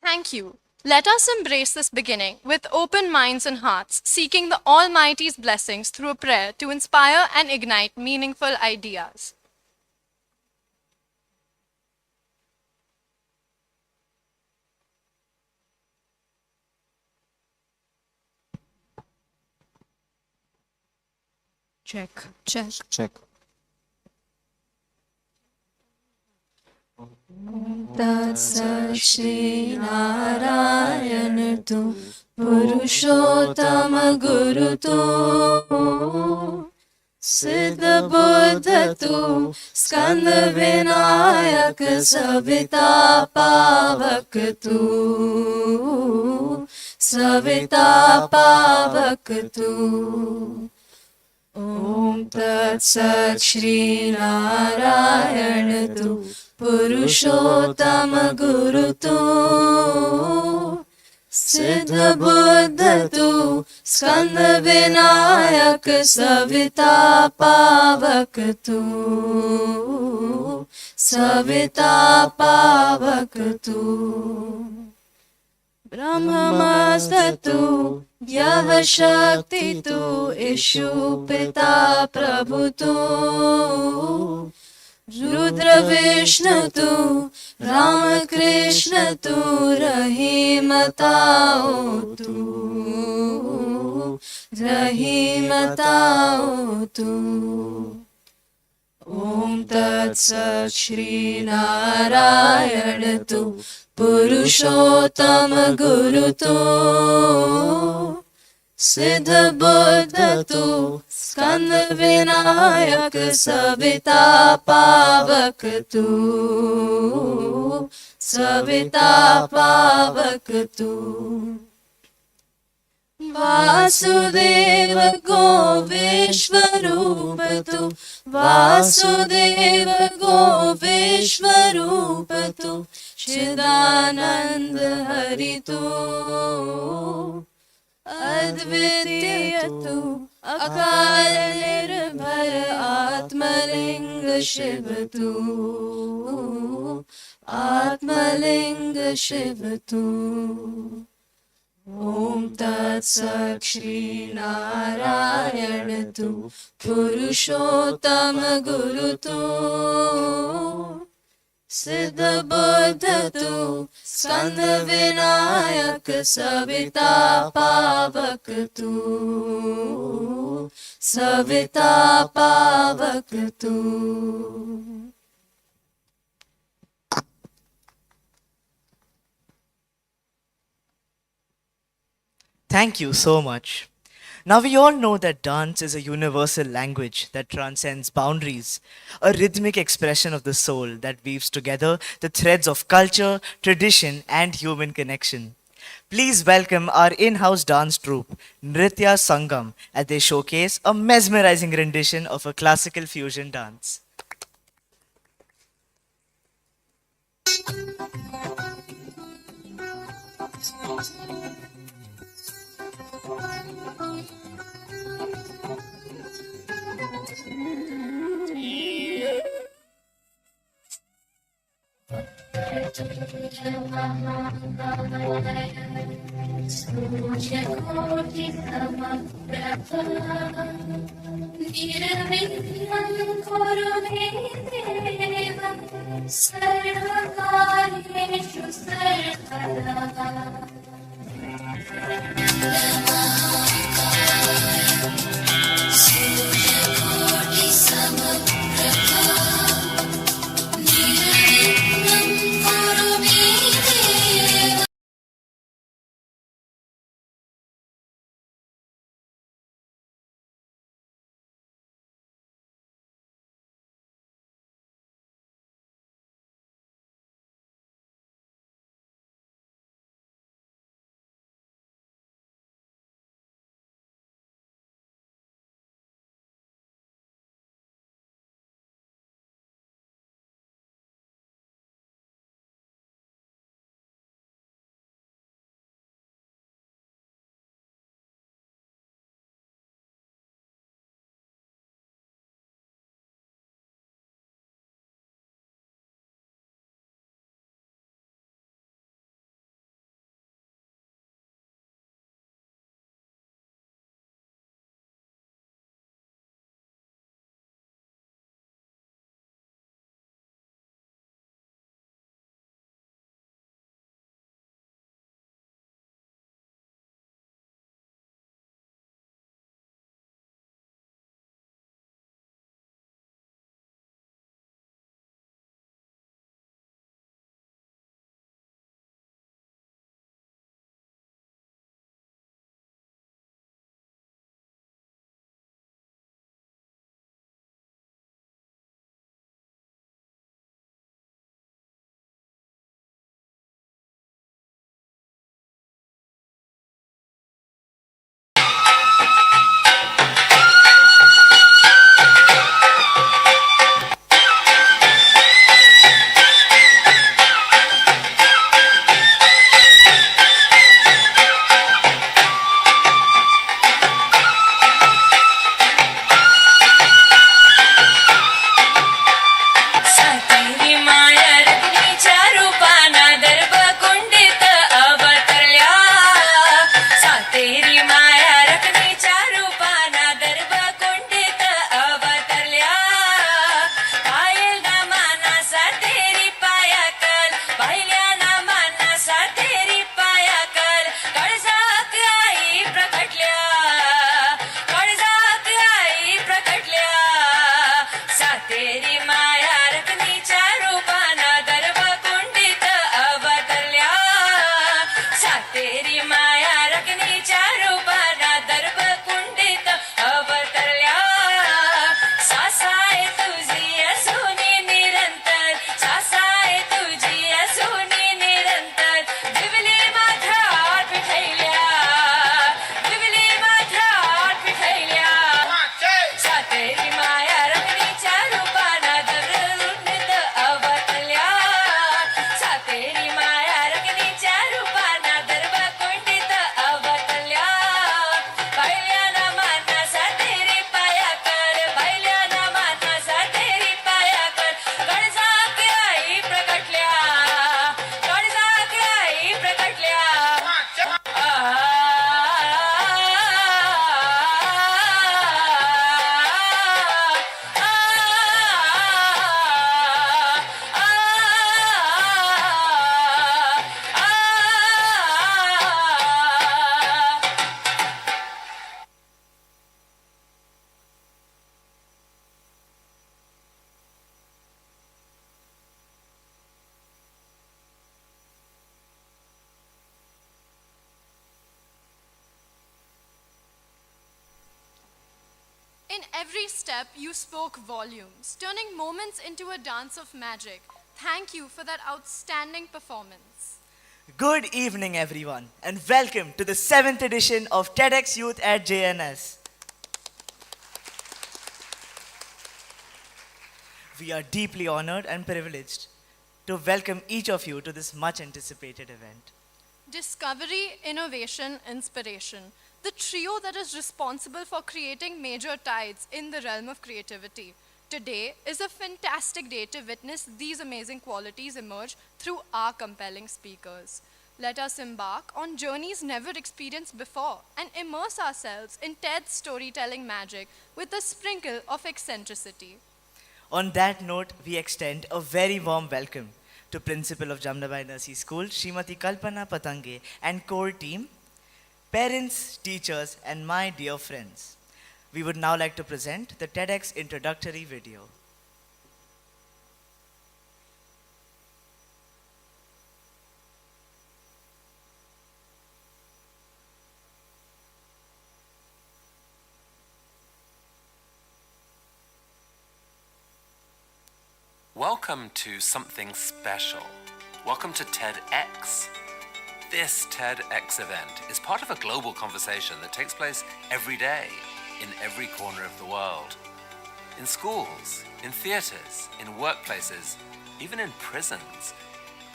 Thank you. Let us embrace this beginning with open minds and hearts, seeking the Almighty's blessings through a prayer to inspire and ignite meaningful ideas. Check. तत्सत् श्रीनारायण तु पुरुषोत्तम गुरु तु सिद्ध बुद्ध तु स्कंद विनायक सविता पावक तु सविता पावक तु ॐ तत्सत् श्रीनारायण तु पुरुषोत्तम गुरु तु सिद्ध बुद्ध तु स्कंद विनायक सविता पावक तु सविता पावक तु ब्रह्मस्तु यः शक्ति तु ईशु पिता प्रभु तु रुद्र विष्णु तु राम कृष्ण तु रहीमताओ तु रहीमताओ तु ॐ तत्सत् श्रीनारायण तु पुरुषोत्तम गुरु तु सिद्ध बुद्ध तु स्कंद विनायक सविता पावक तु सविता पावक तु वासुदेव गो विश्वरूप तु वासुदेव गो विश्वरूप तु चिदानंद हरि तु अद्वितीय तु अकाल निर्भय आत्मलिंग शिव तु आत्मलिंग शिव तु ॐ तत्सत् श्रीनारायण तु पुरुषोत्तम गुरु तु सिद्ध बुद्ध तु स्कंद विनायक सविता पावक तु सविता पावक तु Thank you so much. Now, we all know that dance is a universal language that transcends boundaries, a rhythmic expression of the soul that weaves together the threads of culture, tradition, and human connection. Please welcome our in-house dance troupe, Nritya Sangam, as they showcase a mesmerizing rendition of a classical fusion dance. निर्विघ्नं कुरु मे देव सर्वकार्येषु सर्वदा every step, you spoke volumes, turning moments into a dance of magic. Thank you for that outstanding performance. Good evening, everyone, and welcome to the 7th edition of TEDxYouth at JNS. We are deeply honored and privileged to welcome each of you to this much anticipated event. Discovery, innovation, inspiration. The trio that is responsible for creating major tides in the realm of creativity. Today is a fantastic day to witness these amazing qualities emerge through our compelling speakers. Let us embark on journeys never experienced before and immerse ourselves in TED's storytelling magic with a sprinkle of eccentricity. On that note, we extend a very warm welcome to Principal of Jamnabai Nursing School, Srimati Kalpana Patange, and core team, parents, teachers, and my dear friends. We would now like to present the TEDx introductory video. Welcome to something special. Welcome to TEDx. This TEDx event is part of a global conversation that takes place every day in every corner of the world. In schools, in theaters, in workplaces, even in prisons,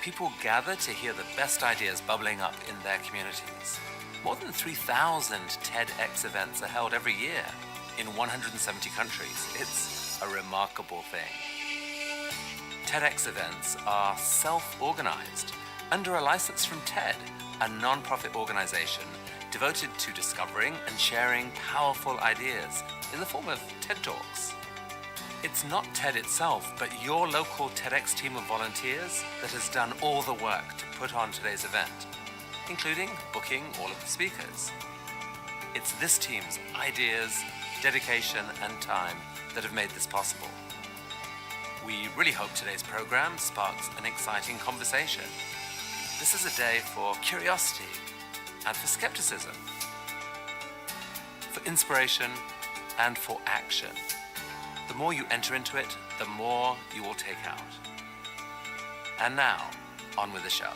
people gather to hear the best ideas bubbling up in their communities. More than 3,000 TEDx events are held every year in 170 countries. It's a remarkable thing. TEDx events are self-organized under a license from TED, a non-profit organization devoted to discovering and sharing powerful ideas in the form of TED Talks. It's not TED itself, but your local TEDx team of volunteers that has done all the work to put on today's event, including booking all of the speakers. It's this team's ideas, dedication, and time that have made this possible. We really hope today's program sparks an exciting conversation. This is a day for curiosity and for skepticism, for inspiration and for action. The more you enter into it, the more you will take out. And now, on with the show.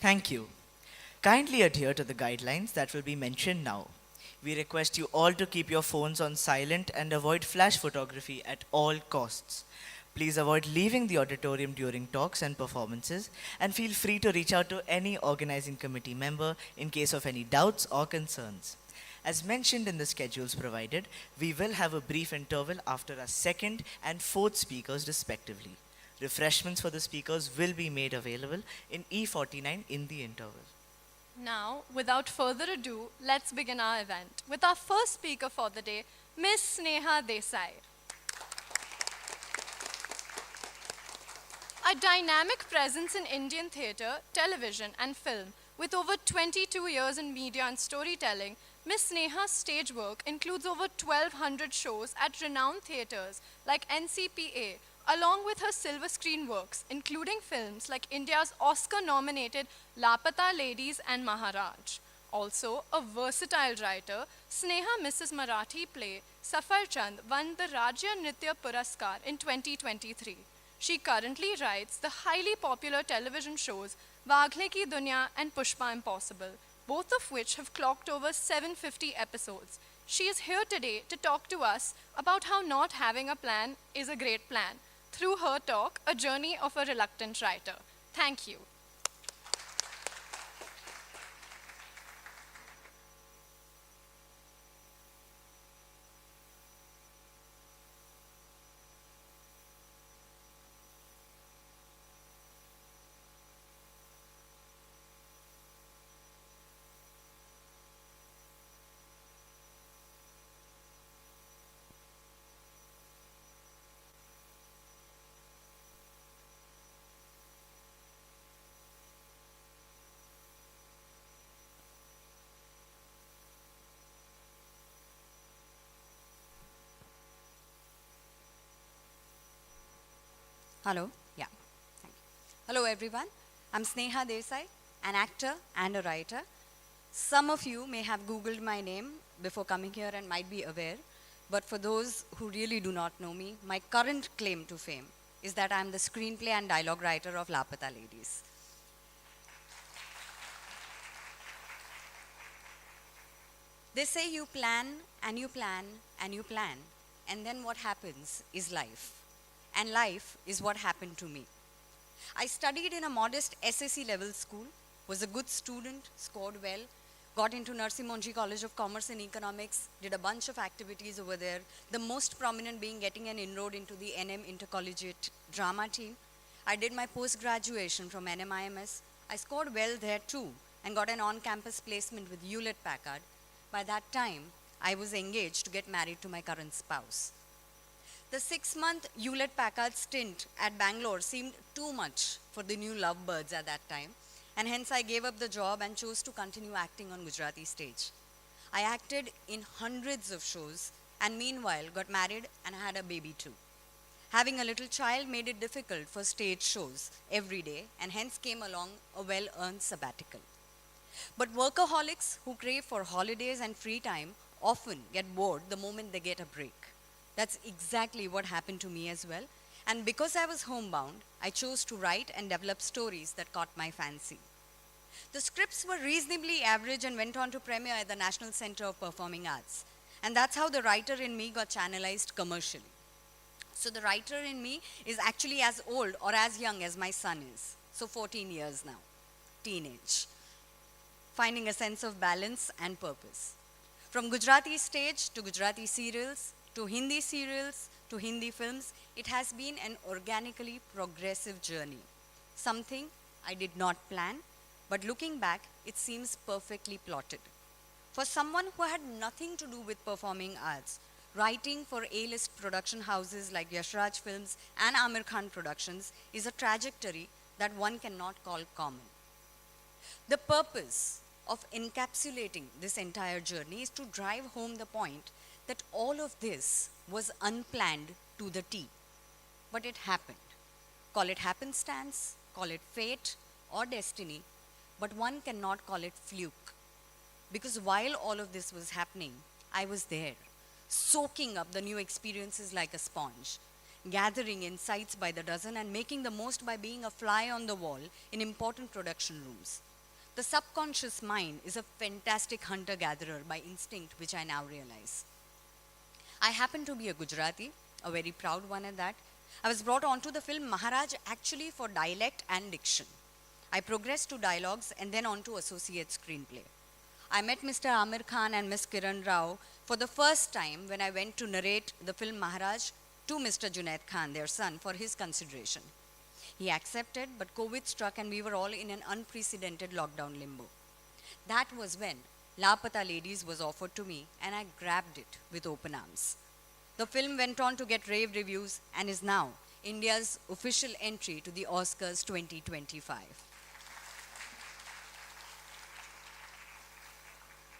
Thank you. Kindly adhere to the guidelines that will be mentioned now. We request you all to keep your phones on silent and avoid flash photography at all costs. Please avoid leaving the auditorium during talks and performances, and feel free to reach out to any organizing committee member in case of any doubts or concerns. As mentioned in the schedules provided, we will have a brief interval after our second and fourth speakers respectively. Refreshments for the speakers will be made available in E49 in the interval. Now, without further ado, let's begin our event with our first speaker for the day, Miss Sneha Desai. A dynamic presence in Indian theatre, television, and film, with over 22 years in media and storytelling, Miss Sneha's stage work includes over 1,200 shows at renowned theatres like NCPA, along with her silver screen works, including films like India's Oscar-nominated Lapata Ladies and Maharaj. Also, a versatile writer, Sneha Mrs. Marathi play Safar Chand won the Rajya Nritya Puraskar in 2023. She currently writes the highly popular television shows Vagle Ki Dunya and Pushpa Impossible, both of which have clocked over 750 episodes. She is here today to talk to us about how not having a plan is a great plan. Through her talk, A Journey of a Reluctant Writer. Thank you. Hello. Yeah. Thank you. Hello everyone, I'm Sneha Desai, an actor and a writer. Some of you may have Googled my name before coming here and might be aware, but for those who really do not know me, my current claim to fame is that I'm the screenplay and dialogue writer of Lapata Ladies. They say you plan and you plan and you plan, and then what happens is life. And life is what happened to me. I studied in a modest SSC level school, was a good student, scored well, got into Narsi Monji College of Commerce and Economics, did a bunch of activities over there, the most prominent being getting an inroad into the NM Intercollegiate Drama team. I did my post-graduation from NMIMS. I scored well there too and got an on-campus placement with Hewlett-Packard. By that time, I was engaged to get married to my current spouse. The 6-month Hewlett-Packard stint at Bangalore seemed too much for the new lovebirds at that time, and hence I gave up the job and chose to continue acting on Gujarati stage. I acted in hundreds of shows and meanwhile got married and had a baby too. Having a little child made it difficult for stage shows every day, and hence came along a well-earned sabbatical. But workaholics who crave for holidays and free time often get bored the moment they get a break. That's exactly what happened to me as well. And because I was homebound, I chose to write and develop stories that caught my fancy. The scripts were reasonably average and went on to premiere at the National Center of Performing Arts. And that's how the writer in me got channelized commercially. So the writer in me is actually as old or as young as my son is. So 14 years now, teenage. Finding a sense of balance and purpose. From Gujarati stage to Gujarati serials, to Hindi serials, to Hindi films, it has been an organically progressive journey. Something I did not plan, but looking back, it seems perfectly plotted. For someone who had nothing to do with performing arts, writing for A-list production houses like Yashraj Films and Amir Khan Productions is a trajectory that one cannot call common. The purpose of encapsulating this entire journey is to drive home the point that all of this was unplanned to the T. But it happened. Call it happenstance, call it fate or destiny, but one cannot call it fluke. Because while all of this was happening, I was there, soaking up the new experiences like a sponge, gathering insights by the dozen and making the most by being a fly on the wall in important production rooms. The subconscious mind is a fantastic hunter-gatherer by instinct, which I now realize. I happen to be a Gujarati, a very proud one at that. I was brought onto the film Maharaj actually for dialect and diction. I progressed to dialogues and then on to associate screenplay. I met Mr. Amir Khan and Ms. Kiran Rao for the first time when I went to narrate the film Maharaj to Mr. Junaid Khan, their son, for his consideration. He accepted, but COVID struck and we were all in an unprecedented lockdown limbo. That was when Lapata Ladies was offered to me and I grabbed it with open arms. The film went on to get rave reviews and is now India's official entry to the Oscars 2025.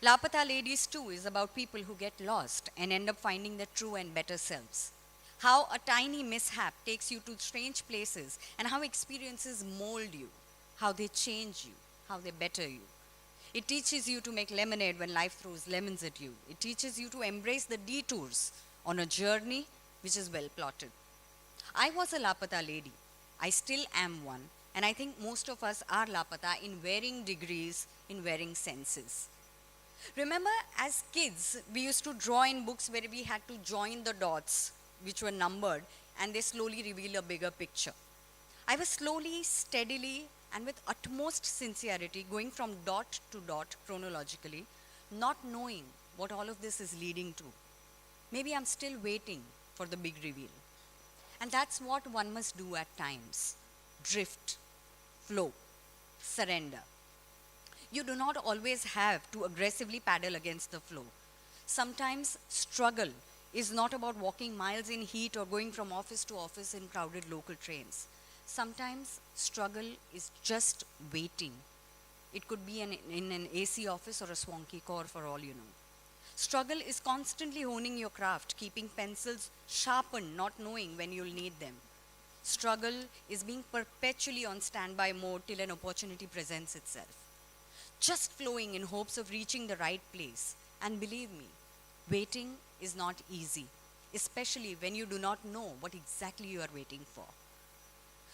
Lapata Ladies 2 is about people who get lost and end up finding their true and better selves. How a tiny mishap takes you to strange places and how experiences mold you, how they change you, how they better you. It teaches you to make lemonade when life throws lemons at you. It teaches you to embrace the detours on a journey which is well plotted. I was a Lapata lady. I still am one. And I think most of us are Lapata in varying degrees, in varying senses. Remember, as kids, we used to draw in books where we had to join the dots, which were numbered, and they slowly reveal a bigger picture. I was slowly, steadily, and with utmost sincerity going from dot to dot chronologically, not knowing what all of this is leading to. Maybe I'm still waiting for the big reveal. And that's what one must do at times. Drift, flow, surrender. You do not always have to aggressively paddle against the flow. Sometimes struggle is not about walking miles in heat or going from office to office in crowded local trains. Sometimes struggle is just waiting. It could be in an AC office or a swanky core for all you know. Struggle is constantly honing your craft, keeping pencils sharpened, not knowing when you'll need them. Struggle is being perpetually on standby mode till an opportunity presents itself. Just flowing in hopes of reaching the right place. And believe me, waiting is not easy, especially when you do not know what exactly you are waiting for.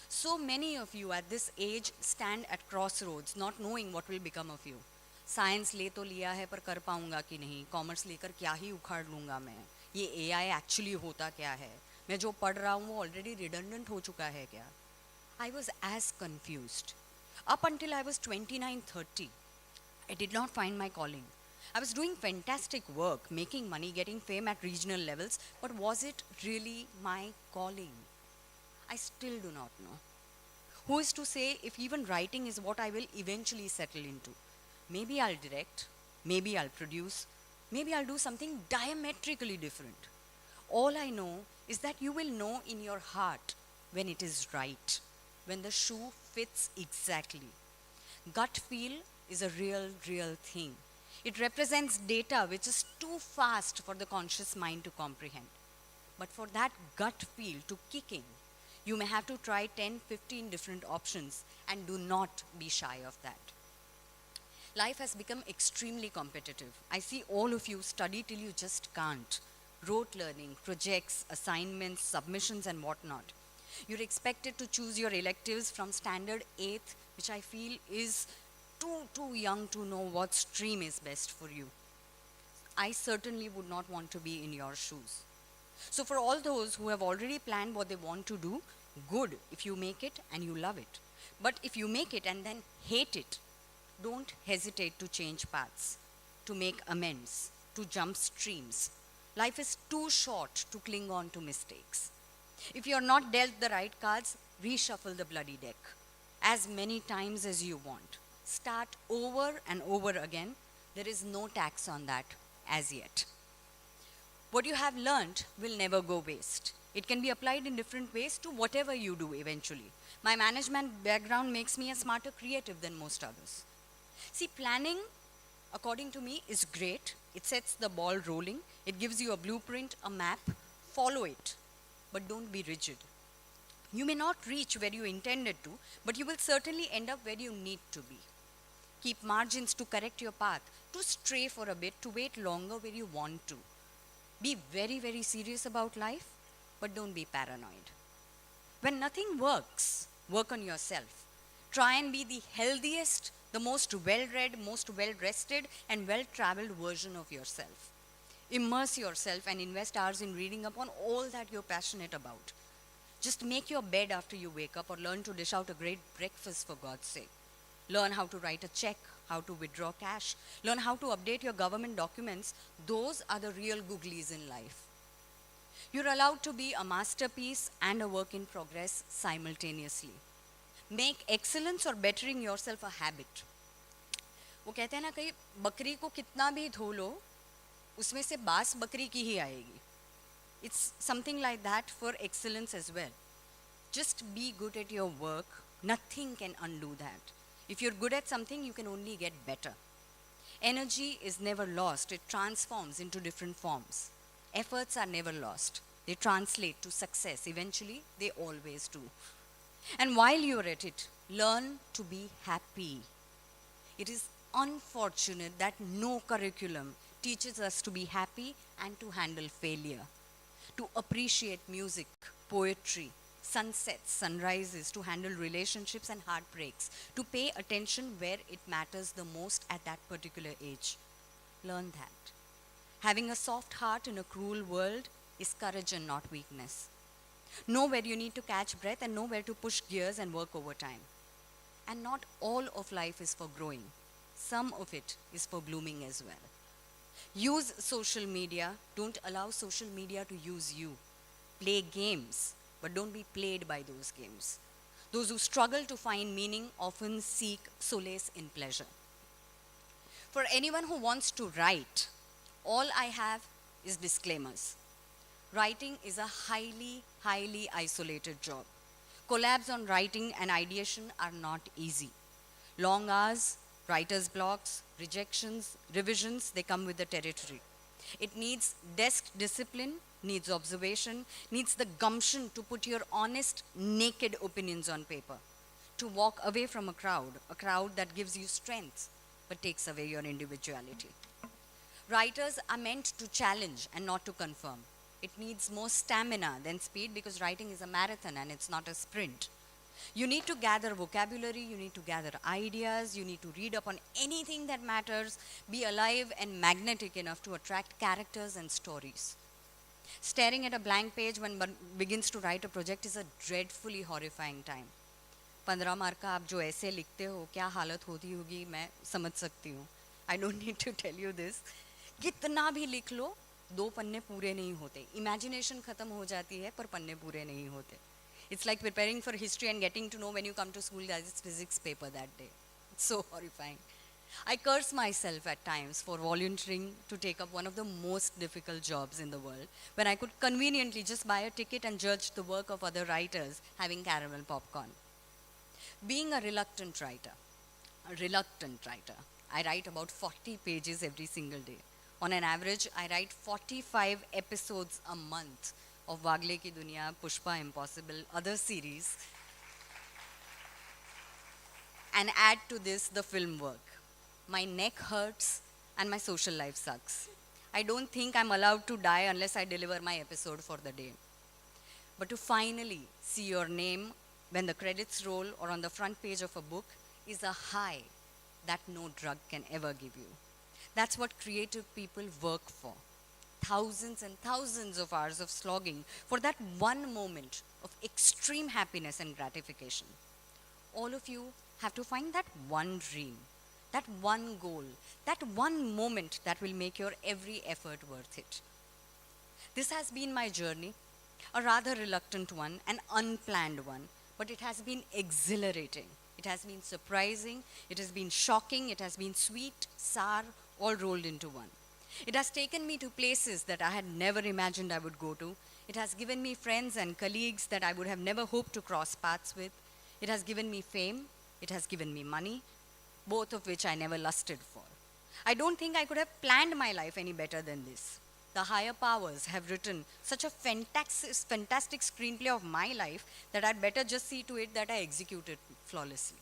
So many of you at this age stand at crossroads, not knowing what will become of you. Science ले तो लिया है पर कर पाऊंगा कि नहीं, commerce लेकर क्या ही उखाड़ लूंगा मैं, ये एआई एक्चुअली होता क्या है, मैं जो पढ़ रहा हूँ वो ऑलरेडी रिडंडेंट हो चुका है क्या. I was as confused. Up until I was 29-30, I did not find my calling. I was doing fantastic work, making money, getting fame at regional levels, but was it really my calling? I still do not know. Who is to say if even writing is what I will eventually settle into? Maybe I'll direct, maybe I'll produce, maybe I'll do something diametrically different. All I know is that you will know in your heart when it is right, when the shoe fits exactly. Gut feel is a real thing. It represents data which is too fast for the conscious mind to comprehend. But for that gut feel to kick in, you may have to try 10, 15 different options, and do not be shy of that. Life has become extremely competitive. I see all of you study till you just can't. Rote learning, projects, assignments, submissions and whatnot. You're expected to choose your electives from standard 8th, which I feel is too young to know what stream is best for you. I certainly would not want to be in your shoes. So for all those who have already planned what they want to do, good if you make it and you love it. But if you make it and then hate it, don't hesitate to change paths, to make amends, to jump streams. Life is too short to cling on to mistakes. If you're not dealt the right cards, reshuffle the bloody deck as many times as you want. Start over and over again. There is no tax on that as yet. What you have learned will never go waste. It can be applied in different ways to whatever you do eventually. My management background makes me a smarter creative than most others. See, planning, according to me, is great. It sets the ball rolling. It gives you a blueprint, a map. Follow it, but don't be rigid. You may not reach where you intended to, but you will certainly end up where you need to be. Keep margins to correct your path, to stray for a bit, to wait longer where you want to. Be very serious about life, but don't be paranoid. When nothing works, work on yourself. Try and be the healthiest, the most well-read, most well-rested and well-traveled version of yourself. Immerse yourself and invest hours in reading up on all that you're passionate about. Just make your bed after you wake up, or learn to dish out a great breakfast for God's sake. Learn how to write a check, how to withdraw cash. Learn how to update your government documents. Those are the real googlies in life. You're allowed to be a masterpiece and a work in progress simultaneously. Make excellence or bettering yourself a habit. वो कहते हैं ना, कहीं बकरी को कितना भी धो लो, उसमें से बास बकरी की ही आएगी. It's something like that for excellence as well. Just be good at your work. Nothing can undo that. If you're good at something, you can only get better. Energy is never lost. It transforms into different forms. Efforts are never lost. They translate to success. Eventually, they always do. And while you're at it, learn to be happy. It is unfortunate that no curriculum teaches us to be happy and to handle failure, to appreciate music, poetry, sunsets, sunrises, to handle relationships and heartbreaks, to pay attention where it matters the most at that particular age. Learn that. Having a soft heart in a cruel world is courage and not weakness. Know where you need to catch breath and know where to push gears and work overtime. And not all of life is for growing. Some of it is for blooming as well. Use social media. Don't allow social media to use you. Play games, but don't be played by those games. Those who struggle to find meaning often seek solace in pleasure. For anyone who wants to write, all I have is disclaimers. Writing is a highly isolated job. Collabs on writing and ideation are not easy. Long hours, writer's blocks, rejections, revisions, they come with the territory. It needs desk discipline, needs observation, needs the gumption to put your honest, naked opinions on paper, to walk away from a crowd that gives you strength but takes away your individuality. Writers are meant to challenge and not to confirm. It needs more stamina than speed because writing is a marathon and it's not a sprint. You need to gather vocabulary, you need to gather ideas, you need to read up on anything that matters, be alive and magnetic enough to attract characters and stories. Staring at a blank page when one begins to write a project is a dreadfully horrifying time. 15 mark का आप जो ऐसे लिखते हो क्या हालत होती होगी मैं समझ सकती हूँ. I don't need to tell you this. कितना भी लिख लो 2 पन्ने पूरे नहीं होते. Imagination खत्म हो जाती है पर पन्ने पूरे नहीं होते. It's like preparing for history and getting to know when you come to school that it's physics paper that day. It's so horrifying. I curse myself at times for volunteering to take up one of the most difficult jobs in the world when I could conveniently just buy a ticket and judge the work of other writers having caramel popcorn. Being a reluctant writer, I write about 40 pages every single day. On an average, I write 45 episodes a month of Wagle Ki Duniya, Pushpa Impossible, other series, and add to this the film work. My neck hurts and my social life sucks. I don't think I'm allowed to die unless I deliver my episode for the day. But to finally see your name when the credits roll or on the front page of a book is a high that no drug can ever give you. That's what creative people work for. Thousands and thousands of hours of slogging for that one moment of extreme happiness and gratification. All of you have to find that one dream, that one goal, that one moment that will make your every effort worth it. This has been my journey, a rather reluctant one, an unplanned one, but it has been exhilarating. It has been surprising, it has been shocking, it has been sweet, sour, all rolled into one. It has taken me to places that I had never imagined I would go to. It has given me friends and colleagues that I would have never hoped to cross paths with. It has given me fame, it has given me money, both of which I never lusted for. I don't think I could have planned my life any better than this. The higher powers have written such a fantastic screenplay of my life that I'd better just see to it that I execute it flawlessly.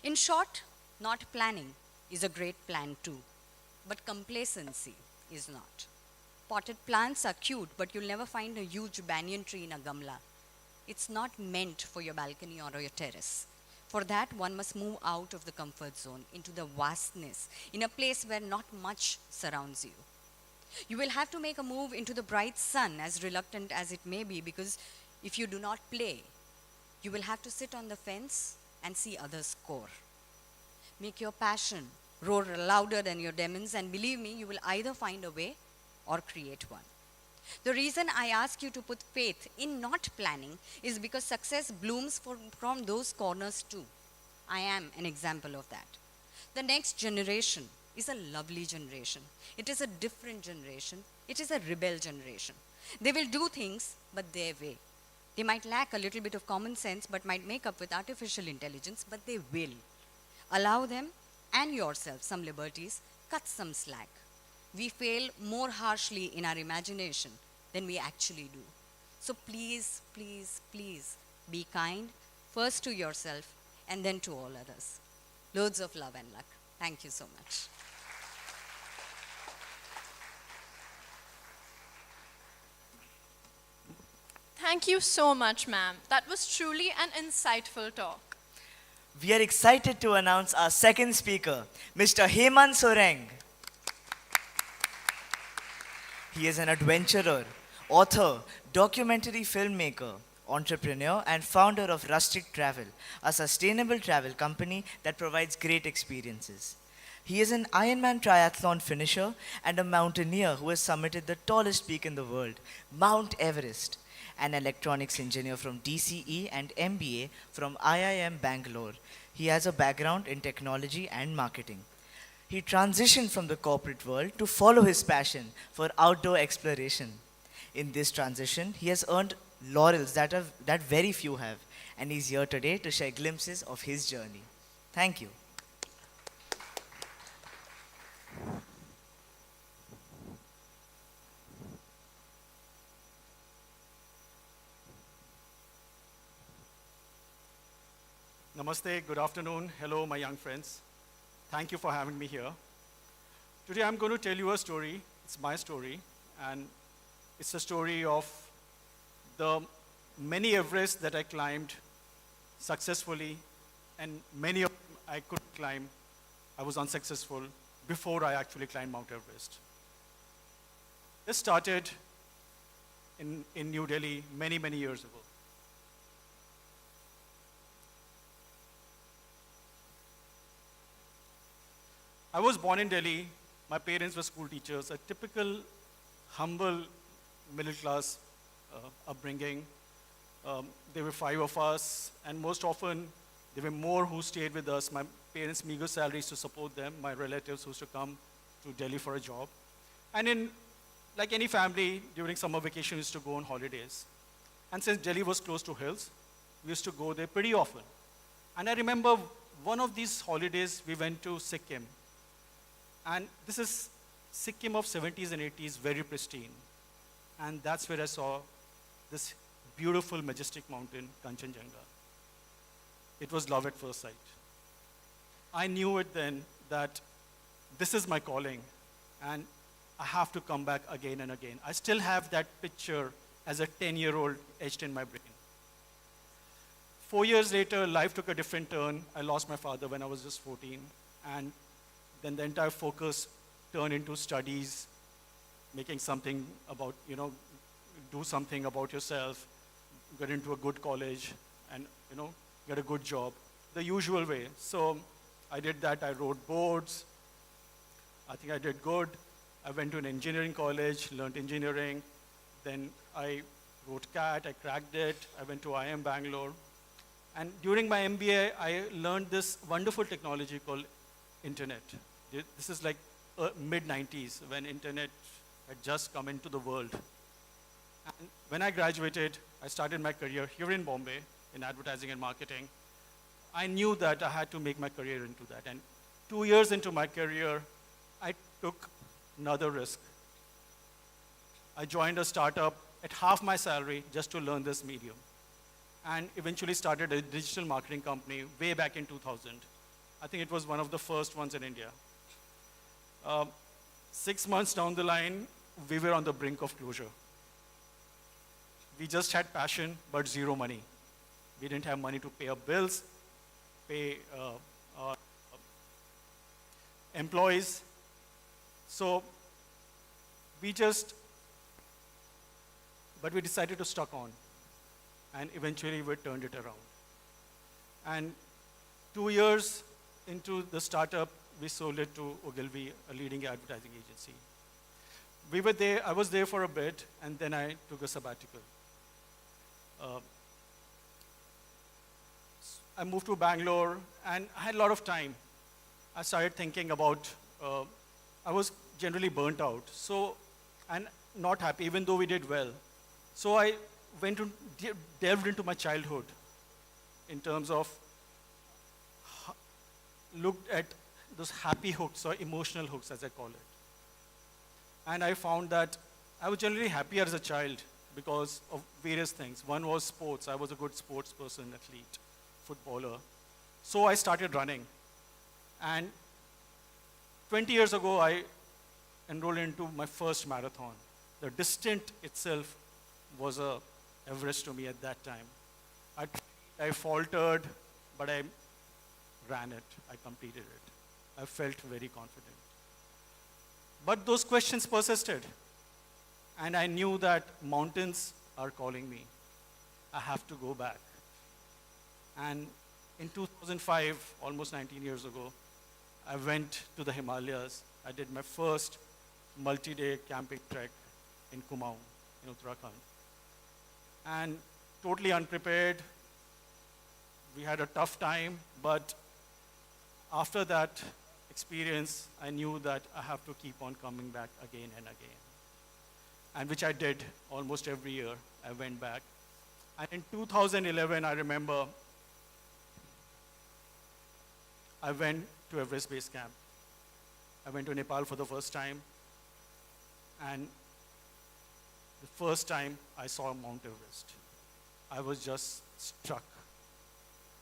In short, not planning is a great plan too, but complacency is not. Potted plants are cute, but you'll never find a huge banyan tree in a gamla. It's not meant for your balcony or your terrace. For that, one must move out of the comfort zone into the vastness, in a place where not much surrounds you. You will have to make a move into the bright sun, as reluctant as it may be, because if you do not play, you will have to sit on the fence and see others score. Make your passion roar louder than your demons, and believe me, you will either find a way or create one. The reason I ask you to put faith in not planning is because success blooms from those corners too. I am an example of that. The next generation is a lovely generation. It is a different generation. It is a rebel generation. They will do things, but their way. They might lack a little bit of common sense, but might make up with artificial intelligence, but they will. Allow them and yourself some liberties, cut some slack. We fail more harshly in our imagination than we actually do. So please, please, please be kind, first to yourself and then to all others. Loads of love and luck. Thank you so much. Thank you so much, ma'am. That was truly an insightful talk. We are excited to announce our second speaker, Mr. Hemant Soreng. He is an adventurer, author, documentary filmmaker, entrepreneur, and founder of Rustic Travel, a sustainable travel company that provides great experiences. He is an Ironman triathlon finisher and a mountaineer who has summited the tallest peak in the world, Mount Everest. An electronics engineer from DCE and MBA from IIM Bangalore. He has a background in technology and marketing. He transitioned from the corporate world to follow his passion for outdoor exploration. In this transition, he has earned laurels that very few have, and he's here today to share glimpses of his journey. Thank you. Namaste, good afternoon. Hello, my young friends. Thank you for having me here. Today I'm going to tell you a story. It's my story, and it's a story of the many Everests that I climbed successfully, and many of them I could climb. I was unsuccessful before I actually climbed Mount Everest. This started in New Delhi many, many years ago. I was born in Delhi. My parents were school teachers, a typical humble middle class upbringing. There were 5 of us, and most often there were more who stayed with us. My parents' meager salaries to support them, my relatives used to come to Delhi for a job. And like any family, during summer vacation, we used to go on holidays. And since Delhi was close to hills, we used to go there pretty often. And I remember one of these holidays, we went to Sikkim. And this is Sikkim of 70s and 80s, very pristine. And that's where I saw this beautiful, majestic mountain, Kanchenjunga. It was love at first sight. I knew it then that this is my calling, and I have to come back again and again. I still have that picture as a 10-year-old etched in my brain. 4 years later, life took a different turn. I lost my father when I was just 14, and then the entire focus turned into studies, making something about, do something about yourself, get into a good college, and, get a good job, the usual way. So I did that. I wrote boards. I think I did good. I went to an engineering college, learned engineering. Then I wrote CAT, I cracked it. I went to IIM Bangalore. And during my MBA, I learned this wonderful technology called internet. This is like mid-90s when internet had just come into the world. And when I graduated, I started my career here in Bombay in advertising and marketing. I knew that I had to make my career into that. And 2 years into my career, I took another risk. I joined a startup at half my salary just to learn this medium, and eventually started a digital marketing company way back in 2000. I think it was one of the first ones in India. 6 months down the line, we were on the brink of closure. We just had passion, but zero money. We didn't have money to pay our bills, pay our employees. So we decided to stuck on, and eventually we turned it around. And 2 years into the startup, we sold it to Ogilvy, a leading advertising agency. We were there, I was there for a bit, and then I took a sabbatical. I moved to Bangalore, and I had a lot of time. I started thinking about, I was generally burnt out, and not happy, even though we did well. So I went to delved into my childhood in terms of looked at those happy hooks or emotional hooks, as I call it. And I found that I was generally happier as a child because of various things. One was sports. I was a good sports person, athlete, footballer. So I started running. And 20 years ago, I enrolled into my first marathon. The distance itself was a Everest to me at that time. I faltered, but I ran it. I completed it. I felt very confident. But those questions persisted. And I knew that mountains are calling me. I have to go back. And in 2005, almost 19 years ago, I went to the Himalayas. I did my first multi-day camping trek in Kumaon, in Uttarakhand. And totally unprepared. We had a tough time, but after that experience, I knew that I have to keep on coming back again and again. And which I did almost every year. I went back. And in 2011, I remember I went to Everest Base Camp. I went to Nepal for the first time. And the first time I saw Mount Everest, I was just struck.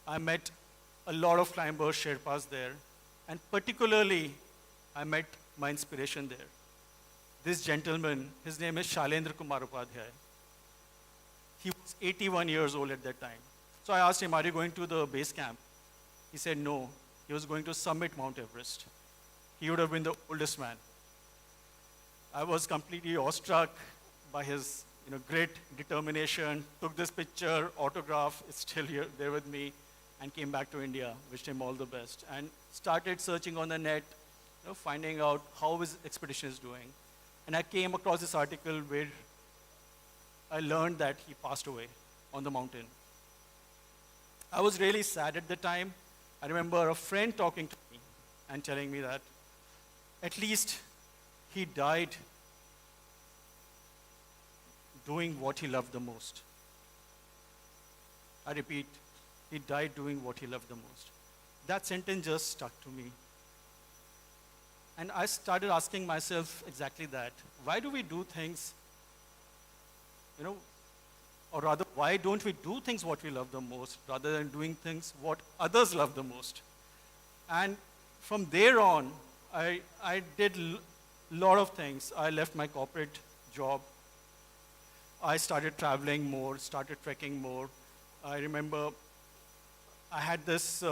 I met a lot of climbers, Sherpas there. And particularly, I met my inspiration there. This gentleman, his name is Shalendra Kumar Upadhyay. He was 81 years old at that time. So I asked him, are you going to the base camp? He said no. He was going to summit Mount Everest. He would have been the oldest man. I was completely awestruck by his great determination, took this picture, autograph, it's still here, there with me, and came back to India, wished him all the best, and started searching on the net, finding out how his expedition is doing. And I came across this article where I learned that he passed away on the mountain. I was really sad at the time. I remember a friend talking to me and telling me that at least he died doing what he loved the most. I repeat, he died doing what he loved the most. That sentence just stuck to me. And I started asking myself exactly that. Why do we do things, or rather, why don't we do things what we love the most rather than doing things what others love the most? And from there on, I did a lot of things. I left my corporate job. I started traveling more, started trekking more. I remember I had this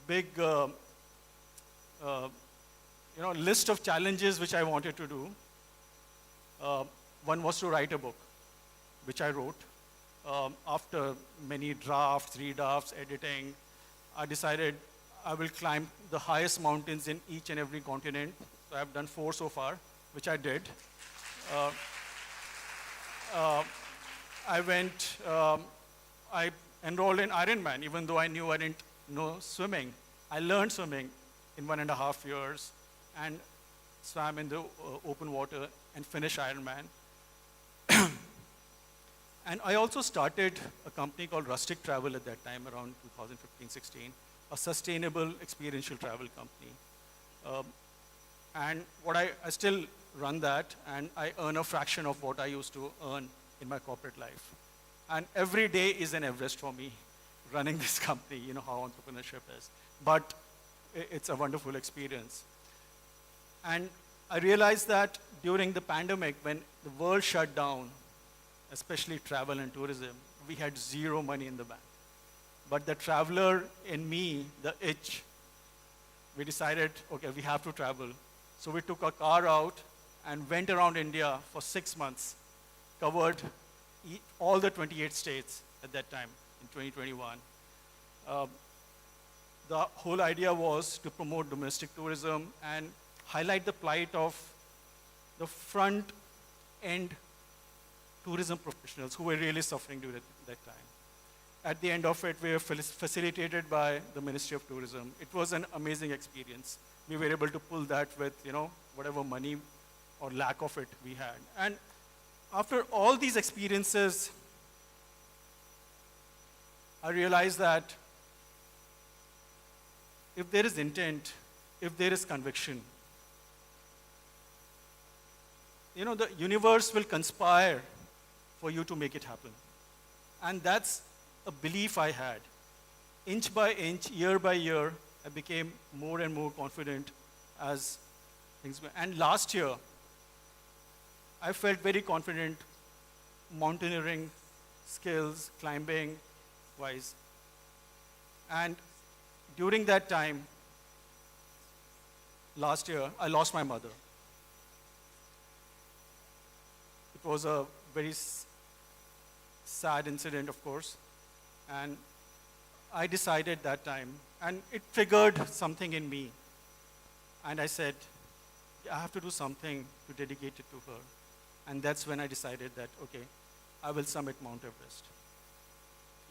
big list of challenges which I wanted to do. One was to write a book, which I wrote. After many drafts, redrafts, editing, I decided I will climb the highest mountains in each and every continent. So I've done 4 so far, which I did. I enrolled in Ironman, even though I knew I didn't know swimming. I learned swimming in 1.5 years and swam in the open water and finished Ironman. And I also started a company called Rustic Travel at that time, around 2015-16, a sustainable experiential travel company. And I still run that, and I earn a fraction of what I used to earn in my corporate life. And every day is an Everest for me, running this company, how entrepreneurship is. But it's a wonderful experience. And I realized that during the pandemic, when the world shut down, especially travel and tourism, we had zero money in the bank. But the traveler in me, the itch, we decided, okay, we have to travel. So we took a car out and went around India for 6 months, covered all the 28 states at that time in 2021. The whole idea was to promote domestic tourism and highlight the plight of the front-end tourism professionals who were really suffering during that time. At the end of it, we were facilitated by the Ministry of Tourism. It was an amazing experience. We were able to pull that with, whatever money or lack of it we had. And after all these experiences, I realized that if there is intent, if there is conviction, the universe will conspire for you to make it happen. And that's a belief I had. Inch by inch, year by year, I became more and more confident as things went. And last year, I felt very confident mountaineering skills, climbing wise. And during that time, last year, I lost my mother. It was a very sad incident, of course. And I decided that time, and it triggered something in me. And I said, I have to do something to dedicate it to her. And that's when I decided that, okay, I will summit Mount Everest.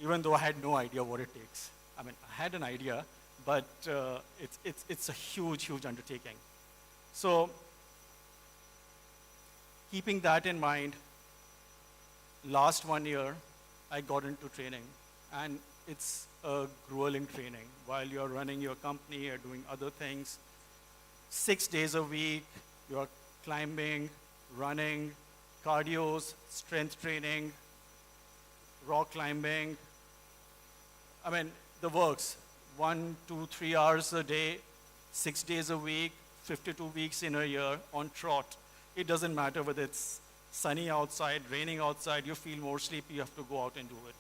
Even though I had no idea what it takes. I mean, I had an idea, but it's a huge, huge undertaking. So, keeping that in mind, last 1 year, I got into training. And it's a grueling training. While you're running your company, you're doing other things. 6 days a week, you're climbing, running, cardios, strength training, rock climbing. I mean, the works. 1, 2, 3 hours a day, 6 days a week, 52 weeks in a year on trot. It doesn't matter whether it's sunny outside, raining outside, you feel more sleepy, you have to go out and do it.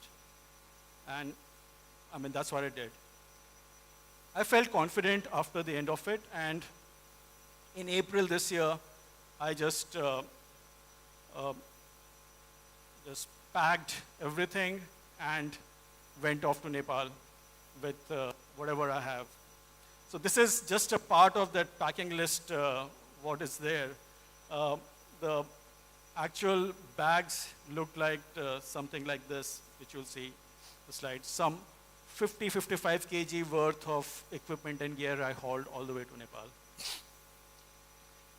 And I mean, that's what I did. I felt confident after the end of it, and in April this year, I just packed everything and went off to Nepal with whatever I have. So this is just a part of that packing list, what is there. The actual bags look like something like this, which you'll see the slide. Some 55 kg worth of equipment and gear I hauled all the way to Nepal.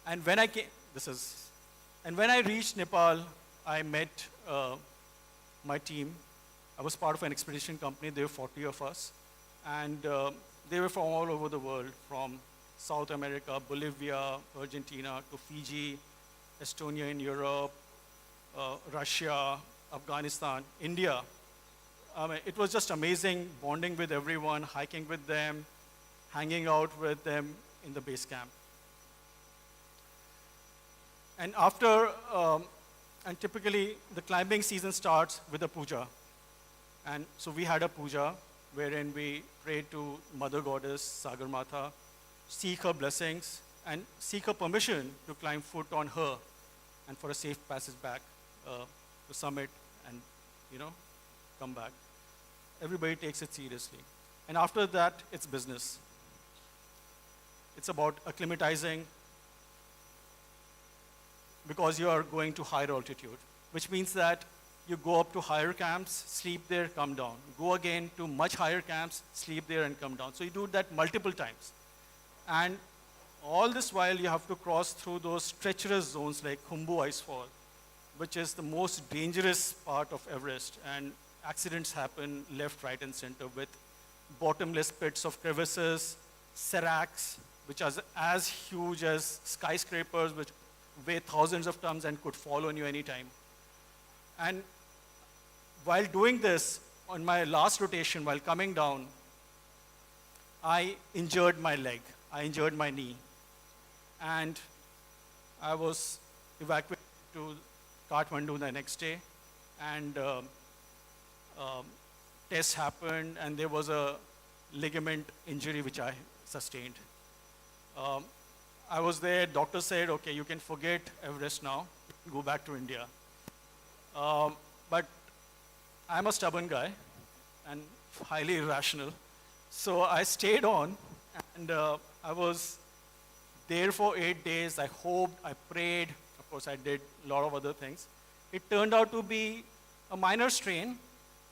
And when I came, and when I reached Nepal, I met my team. I was part of an expedition company. There were 40 of us. And they were from all over the world, from South America, Bolivia, Argentina, to Fiji, Estonia in Europe, Russia, Afghanistan, India. It was just amazing bonding with everyone, hiking with them, hanging out with them in the base camp. And and typically the climbing season starts with a puja. And so we had a puja wherein we prayed to Mother Goddess, Sagar Mata, seek her blessings, and seek her permission to climb foot on her and for a safe passage back to summit and, come back. Everybody takes it seriously. And after that, it's business. It's about acclimatizing, because you are going to higher altitude, which means that you go up to higher camps, sleep there, come down. Go again to much higher camps, sleep there and come down. So you do that multiple times. And all this while you have to cross through those treacherous zones like Khumbu Icefall, which is the most dangerous part of Everest. And accidents happen left, right, and center with bottomless pits of crevices, seracs, which are as huge as skyscrapers, which weigh thousands of tons and could fall on you anytime. And while doing this, on my last rotation, while coming down, I injured my leg. I injured my knee. And I was evacuated to Kathmandu the next day. And tests happened, and there was a ligament injury which I sustained. I was there, doctor said, okay, you can forget Everest now, go back to India. But I'm a stubborn guy and highly irrational. So I stayed on, and I was there for 8 days. I hoped, I prayed. Of course, I did a lot of other things. It turned out to be a minor strain,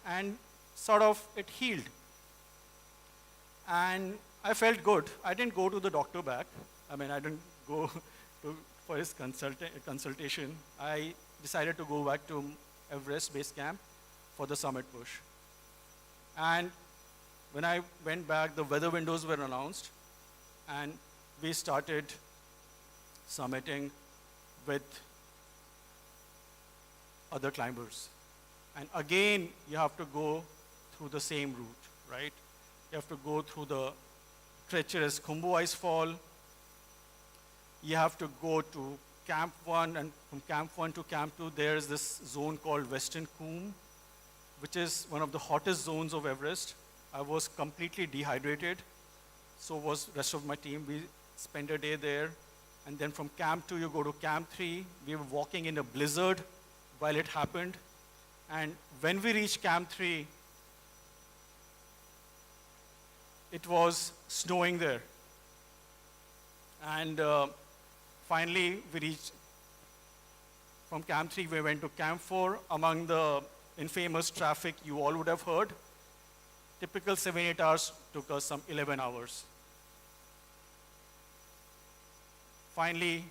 and sort of it healed. And I felt good. I didn't go to the doctor back. I didn't go for his consultation. I decided to go back to Everest Base Camp for the summit push. And when I went back, the weather windows were announced, and we started summiting with other climbers. And again, you have to go through the same route, right? You have to go through the treacherous Khumbu Icefall. You have to go to Camp 1, and from Camp 1 to Camp 2, there's this zone called Western Coombe, which is one of the hottest zones of Everest. I was completely dehydrated, so was the rest of my team. We spent a day there, and then from Camp 2, you go to Camp 3. We were walking in a blizzard while it happened, and when we reached Camp 3, it was snowing there. And finally, we reached, from Camp 3, we went to Camp 4. Among the infamous traffic you all would have heard, typical 7-8 hours took us some 11 hours. Finally,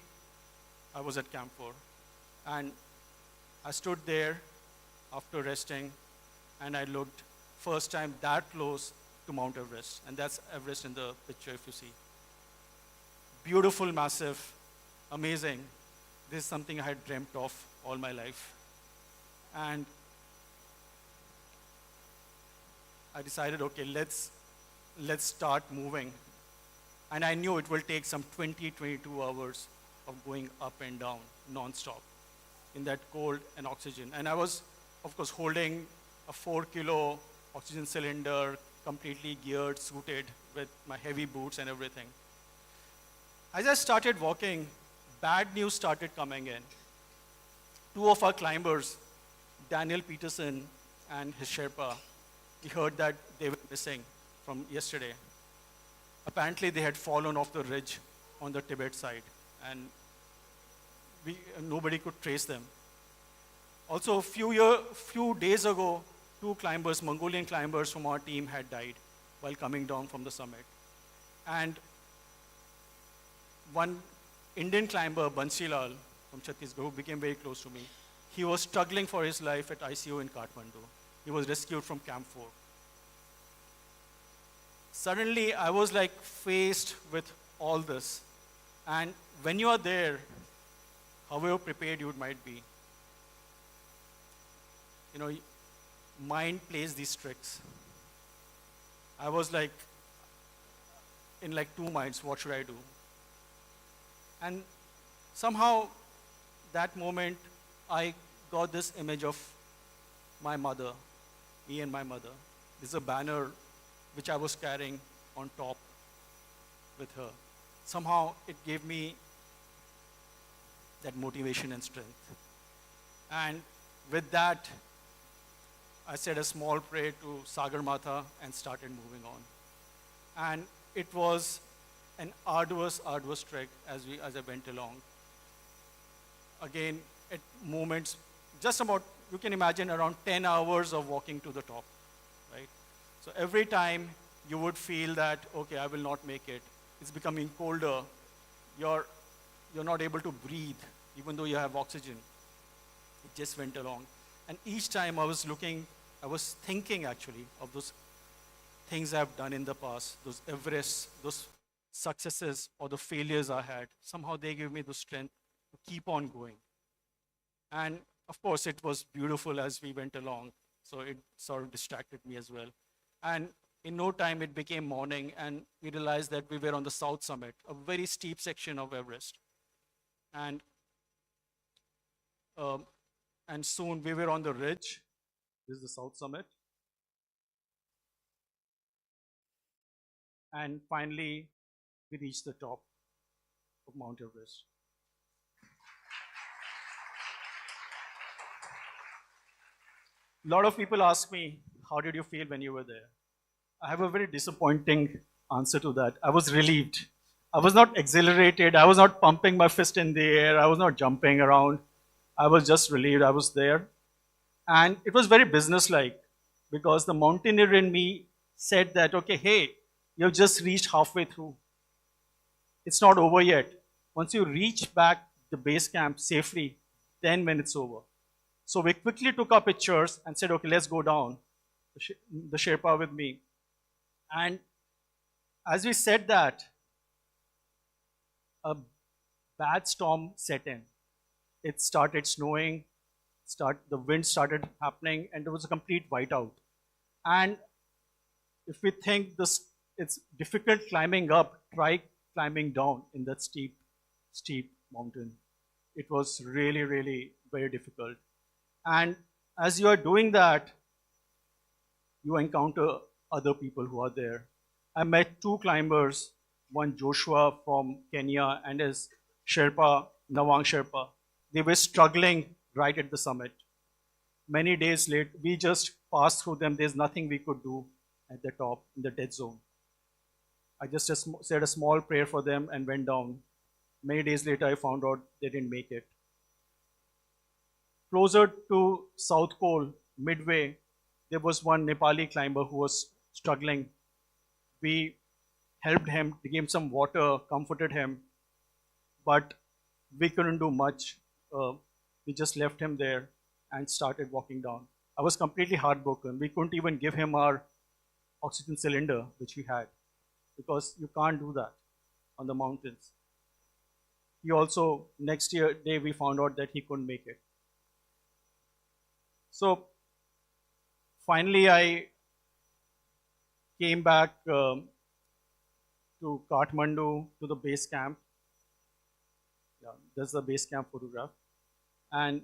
I was at Camp 4. And I stood there after resting, and I looked first time that close to Mount Everest. And that's Everest in the picture if you see. Beautiful, massive, amazing. This is something I had dreamt of all my life. And I decided, okay, let's let's start moving. And I knew it will take some 20, 22 hours of going up and down non-stop in that cold and oxygen. And I was, of course, holding a 4-kilo oxygen cylinder, completely geared, suited, with my heavy boots and everything. As I started walking, bad news started coming in. Two of our climbers, Daniel Peterson and his Sherpa, we heard that they were missing from yesterday. Apparently, they had fallen off the ridge on the Tibet side, and nobody could trace them. Also, a few days ago, two climbers, Mongolian climbers from our team, had died while coming down from the summit. And one Indian climber, Bansilal, from Chhattisgarh, who became very close to me, he was struggling for his life at ICU in Kathmandu. He was rescued from Camp 4. Suddenly, I was like faced with all this. And when you are there, however prepared you might be, you know, mind plays these tricks. I was like, in like two minds, what should I do? And somehow, that moment, I got this image of my mother, me and my mother. There's a banner which I was carrying on top with her. Somehow, it gave me that motivation and strength. And with that, I said a small prayer to Sagar Mata and started moving on. And it was an arduous trek as I went along. Again, at moments, just about, you can imagine around 10 hours of walking to the top, right? So every time you would feel that, okay, I will not make it. It's becoming colder. You're not able to breathe, even though you have oxygen. It just went along. And each time I was thinking actually of those things I've done in the past, those Everests, those successes or the failures I had. Somehow they gave me the strength to keep on going. And of course, it was beautiful as we went along. So it sort of distracted me as well. And in no time, it became morning, and we realized that we were on the south summit, a very steep section of Everest. And soon we were on the ridge. This is the south summit. And finally, we reached the top of Mount Everest. A lot of people ask me, how did you feel when you were there? I have a very disappointing answer to that. I was relieved. I was not exhilarated. I was not pumping my fist in the air. I was not jumping around. I was just relieved I was there. And it was very businesslike, because the mountaineer in me said that, okay, hey, you've just reached halfway through. It's not over yet. Once you reach back the base camp safely, then when it's over. So we quickly took our pictures and said, okay, let's go down, the Sherpa with me. And as we said that, a bad storm set in. It started snowing, the wind started happening, and there was a complete whiteout. And if we think it's difficult climbing up, try climbing down in that steep mountain. It was really, really very difficult. And as you are doing that, you encounter other people who are there. I met two climbers, one Joshua from Kenya and his Sherpa, Nawang Sherpa. They were struggling right at the summit. Many days later, we just passed through them. There's nothing we could do at the top, in the dead zone. I just said a small prayer for them and went down. Many days later, I found out they didn't make it. Closer to South Pole, midway, there was one Nepali climber who was struggling. We helped him, we gave him some water, comforted him, but we couldn't do much. We just left him there and started walking down. I was completely heartbroken. We couldn't even give him our oxygen cylinder, which we had, because you can't do that on the mountains. He also, next day, we found out that he couldn't make it. So finally, I came back to Kathmandu to the base camp. Yeah, that's the base camp photograph. And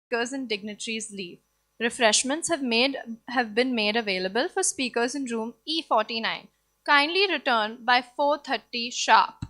Speakers and dignitaries leave. Refreshments have been made available for speakers in room E49. Kindly return by 4:30 sharp.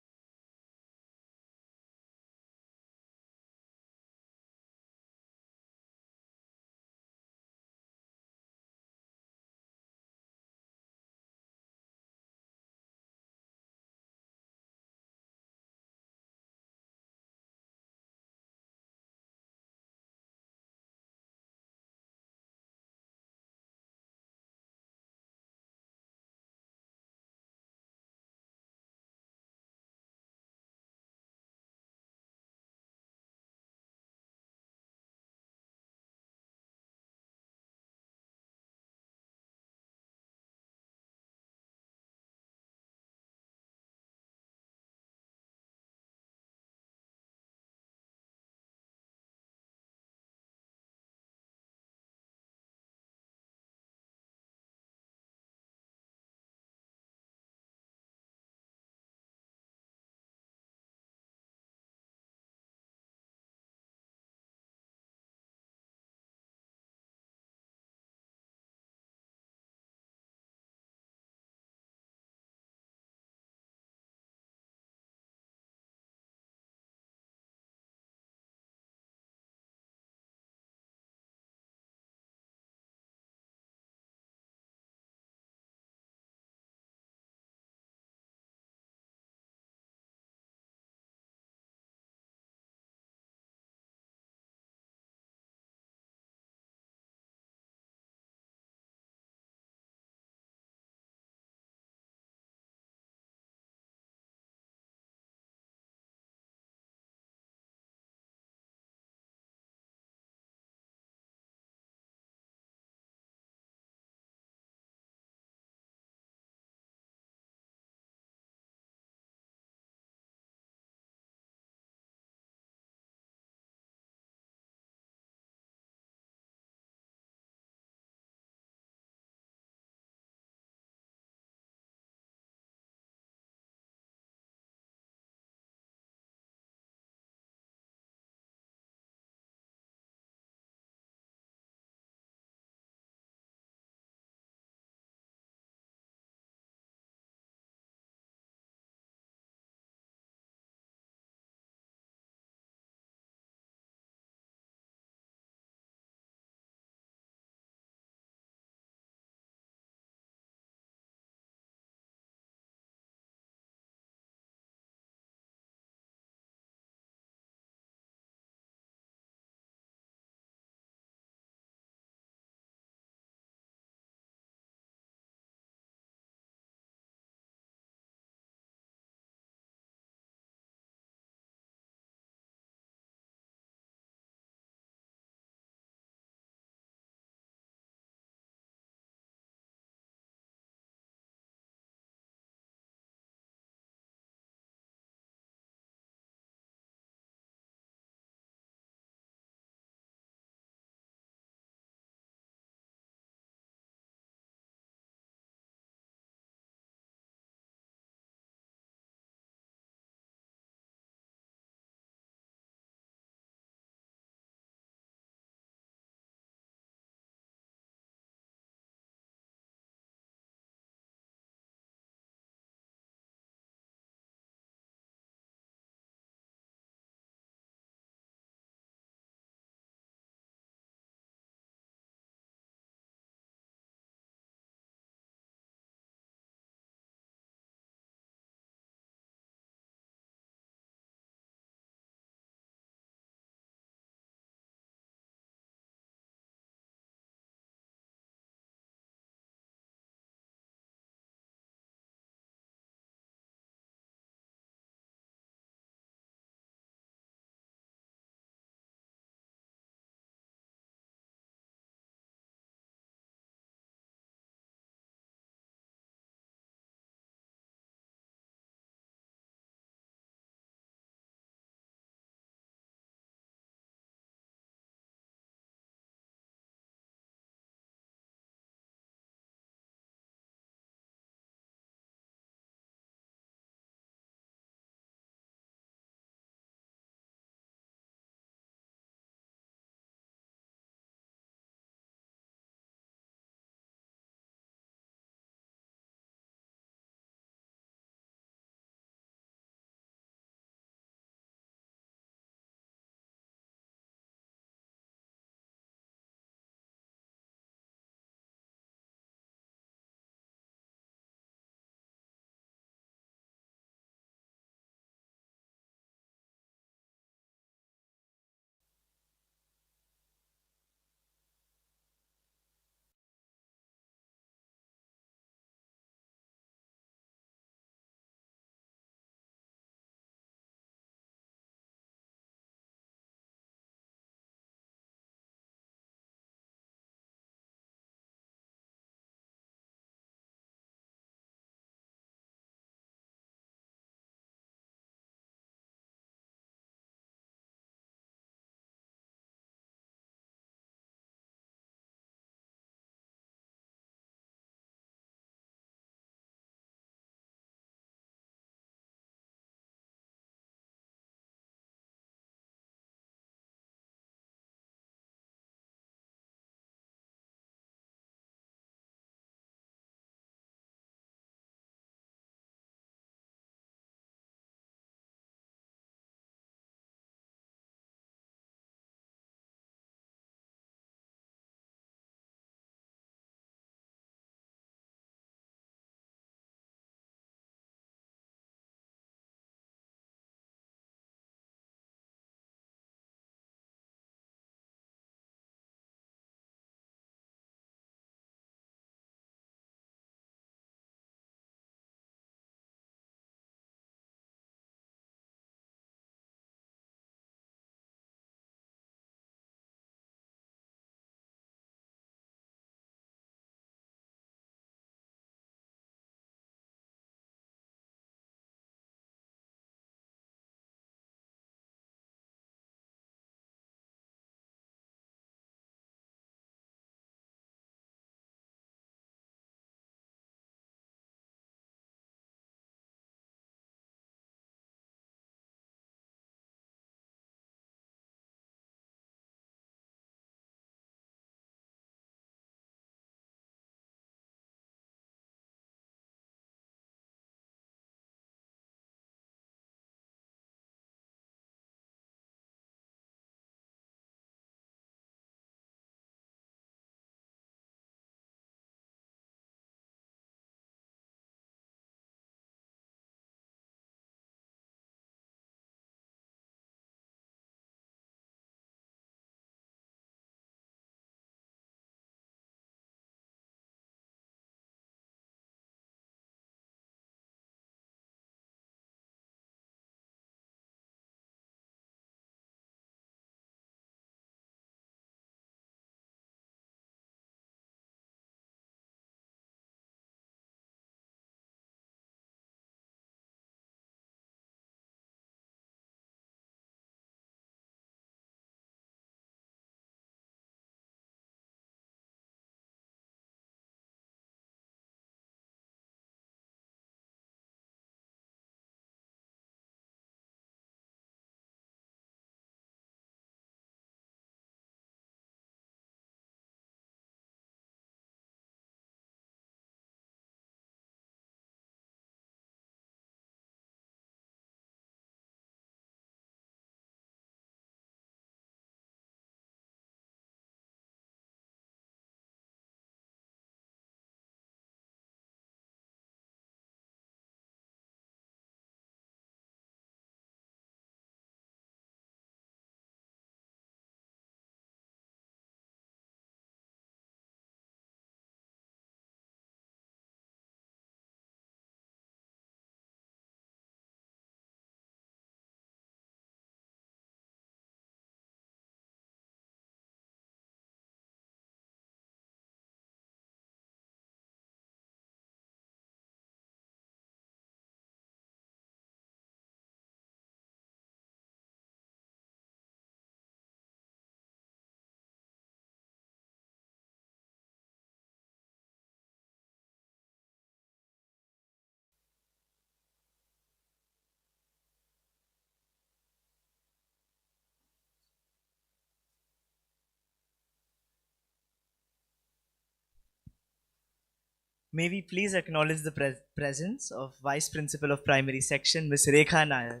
May we please acknowledge the presence of Vice Principal of Primary Section, Ms. Rekha Nair.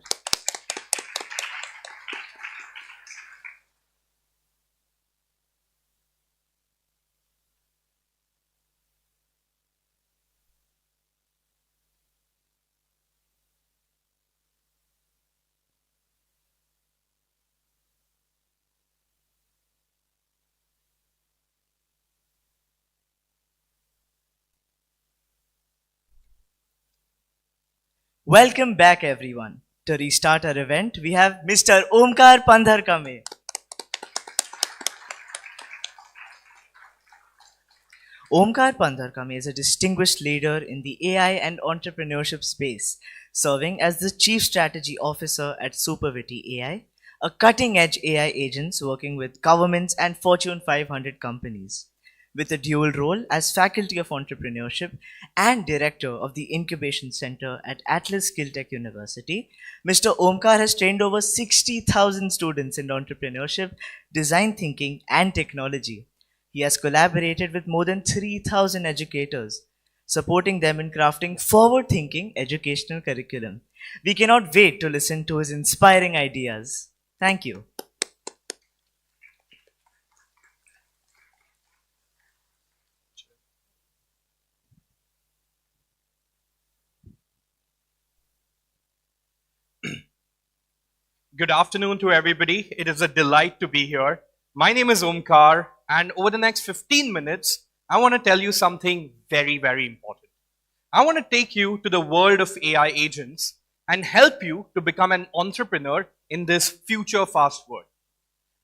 Welcome back, everyone. To restart our event, we have Mr. Omkar Pandharkame. Omkar Pandharkame is a distinguished leader in the AI and entrepreneurship space, serving as the Chief Strategy Officer at Supervity AI, a cutting-edge AI agent working with governments and Fortune 500 companies. With a dual role as Faculty of Entrepreneurship and Director of the Incubation Center at Atlas Skilltech University, Mr. Omkar has trained over 60,000 students in entrepreneurship, design thinking, and technology. He has collaborated with more than 3,000 educators, supporting them in crafting forward-thinking educational curriculum. We cannot wait to listen to his inspiring ideas. Thank you. Good afternoon to everybody. It is a delight to be here. My name is Omkar, and over the next 15 minutes, I want to tell you something very, very important. I want to take you to the world of AI agents and help you to become an entrepreneur in this future fast world.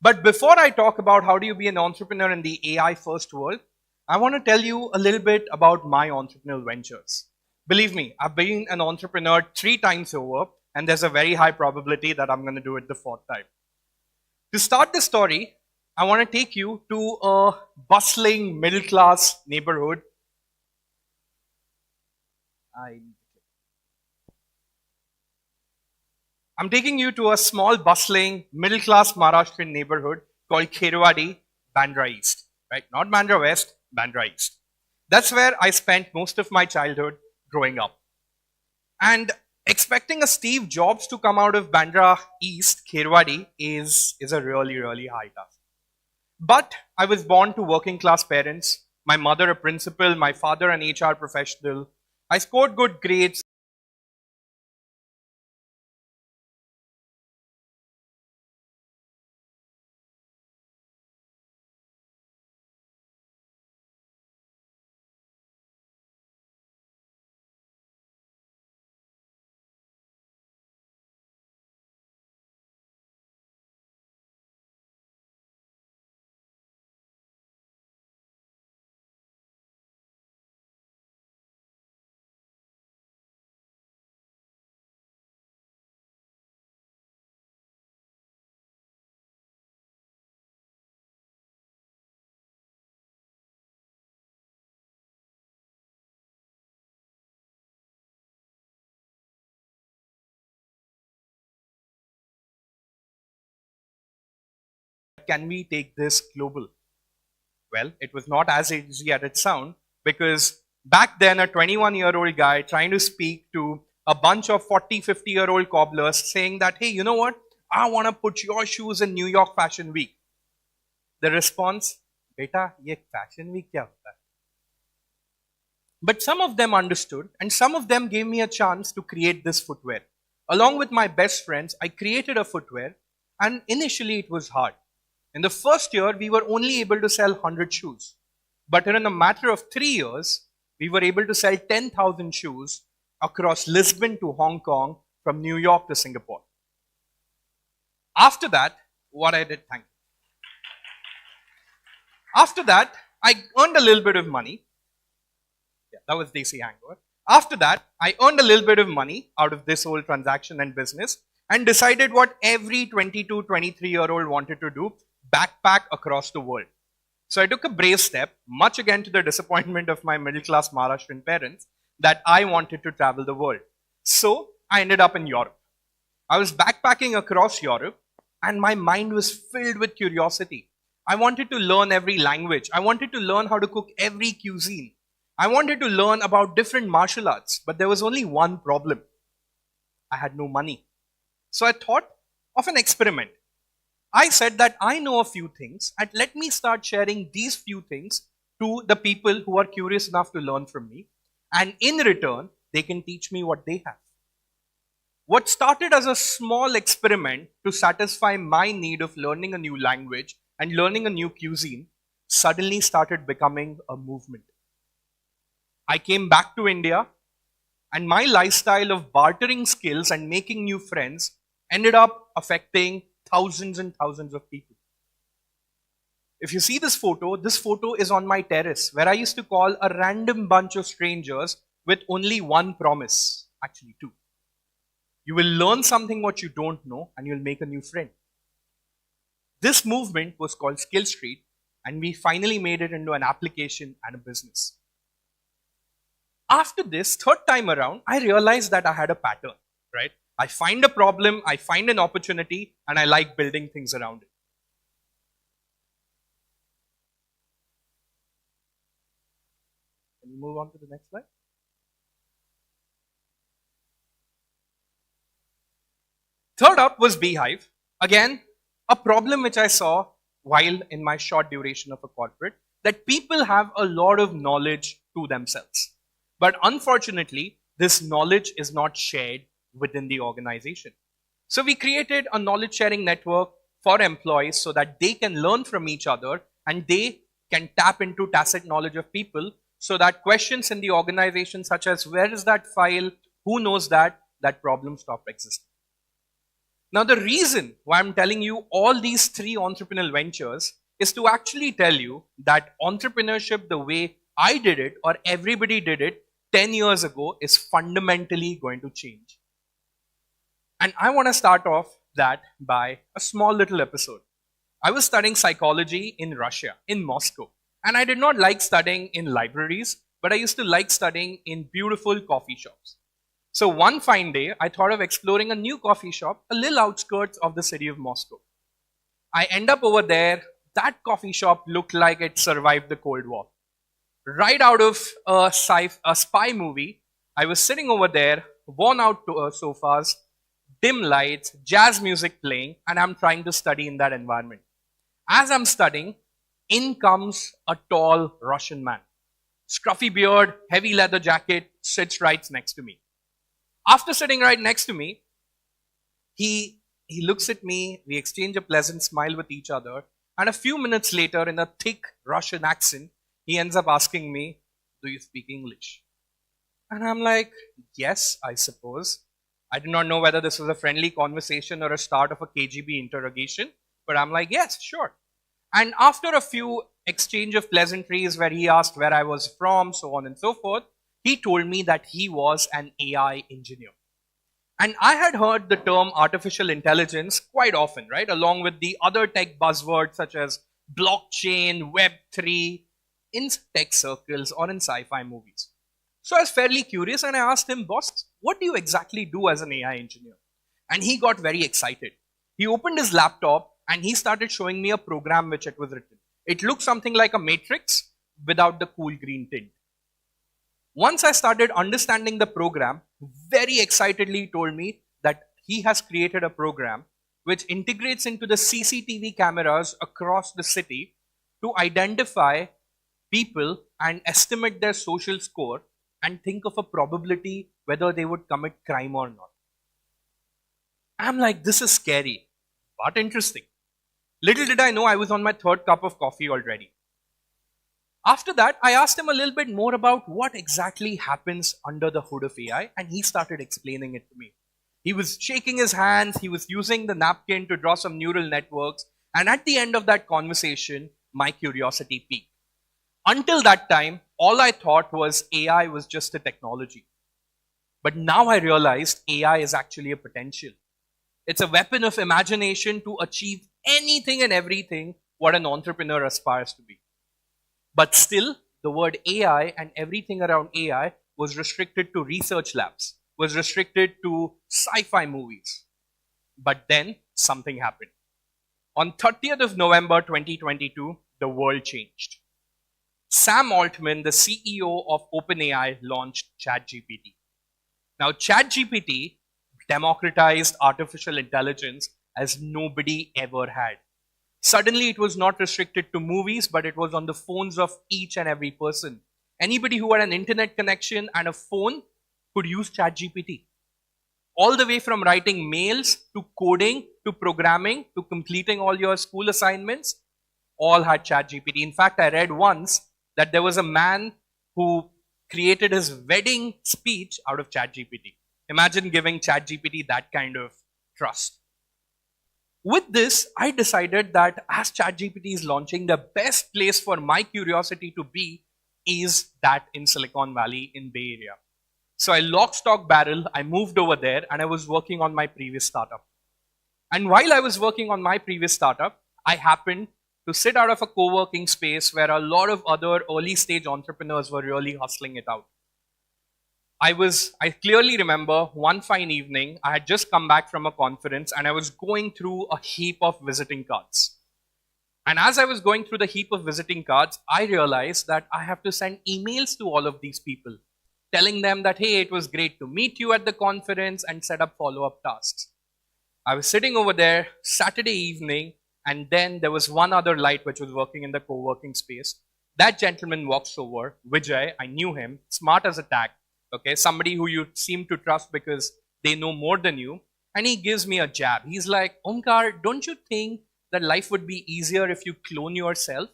But before I talk about how do you be an entrepreneur in the AI first world, I want to tell you a little bit about my entrepreneurial ventures. Believe me, I've been an entrepreneur 3 times over, and there's a very high probability that I'm going to do it the 4th time. To start the story, I want to take you to a bustling middle-class neighborhood. I'm taking you to a small, bustling, middle-class Maharashtrian neighborhood called Kherwadi, Bandra East. Right? Not Bandra West, Bandra East. That's where I spent most of my childhood growing up. And expecting a Steve Jobs to come out of Bandra East, Kherwadi, is a really, really high task. But I was born to working class parents. My mother a principal, my father an HR professional. I scored good grades. Can we take this global? Well, it was not as easy as it sounds, because back then a 21-year-old guy trying to speak to a bunch of 40, 50-year-old cobblers saying that, hey, you know what? I want to put your shoes in New York Fashion Week. The response, beta, ye Fashion Week kya hota hai? But some of them understood, and some of them gave me a chance to create this footwear. Along with my best friends, I created a footwear, and initially it was hard. In the first year, we were only able to sell 100 shoes. But in a matter of 3 years, we were able to sell 10,000 shoes across Lisbon to Hong Kong, from New York to Singapore. After that, what I did, thank you. After that, I earned a little bit of money. Yeah, that was Desi Hangover. After that, I earned a little bit of money out of this whole transaction and business, and decided what every 22, 23-year-old wanted to do, backpack across the world. So I took a brave step, much again to the disappointment of my middle-class Maharashtrian parents, that I wanted to travel the world. So I ended up in Europe. I was backpacking across Europe, and my mind was filled with curiosity. I wanted to learn every language. I wanted to learn how to cook every cuisine. I wanted to learn about different martial arts, but there was only one problem. I had no money. So I thought of an experiment. I said that I know a few things and let me start sharing these few things to the people who are curious enough to learn from me. And in return, they can teach me what they have. What started as a small experiment to satisfy my need of learning a new language and learning a new cuisine suddenly started becoming a movement. I came back to India, and my lifestyle of bartering skills and making new friends ended up affecting thousands and thousands of people. If you see this photo is on my terrace where I used to call a random bunch of strangers with only one promise, actually two. You will learn something what you don't know and you'll make a new friend. This movement was called Skill Street, and we finally made it into an application and a business. After this, third time around, I realized that I had a pattern, right? I find a problem, I find an opportunity, and I like building things around it. Can we move on to the next slide? Third up was Beehive. Again, a problem which I saw while in my short duration of a corporate, that people have a lot of knowledge to themselves. But unfortunately, this knowledge is not shared within the organization. So we created a knowledge sharing network for employees so that they can learn from each other and they can tap into tacit knowledge of people so that questions in the organization such as where is that file, who knows that problem stop existing. Now the reason why I'm telling you all these three entrepreneurial ventures is to actually tell you that entrepreneurship the way I did it or everybody did it 10 years ago is fundamentally going to change. And I want to start off that by a small little episode. I was studying psychology in Russia, in Moscow. And I did not like studying in libraries, but I used to like studying in beautiful coffee shops. So one fine day, I thought of exploring a new coffee shop, a little outskirts of the city of Moscow. I end up over there. That coffee shop looked like it survived the Cold War. Right out of a spy movie, I was sitting over there, worn out sofas, dim lights, jazz music playing, and I'm trying to study in that environment. As I'm studying, in comes a tall Russian man. Scruffy beard, heavy leather jacket, sits right next to me. After sitting right next to me, he looks at me, we exchange a pleasant smile with each other, and a few minutes later, in a thick Russian accent, he ends up asking me, "Do you speak English?" And I'm like, "Yes, I suppose." I did not know whether this was a friendly conversation or a start of a KGB interrogation, but I'm like, "Yes, sure." And after a few exchange of pleasantries where he asked where I was from, so on and so forth, he told me that he was an AI engineer. And I had heard the term artificial intelligence quite often, right? Along with the other tech buzzwords such as blockchain, Web3, in tech circles or in sci-fi movies. So I was fairly curious and I asked him, "Boss, what do you exactly do as an AI engineer?" And he got very excited. He opened his laptop and he started showing me a program which it was written. It looked something like a matrix without the cool green tint. Once I started understanding the program, very excitedly told me that he has created a program which integrates into the CCTV cameras across the city to identify people and estimate their social score and think of a probability whether they would commit crime or not. I'm like, this is scary, but interesting. Little did I know I was on my third cup of coffee already. After that, I asked him a little bit more about what exactly happens under the hood of AI, and he started explaining it to me. He was shaking his hands, he was using the napkin to draw some neural networks, and at the end of that conversation, my curiosity peaked. Until that time, all I thought was AI was just a technology. But now I realized AI is actually a potential. It's a weapon of imagination to achieve anything and everything what an entrepreneur aspires to be. But still, the word AI and everything around AI was restricted to research labs, was restricted to sci-fi movies. But then something happened. On 30th of November 2022, the world changed. Sam Altman, the CEO of OpenAI, launched ChatGPT. Now, ChatGPT democratized artificial intelligence as nobody ever had. Suddenly, it was not restricted to movies, but it was on the phones of each and every person. Anybody who had an internet connection and a phone could use ChatGPT. All the way from writing mails to coding to programming to completing all your school assignments, all had ChatGPT. In fact, I read once that there was a man who created his wedding speech out of ChatGPT. Imagine giving ChatGPT that kind of trust. With this, I decided that as ChatGPT is launching, the best place for my curiosity to be is that in Silicon Valley in Bay Area. So I lock, stock, barrel, I moved over there and I was working on my previous startup. And while I was working on my previous startup, I happened to sit out of a co-working space where a lot of other early stage entrepreneurs were really hustling it out. I clearly remember one fine evening, I had just come back from a conference and I was going through a heap of visiting cards. And as I was going through the heap of visiting cards, I realized that I have to send emails to all of these people, telling them that, hey, it was great to meet you at the conference, and set up follow-up tasks. I was sitting over there Saturday evening, and then there was one other light which was working in the co-working space. That gentleman walks over, Vijay, I knew him, smart as a tack, okay, somebody who you seem to trust because they know more than you, and he gives me a jab. He's like, Omkar, don't you think that life would be easier if you clone yourself?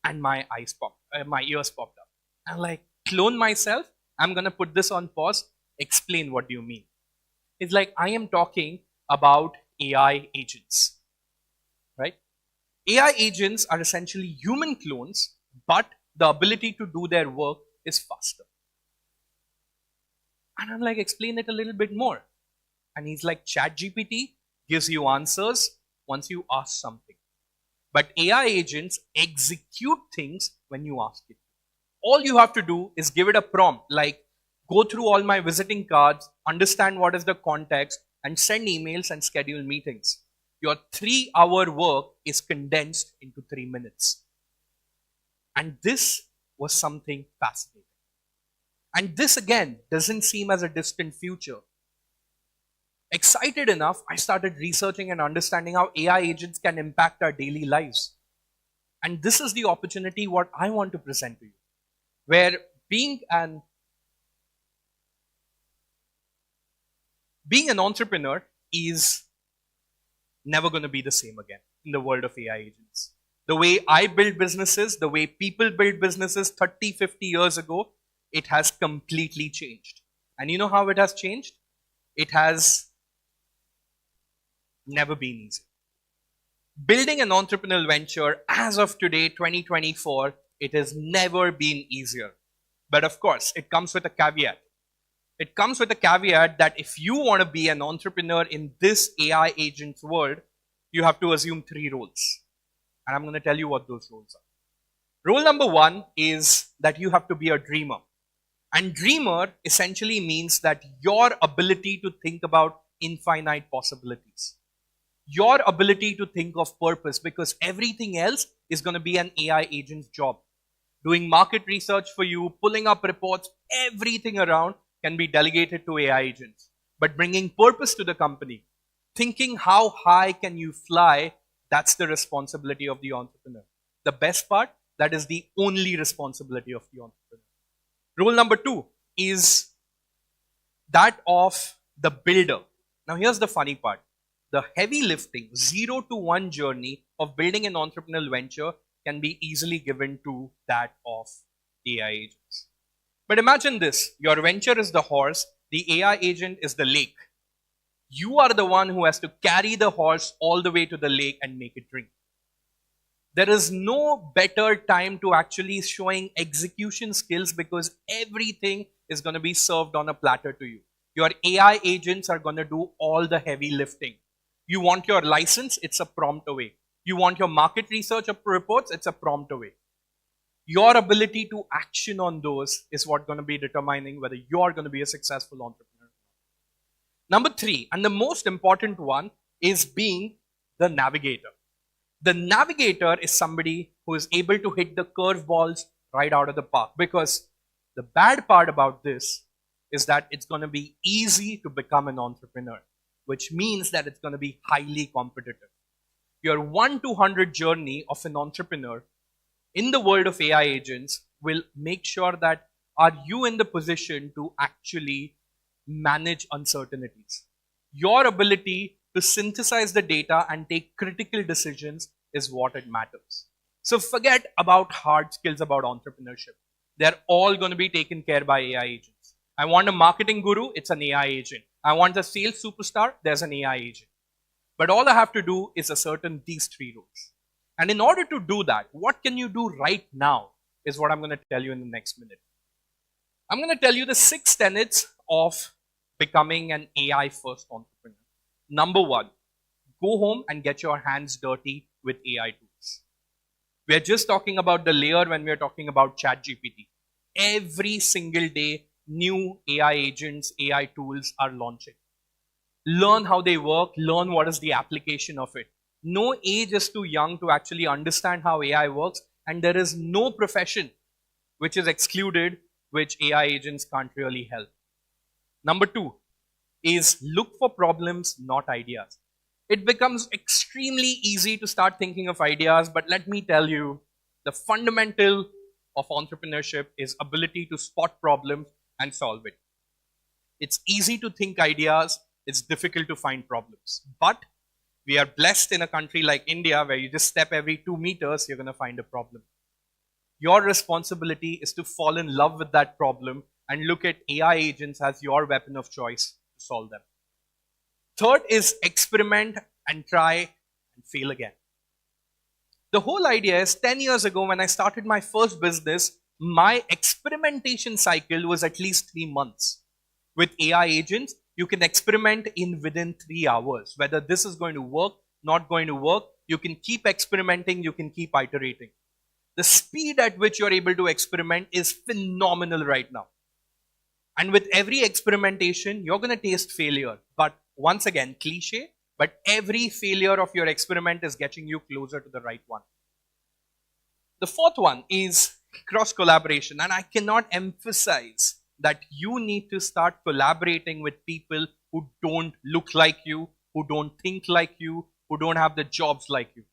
And my ears popped up. I'm like, clone myself? I'm going to put this on pause. Explain, what do you mean? It's like, I am talking about AI agents, right? AI agents are essentially human clones, but the ability to do their work is faster. And I'm like, explain it a little bit more. And he's like, ChatGPT gives you answers once you ask something. But AI agents execute things when you ask it. All you have to do is give it a prompt, like go through all my visiting cards, understand what is the context, and send emails and schedule meetings. Your 3-hour work is condensed into 3 minutes. And this was something fascinating. And this again doesn't seem as a distant future. Excited enough, I started researching and understanding how AI agents can impact our daily lives. And this is the opportunity what I want to present to you, where being an entrepreneur is never going to be the same again in the world of AI agents. The way I build businesses, the way people build businesses 30, 50 years ago, it has completely changed. And you know how it has changed? It has never been easy. Building an entrepreneurial venture as of today, 2024, it has never been easier. But of course, it comes with a caveat. It comes with a caveat that if you want to be an entrepreneur in this AI agent's world, you have to assume 3 roles. And I'm going to tell you what those roles are. Role number 1 is that you have to be a dreamer. And dreamer essentially means that your ability to think about infinite possibilities. Your ability to think of purpose, because everything else is going to be an AI agent's job. Doing market research for you, pulling up reports, everything around can be delegated to AI agents. But bringing purpose to the company, thinking how high can you fly, that's the responsibility of the entrepreneur. The best part, that is the only responsibility of the entrepreneur. Role number 2 is that of the builder. Now here's the funny part. The heavy lifting, 0 to 1 journey of building an entrepreneurial venture can be easily given to that of AI agents. But imagine this, your venture is the horse, the AI agent is the lake. You are the one who has to carry the horse all the way to the lake and make it drink. There is no better time to actually showing execution skills, because everything is going to be served on a platter to you. Your AI agents are going to do all the heavy lifting. You want your license, it's a prompt away. You want your market research reports, it's a prompt away. Your ability to action on those is what's going to be determining whether you're going to be a successful entrepreneur. Number 3, and the most important one, is being the navigator. The navigator is somebody who is able to hit the curveballs right out of the park, because the bad part about this is that it's going to be easy to become an entrepreneur, which means that it's going to be highly competitive. Your 1 to 100 journey of an entrepreneur in the world of AI agents will make sure that are you in the position to actually manage uncertainties. Your ability to synthesize the data and take critical decisions is what it matters. So forget about hard skills about entrepreneurship. They're all going to be taken care by AI agents. I want a marketing guru, it's an AI agent. I want a sales superstar, there's an AI agent. But all I have to do is ascertain these 3 roles. And in order to do that, what can you do right now is what I'm going to tell you in the next minute. I'm going to tell you the 6 tenets of becoming an AI first entrepreneur. Number 1, go home and get your hands dirty with AI tools. We're just talking about the layer when we're talking about ChatGPT. Every single day, new AI agents, AI tools are launching. Learn how they work, learn what is the application of it. No age is too young to actually understand how AI works, and there is no profession which is excluded which AI agents can't really help. Number 2 is look for problems, not ideas. It becomes extremely easy to start thinking of ideas, but let me tell you, the fundamental of entrepreneurship is ability to spot problems and solve it. It's easy to think ideas, it's difficult to find problems. But we are blessed in a country like India where you just step every 2 meters, you're going to find a problem. Your responsibility is to fall in love with that problem and look at AI agents as your weapon of choice to solve them. Third is experiment and try and fail again. The whole idea is 10 years ago when I started my first business, my experimentation cycle was at least 3 months. With AI agents, you can experiment within 3 hours. Whether this is going to work, not going to work, you can keep experimenting, you can keep iterating. The speed at which you're able to experiment is phenomenal right now. And with every experimentation, you're going to taste failure. But once again, cliche, but every failure of your experiment is getting you closer to the right one. The fourth one is cross collaboration. And I cannot emphasize that you need to start collaborating with people who don't look like you, who don't think like you, who don't have the jobs like you.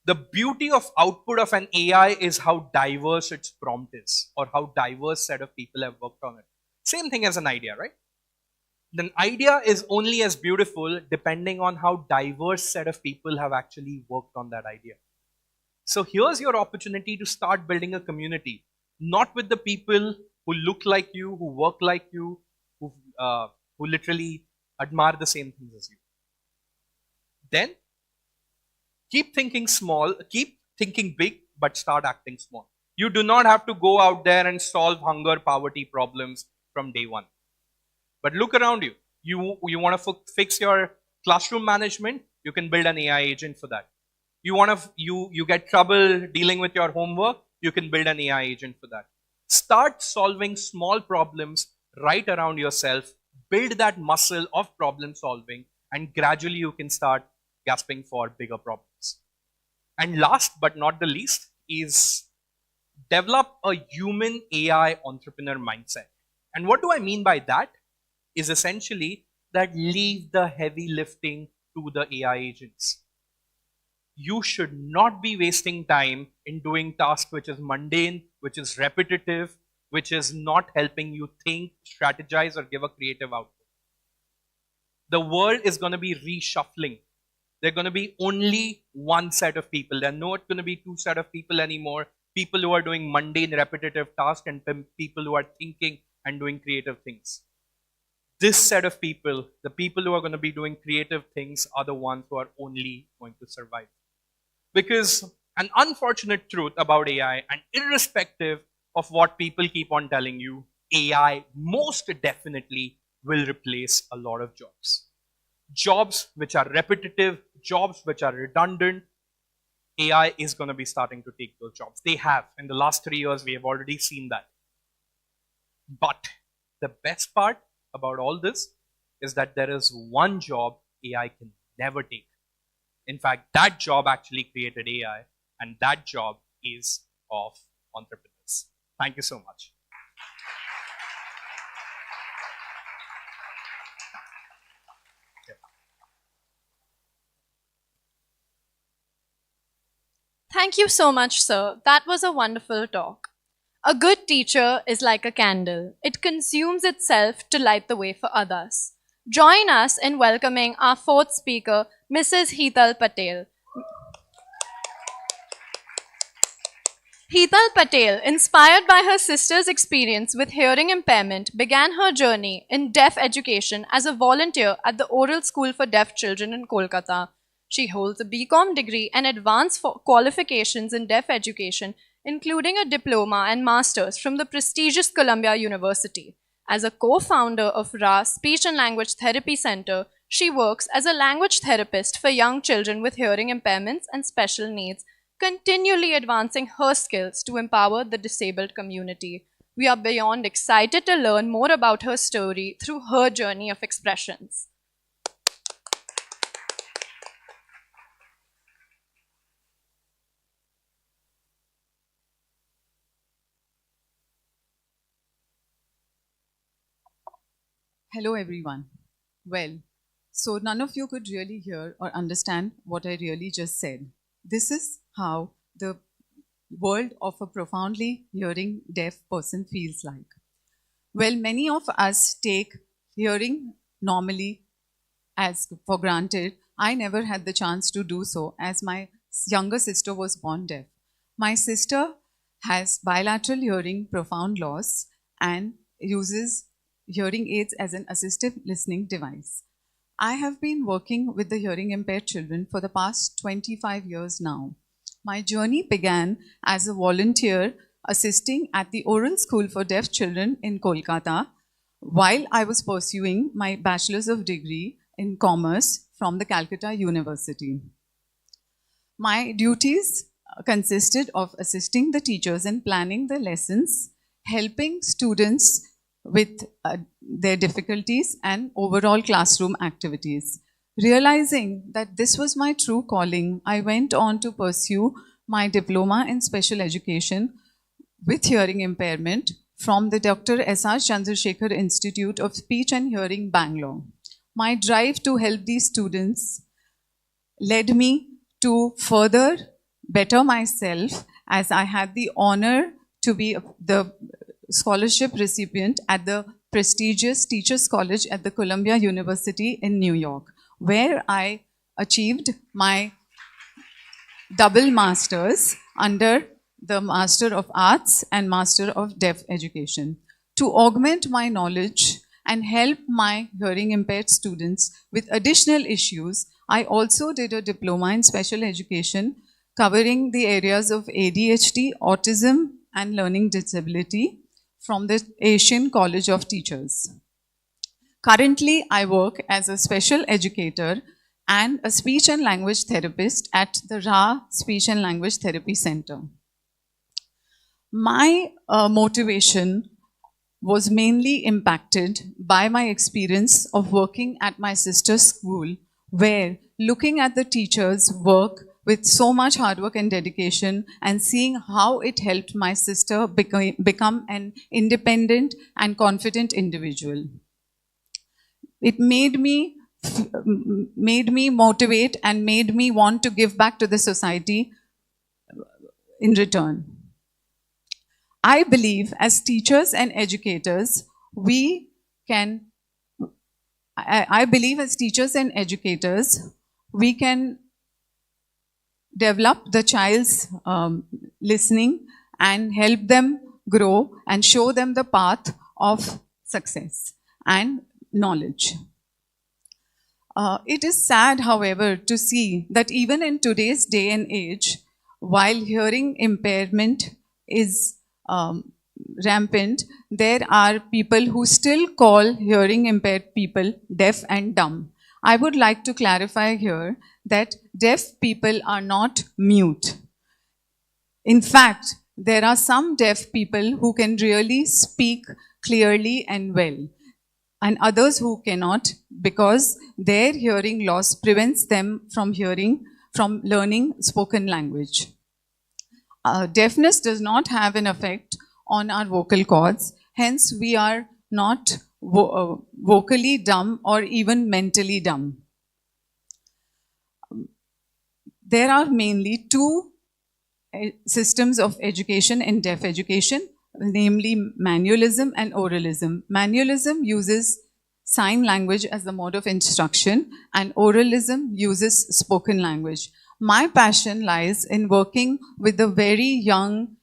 The beauty of output of an AI is how diverse its prompt is, or how diverse set of people have worked on it. Same thing as an idea, right? An idea is only as beautiful depending on how diverse set of people have actually worked on that idea. So here's your opportunity to start building a community, not with the people who look like you, who work like you, who literally admire the same things as you. Then keep thinking small, keep thinking big, but start acting small. You do not have to go out there and solve hunger, poverty problems from day one. But look around you. You want to fix your classroom management, you can build an AI agent for that. You get trouble dealing with your homework, you can build an AI agent for that. Start solving small problems right around yourself, build that muscle of problem solving, and gradually you can start gasping for bigger problems. And last but not the least is develop a human AI entrepreneur mindset. And what do I mean by that? Is essentially that leave the heavy lifting to the AI agents. You should not be wasting time in doing tasks which is mundane, which is repetitive, which is not helping you think, strategize, or give a creative output. The world is going to be reshuffling. They're going to be only one set of people. They're not going to be 2 sets of people anymore. People who are doing mundane, repetitive tasks and people who are thinking and doing creative things. This set of people, the people who are going to be doing creative things, are the ones who are only going to survive. Because an unfortunate truth about AI, and irrespective of what people keep on telling you, AI most definitely will replace a lot of jobs. Jobs which are repetitive, jobs which are redundant, AI is going to be starting to take those jobs. They have. In the last 3 years, we have already seen that. But the best part about all this is that there is one job AI can never take. In fact, that job actually created AI, and that job is of entrepreneurs. Thank you so much. Thank you so much, sir. That was a wonderful talk. A good teacher is like a candle. It consumes itself to light the way for others. Join us in welcoming our fourth speaker, Mrs. Heetal Patel. Heetal Patel, inspired by her sister's experience with hearing impairment, began her journey in deaf education as a volunteer at the Oral School for Deaf Children in Kolkata. She holds a BCom degree and advanced qualifications in deaf education, including a diploma and master's from the prestigious Columbia University. As a co-founder of RA Speech and Language Therapy Center, she works as a language therapist for young children with hearing impairments and special needs, continually advancing her skills to empower the disabled community. We are beyond excited to learn more about her story through her journey of expressions. Hello, everyone. Well, so none of you could really hear or understand what I really just said. This is how the world of a profoundly hearing deaf person feels like. Well, many of us take hearing normally as for granted. I never had the chance to do so as my younger sister was born deaf. My sister has bilateral hearing profound loss and uses hearing aids as an assistive listening device. I have been working with the hearing impaired children for the past 25 years now. My journey began as a volunteer assisting at the Oral School for Deaf Children in Kolkata while I was pursuing my Bachelor's of Degree in Commerce from the Calcutta University. My duties consisted of assisting the teachers in planning the lessons, helping students with their difficulties and overall classroom activities. Realizing that this was my true calling, I went on to pursue my diploma in special education with hearing impairment from the Dr. S.R. Chandrasekhar Institute of Speech and Hearing, Bangalore. My drive to help these students led me to further better myself as I had the honor to be the scholarship recipient at the prestigious Teachers College at the Columbia University in New York, where I achieved my double masters under the Master of Arts and Master of Deaf Education. To augment my knowledge and help my hearing impaired students with additional issues, I also did a diploma in special education covering the areas of ADHD, autism, and learning disability from the Asian College of Teachers. Currently, I work as a special educator and a speech and language therapist at the RA Speech and Language Therapy Center. My motivation was mainly impacted by my experience of working at my sister's school, where looking at the teachers work with so much hard work and dedication and seeing how it helped my sister become an independent and confident individual. It made me motivate and made me want to give back to the society in return. I believe as teachers and educators, we can develop the child's listening and help them grow and show them the path of success and knowledge. It is sad, however, to see that even in today's day and age, while hearing impairment is rampant, there are people who still call hearing impaired people deaf and dumb. I would like to clarify here that deaf people are not mute. In fact, there are some deaf people who can really speak clearly and well, and others who cannot because their hearing loss prevents them from hearing from learning spoken language. Deafness does not have an effect on our vocal cords, hence we are not vocally dumb or even mentally dumb. There are mainly two systems of education in deaf education, namely manualism and oralism. Manualism uses sign language as the mode of instruction, and oralism uses spoken language. My passion lies in working with the very young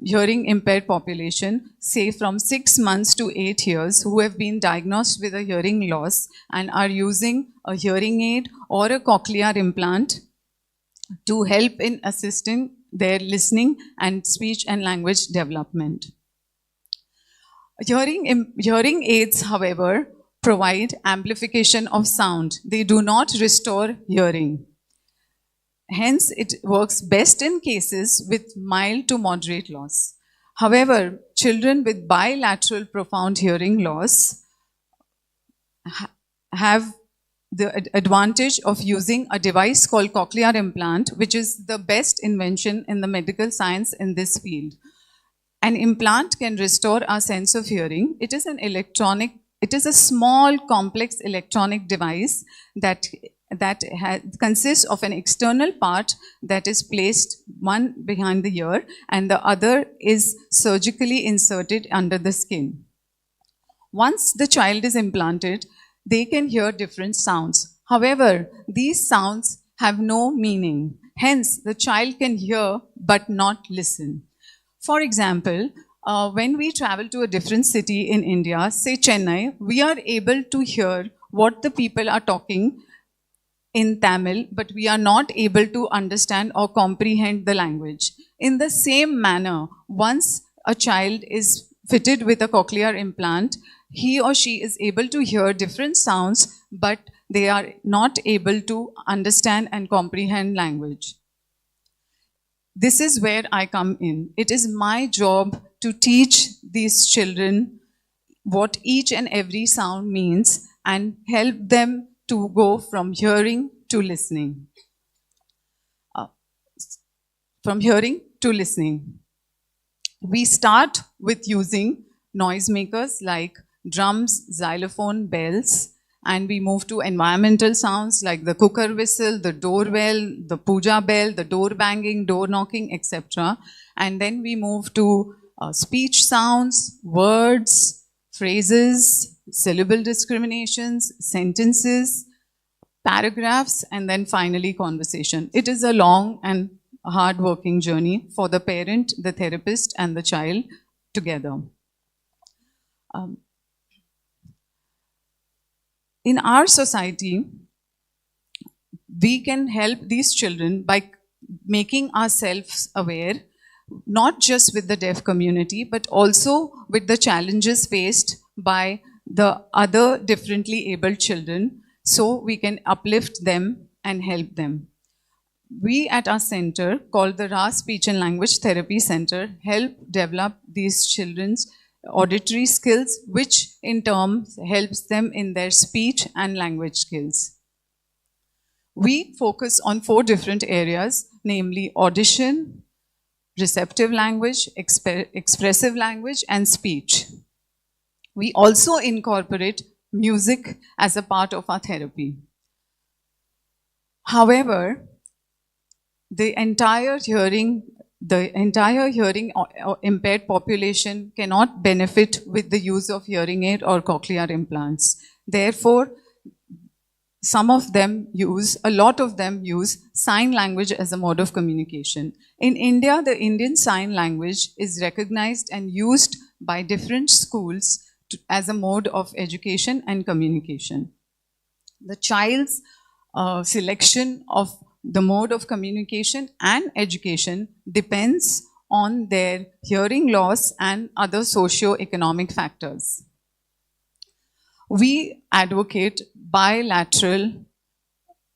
hearing impaired population, say from 6 months to 8 years, who have been diagnosed with a hearing loss and are using a hearing aid or a cochlear implant to help in assisting their listening and speech and language development. Hearing aids, however, provide amplification of sound. They do not restore hearing. Hence, it works best in cases with mild to moderate loss. However, children with bilateral profound hearing loss have the advantage of using a device called cochlear implant, which is the best invention in the medical science in this field. An implant can restore our sense of hearing. It is a small complex electronic device that consists of an external part that is placed one behind the ear and the other is surgically inserted under the skin. Once the child is implanted, they can hear different sounds. However, these sounds have no meaning. Hence, the child can hear but not listen. For example, when we travel to a different city in India, say Chennai, we are able to hear what the people are talking in Tamil, but we are not able to understand or comprehend the language. In the same manner, once a child is fitted with a cochlear implant, he or she is able to hear different sounds, but they are not able to understand and comprehend language. This is where I come in. It is my job to teach these children what each and every sound means and help them to go from hearing to listening. From hearing to listening. We start with using noisemakers like drums, xylophone, bells, and we move to environmental sounds like the cooker whistle, the doorbell, the puja bell, the door banging, door knocking, etc. And then we move to speech sounds, words, phrases, syllable discriminations, sentences, paragraphs, and then finally conversation. It is a long and hard-working journey for the parent, the therapist, and the child together. In our society, we can help these children by making ourselves aware, not just with the deaf community, but also with the challenges faced by the other differently abled children, so we can uplift them and help them. We at our center, called the RA Speech and Language Therapy Center, help develop these children's auditory skills, which in turn helps them in their speech and language skills. We focus on 4 different areas, namely audition, receptive language, expressive language, and speech. We also incorporate music as a part of our therapy. However, the entire hearing impaired population cannot benefit with the use of hearing aid or cochlear implants. Therefore, a lot of them use sign language as a mode of communication. In India, the Indian Sign Language is recognized and used by different schools as a mode of education and communication. The child's selection of the mode of communication and education depends on their hearing loss and other socio-economic factors. We advocate bilateral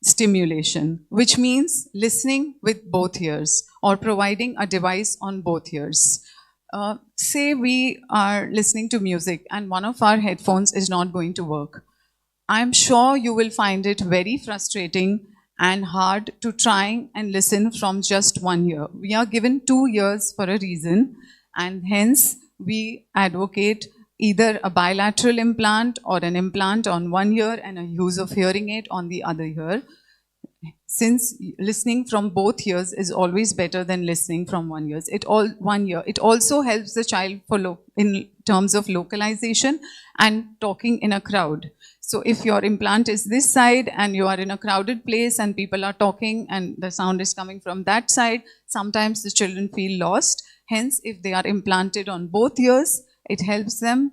stimulation, which means listening with both ears or providing a device on both ears. Say we are listening to music and one of our headphones is not going to work. I'm sure you will find it very frustrating and hard to try and listen from just 1 year. We are given 2 years for a reason, and hence we advocate either a bilateral implant or an implant on 1 year and a use of hearing aid on the other ear, since listening from both ears is always better than listening from 1 year. 1 year. It also helps the child in terms of localization and talking in a crowd. So if your implant is this side and you are in a crowded place and people are talking and the sound is coming from that side, sometimes the children feel lost. Hence, if they are implanted on both ears, it helps them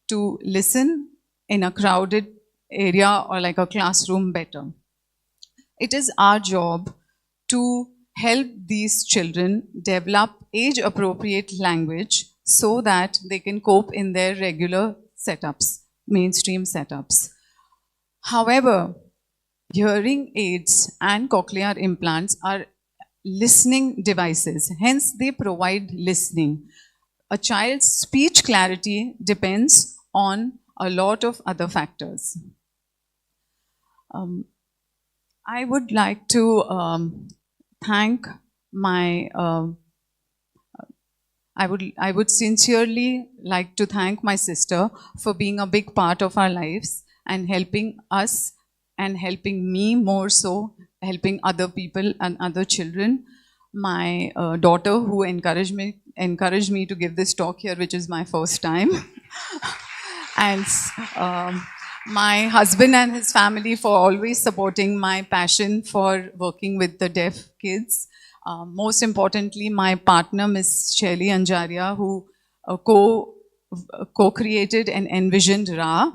to listen in a crowded area or like a classroom better. It is our job to help these children develop age-appropriate language so that they can cope in their regular setups, mainstream setups. However, hearing aids and cochlear implants are listening devices, hence they provide listening. A child's speech clarity depends on a lot of other factors. I would like to thank my, I would sincerely like to thank my sister for being a big part of our lives and helping us and helping me more so, helping other people and other children. My daughter who encouraged me to give this talk here, which is my first time. And my husband and his family for always supporting my passion for working with the deaf kids. Most importantly, my partner, Ms. Shelly Anjaria, who co-created and envisioned RA,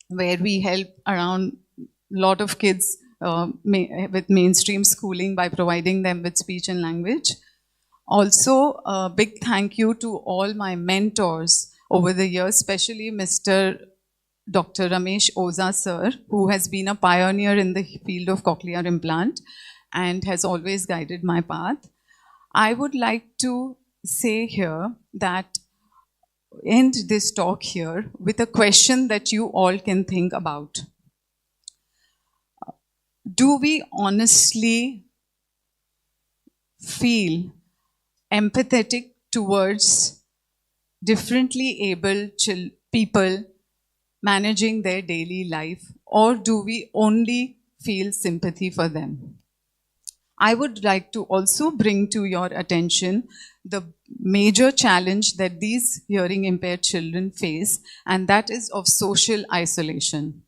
where we help around a lot of kids with mainstream schooling by providing them with speech and language. Also, a big thank you to all my mentors over the years, especially Mr. Dr. Ramesh Oza sir, who has been a pioneer in the field of cochlear implant and has always guided my path. I would like to say here that end this talk here with a question that you all can think about. Do we honestly feel empathetic towards differently able people managing their daily life, or do we only feel sympathy for them? I would like to also bring to your attention the major challenge that these hearing impaired children face, and that is of social isolation.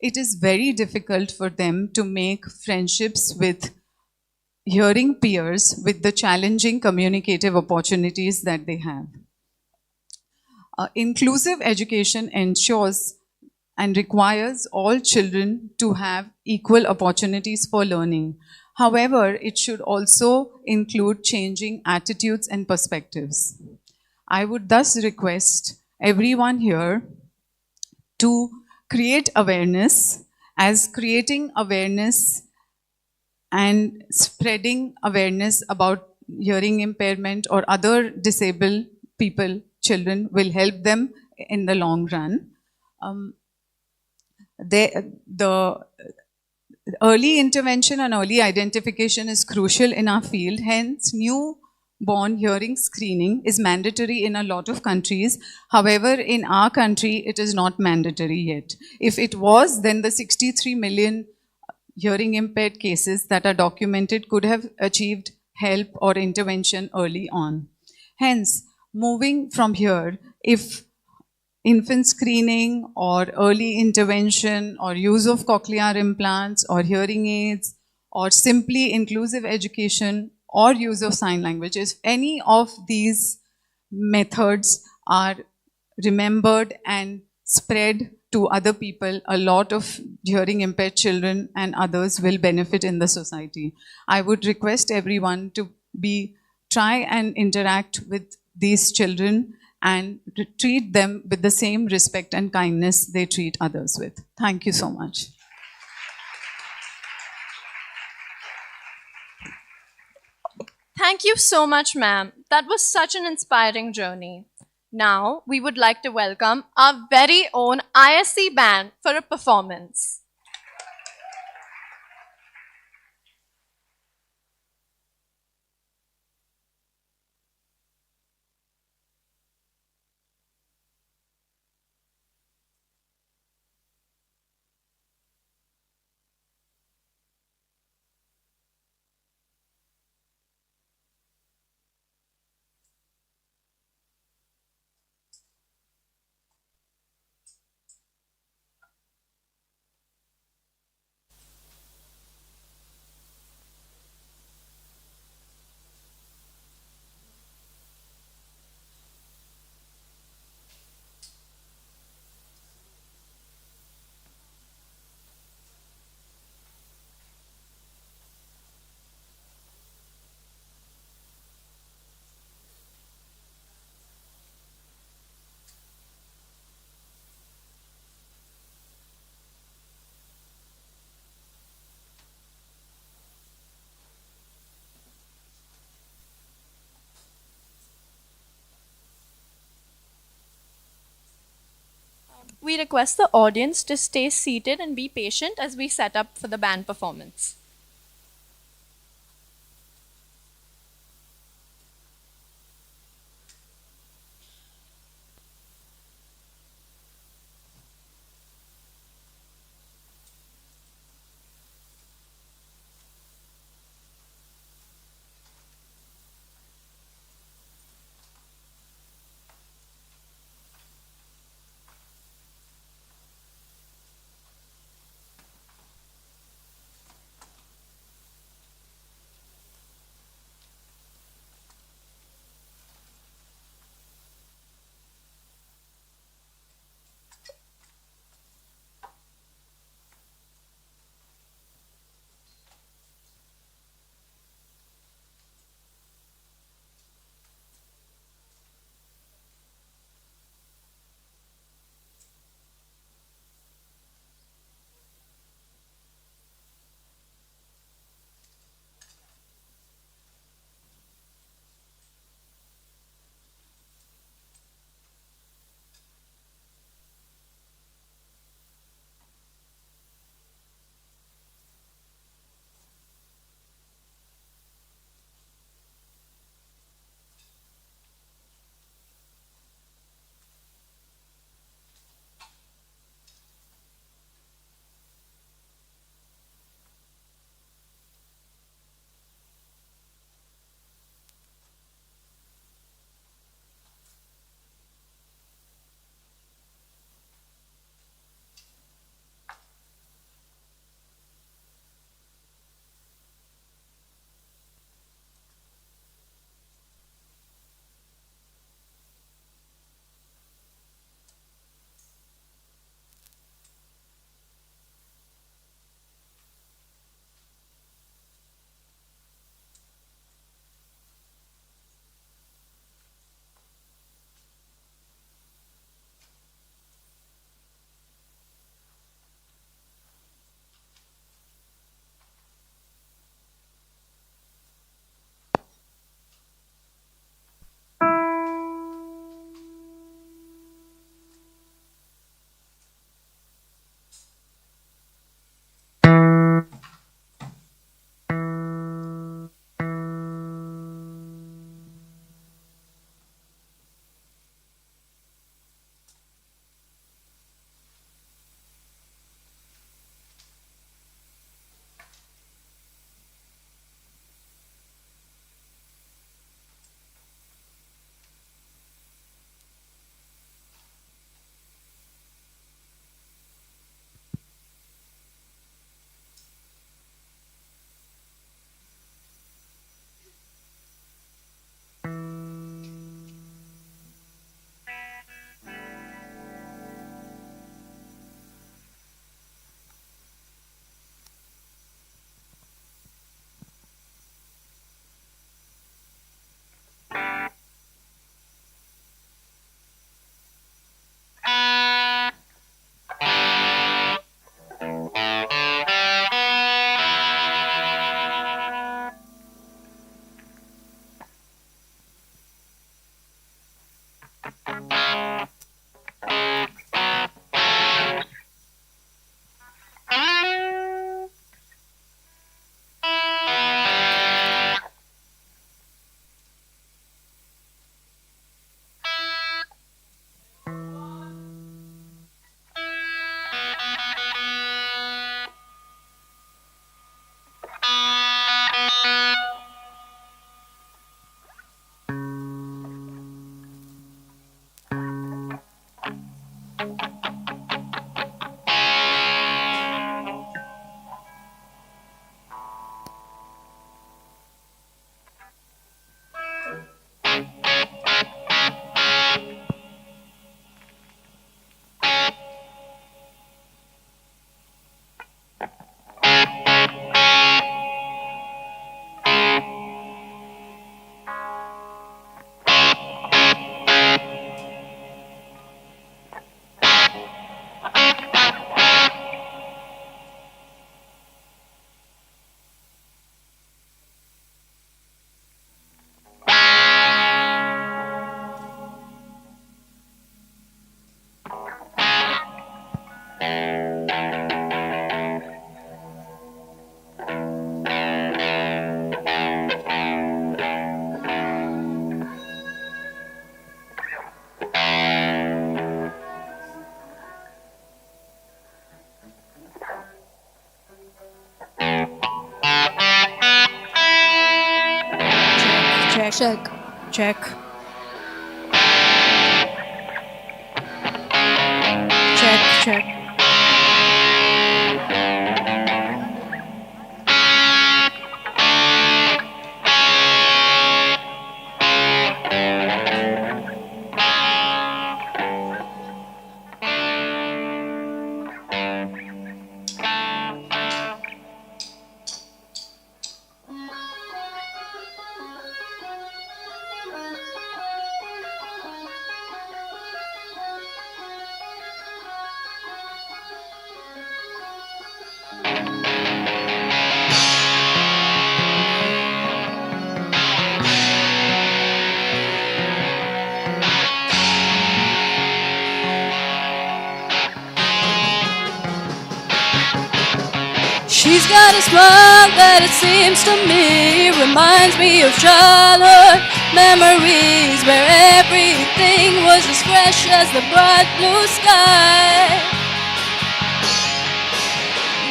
It is very difficult for them to make friendships with hearing peers with the challenging communicative opportunities that they have. Inclusive education ensures and requires all children to have equal opportunities for learning. However, it should also include changing attitudes and perspectives. I would thus request everyone here to create awareness, as creating awareness and spreading awareness about hearing impairment or other disabled people, children, will help them in the long run. The early intervention and early identification is crucial in our field. Hence, newborn hearing screening is mandatory in a lot of countries. However, in our country, it is not mandatory yet. If it was, then the 63 million hearing impaired cases that are documented could have achieved help or intervention early on. Hence, moving from here, if infant screening or early intervention or use of cochlear implants or hearing aids or simply inclusive education or use of sign language, if any of these methods are remembered and spread to other people, a lot of hearing impaired children and others will benefit in the society. I would request everyone to try and interact with these children and treat them with the same respect and kindness they treat others with. Thank you so much. Thank you so much, ma'am. That was such an inspiring journey. Now, we would like to welcome our very own ISC band for a performance. we request the audience to stay seated and be patient as we set up for the band performance. check, check, check. Check, check. She's got a smile that it seems to me reminds me of childhood memories where everything was as fresh as the bright blue sky.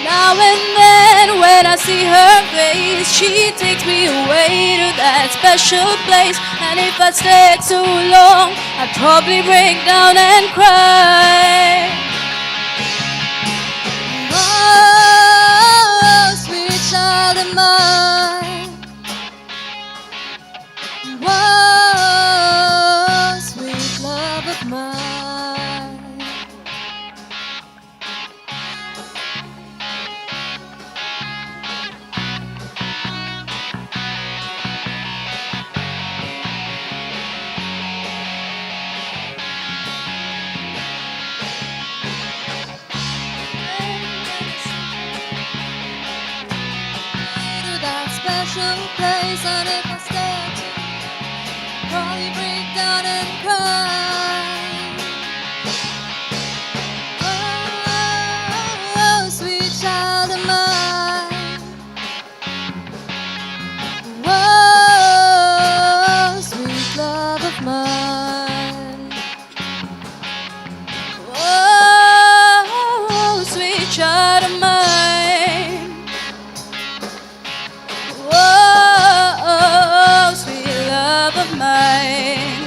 Now and then when I see her face, she takes me away to that special place. And if I stay too long, I'd probably break down and cry. Oh, sweet child of mine. Whoa, sweet love of mine. To that special place, and if I stay too probably break down and cry. Oh, sweet child of mine. Whoa, sweet love of mine. Whoa, sweet child of mine. Whoa, sweet love of mine.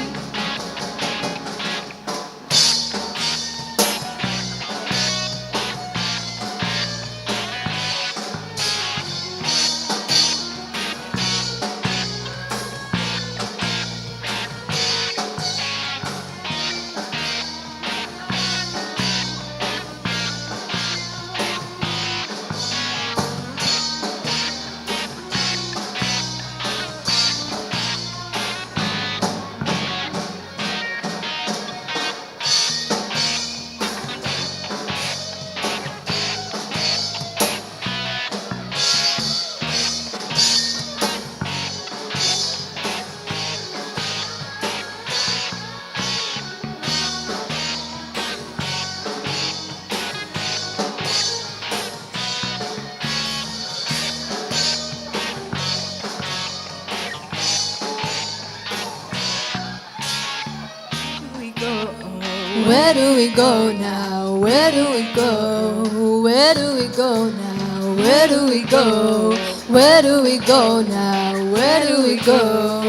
Where do we go now? Where do we go? Where do we go now? Where do we go? Where do we go now? Where do we go?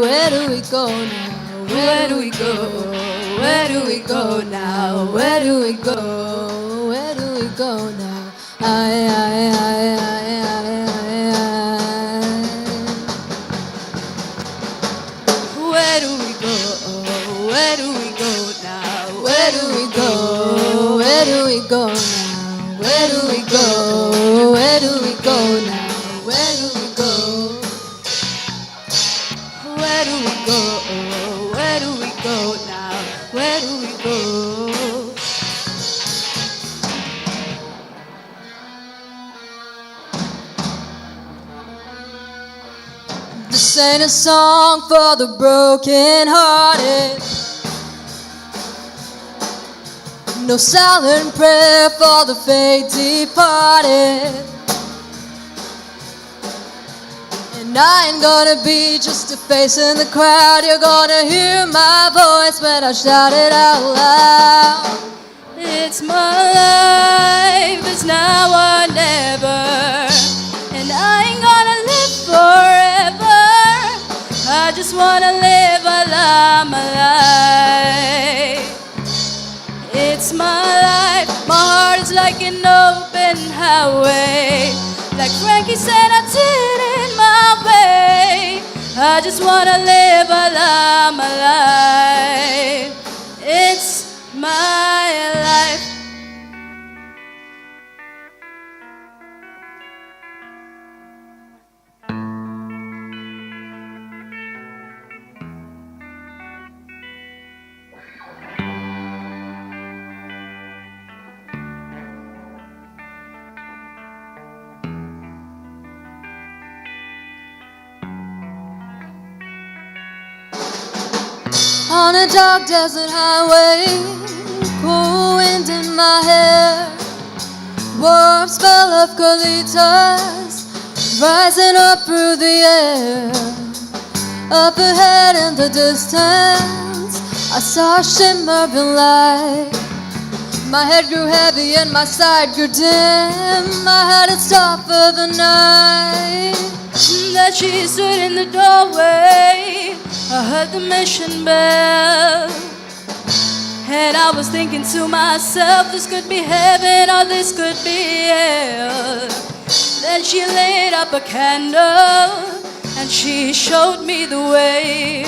Where do we go now? Where do we go? Where do we go now? Where do we go? Where do we go now? I. Where do we go? Where do we go now? Where do we go? Where do we go now? Where do we go? Where do we go now? Where do we go? Where do we go? Where do we go now? Where do we go? This ain't a song for the broken hearted. No silent prayer for the faith departed. And I ain't gonna be just a face in the crowd. You're gonna hear my voice when I shout it out loud. It's my life, it's now or never. And I ain't gonna live forever. I just wanna live a life, my life. It's my life. My heart is like an open highway. Like Frankie said, I did it my way. I just wanna live a life, my life. It's my life. On a dark desert highway, cool wind in my hair, warm smell of colitas rising up through the air. Up ahead in the distance, I saw a shimmering light. My head grew heavy and my sight grew dim. I had to stop for the night. Then she stood in the doorway. I heard the mission bell, and I was thinking to myself, this could be heaven or this could be hell. Then she lit up a candle and she showed me the way.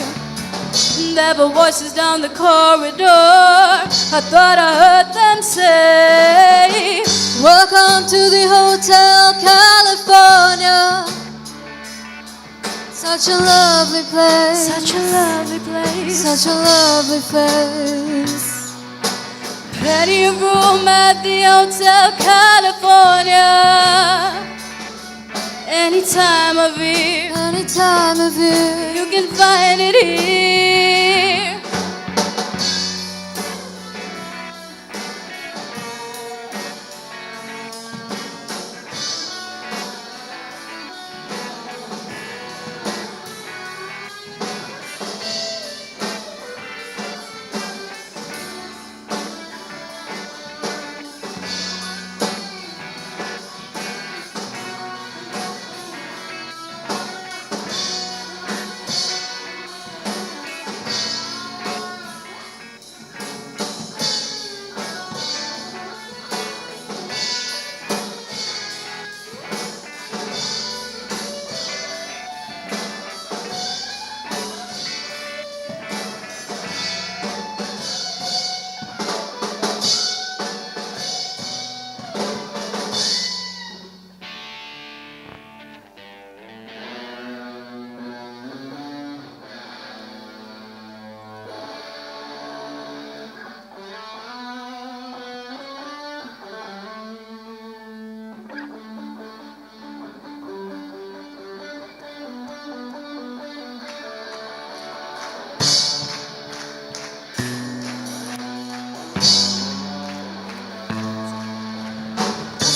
There were voices down the corridor. I thought I heard them say, welcome to the Hotel California. Such a lovely place. Such a lovely place. Such a lovely place. Plenty of room at the Hotel California. Any time of year. Any time of year. You can find it here.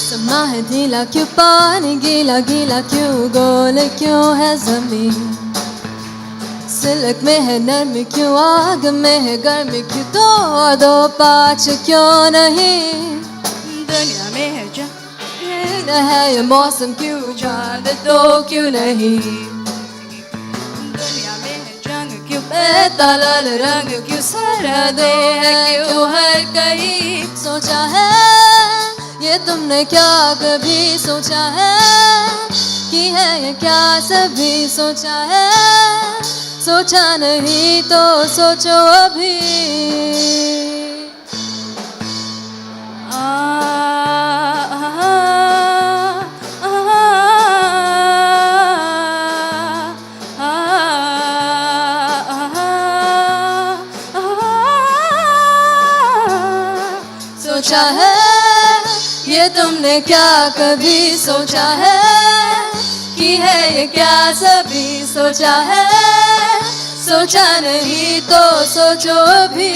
समा है ढीला क्यों पानी गीला गीला क्यों गोल क्यों है जमीन सिलक में है नरमी क्यों आग में है गर्मी क्यों दो और दो पाँच क्यों नहीं दुनिया में है जंग है ये मौसम क्यों चांद दो क्यों नहीं दुनिया में है जंग क्यों बहता लाल रंग क्यों सरहदें है क्यों हर कहीं सोचा है ये तुमने क्या कभी सोचा है कि है ये क्या सभी सोचा है सोचा नहीं तो सोचो अभी सोचा है ये तुमने क्या कभी सोचा है कि है ये क्या सभी सोचा है सोचा नहीं तो सोचो अभी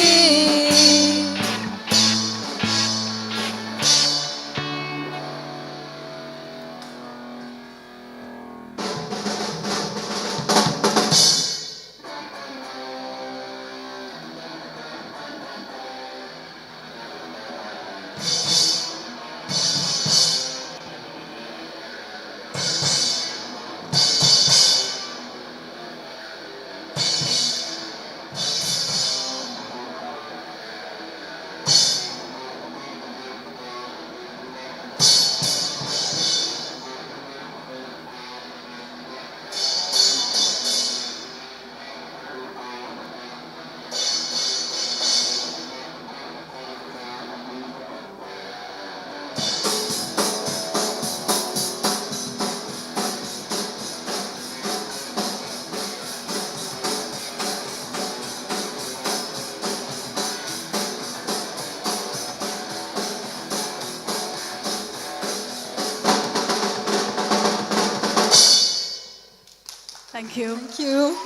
Thank you. Thank you.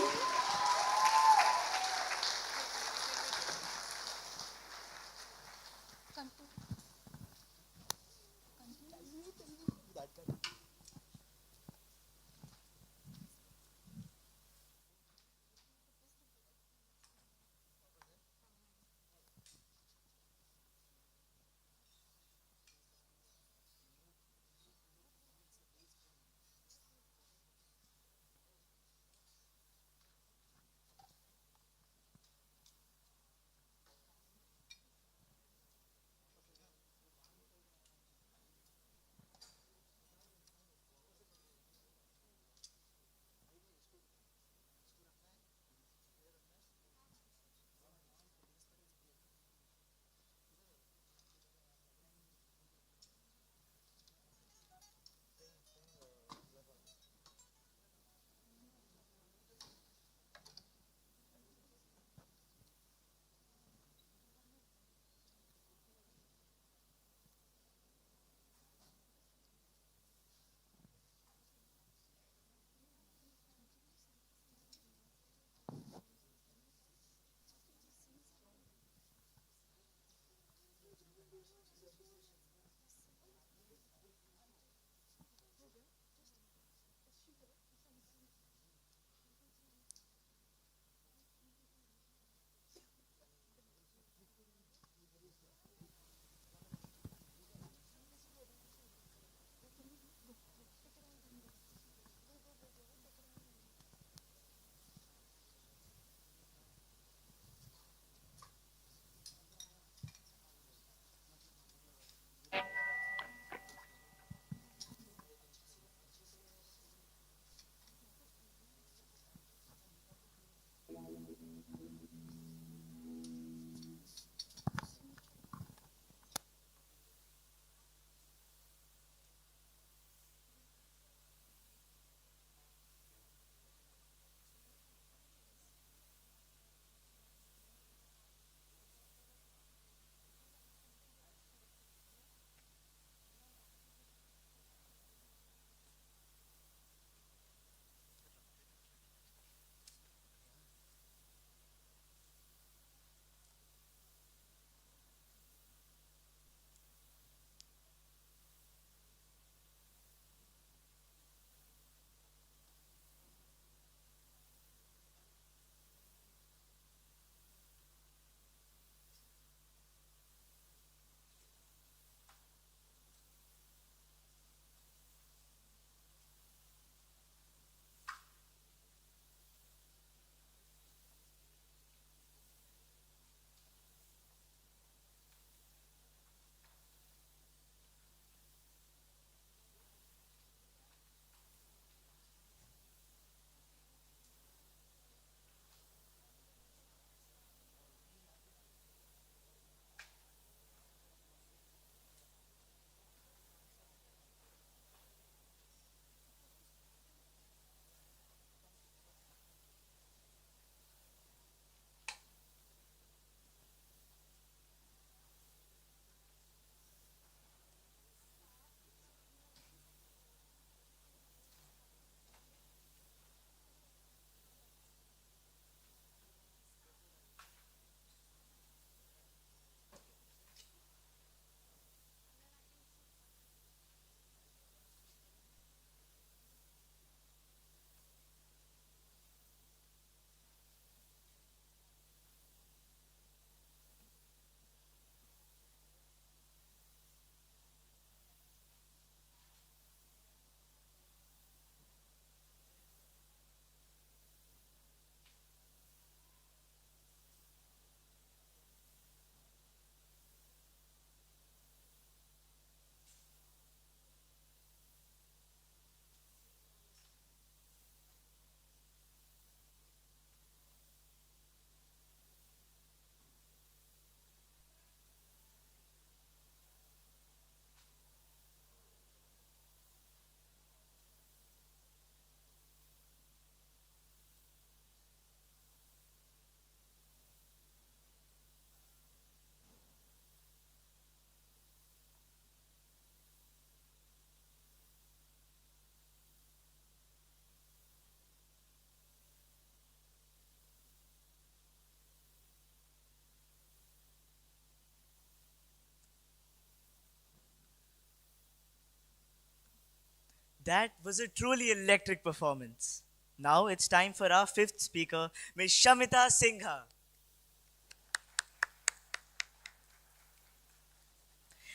That was a truly electric performance. Now it's time for our fifth speaker, Ms. Shamita Singha.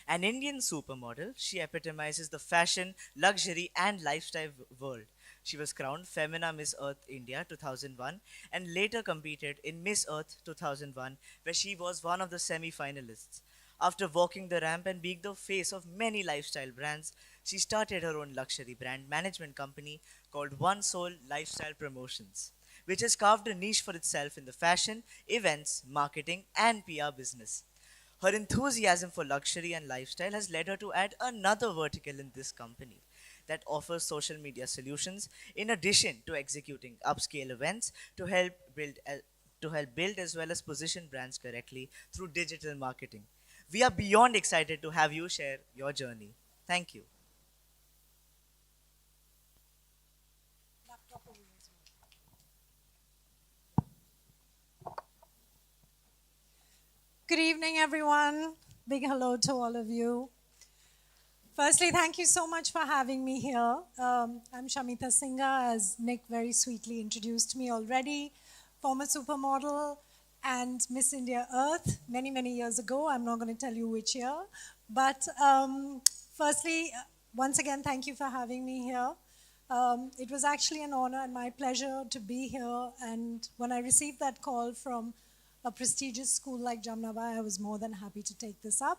An Indian supermodel, she epitomizes the fashion, luxury, and lifestyle world. She was crowned Femina Miss Earth India 2001 and later competed in Miss Earth 2001, where she was one of the semi finalists. After walking the ramp and being the face of many lifestyle brands, she started her own luxury brand management company called One Soul Lifestyle Promotions, which has carved a niche for itself in the fashion, events, marketing, and PR business. Her enthusiasm for luxury and lifestyle has led her to add another vertical in this company that offers social media solutions in addition to executing upscale events to help build as well as position brands correctly through digital marketing. We are beyond excited to have you share your journey. Thank you. Good evening, everyone. Big hello to all of you. Firstly, thank you so much for having me here. I'm Shamita Singha, as Nick very sweetly introduced me already, former supermodel and Miss India Earth many, many years ago. I'm not going to tell you which year. But firstly, once again, thank you for having me here. It was actually an honor and my pleasure to be here. And when I received that call from a prestigious school like Jamnabai, I was more than happy to take this up.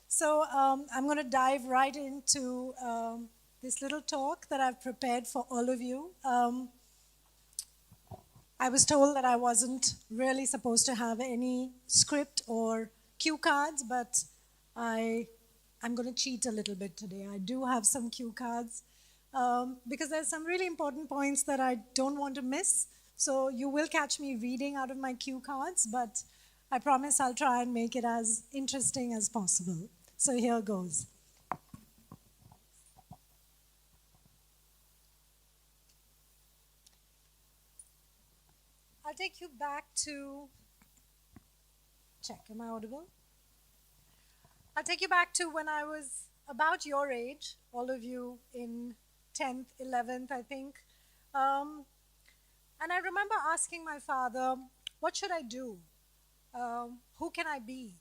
So I'm going to dive right into this little talk that I've prepared for all of you. I was told that I wasn't really supposed to have any script or cue cards, but I'm going to cheat a little bit today. I do have some cue cards because there's some really important points that I don't want to miss. So you will catch me reading out of my cue cards, but I promise I'll try and make it as interesting as possible. So here goes. I'll take you back to, check, am I audible? I'll take you back to when I was about your age, all of you in 10th, 11th, I think. And I remember asking my father, what should I do? Who can I be?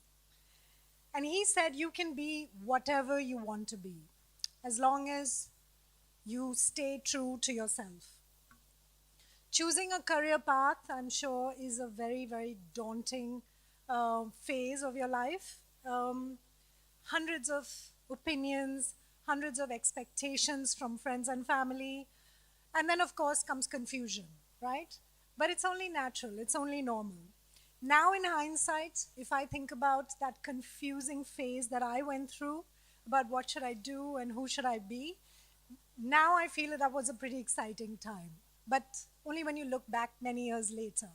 And he said, you can be whatever you want to be, as long as you stay true to yourself. Choosing a career path, I'm sure, is a very, very daunting phase of your life. Hundreds of opinions, hundreds of expectations from friends and family. And then, of course, comes confusion, right? But it's only natural, it's only normal. Now, in hindsight, if I think about that confusing phase that I went through about what should I do and who should I be, now I feel that was a pretty exciting time. But only when you look back many years later.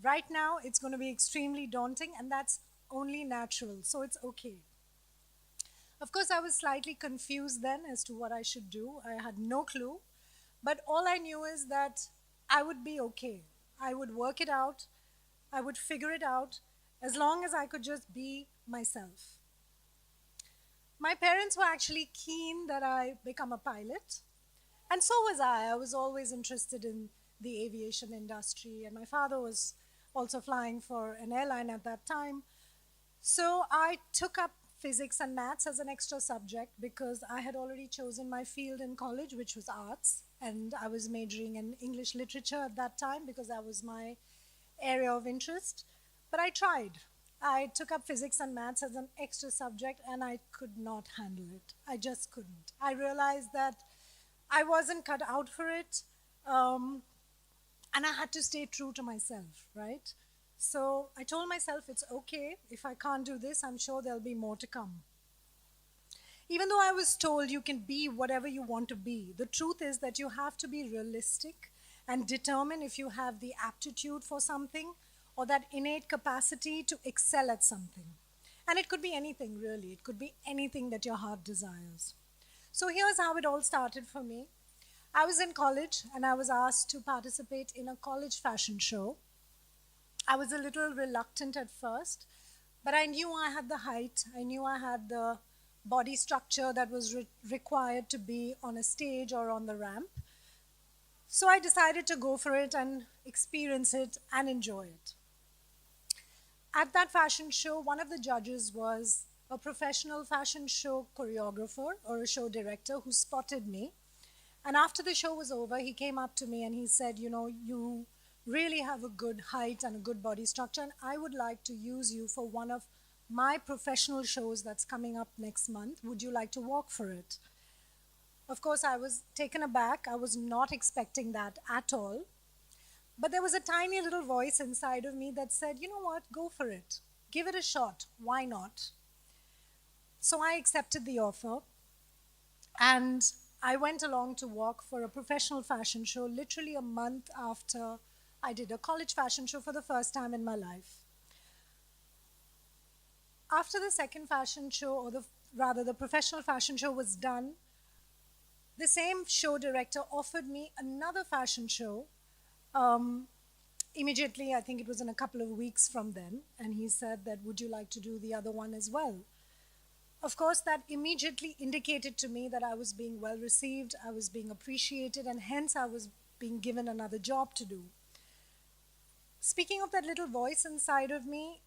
Right now, it's going to be extremely daunting, and that's only natural, so it's okay. Of course, I was slightly confused then as to what I should do. I had no clue. But all I knew is that I would be okay. I would work it out. I would figure it out as long as I could just be myself. My parents were actually keen that I become a pilot. And so was I. I was always interested in the aviation industry. And my father was also flying for an airline at that time. So I took up physics and maths as an extra subject because I had already chosen my field in college, which was arts. And I was majoring in English literature at that time because that was my area of interest. But I tried. I took up physics and maths as an extra subject and I could not handle it. I just couldn't. I realized that I wasn't cut out for it and I had to stay true to myself, right? So I told myself it's okay. If I can't do this, I'm sure there'll be more to come. Even though I was told you can be whatever you want to be, the truth is that you have to be realistic and determine if you have the aptitude for something or that innate capacity to excel at something. And it could be anything, really. It could be anything that your heart desires. So here's how it all started for me. I was in college and I was asked to participate in a college fashion show. I was a little reluctant at first, but I knew I had the height, I knew I had the body structure that was required to be on a stage or on the ramp. So I decided to go for it and experience it and enjoy it. At that fashion show, one of the judges was a professional fashion show choreographer or a show director who spotted me. And after the show was over, he came up to me and he said, you know, you really have a good height and a good body structure, and I would like to use you for one of my professional shows that's coming up next month. Would you like to walk for it? Of course, I was taken aback. I was not expecting that at all. But there was a tiny little voice inside of me that said, you know what, go for it. Give it a shot. Why not? So I accepted the offer. And I went along to walk for a professional fashion show literally a month after I did a college fashion show for the first time in my life. After the second fashion show, or rather the professional fashion show was done, the same show director offered me another fashion show immediately. I think it was in a couple of weeks from then, and he said that, would you like to do the other one as well? Of course, that immediately indicated to me that I was being well received, I was being appreciated, and hence I was being given another job to do. Speaking of that little voice inside of me,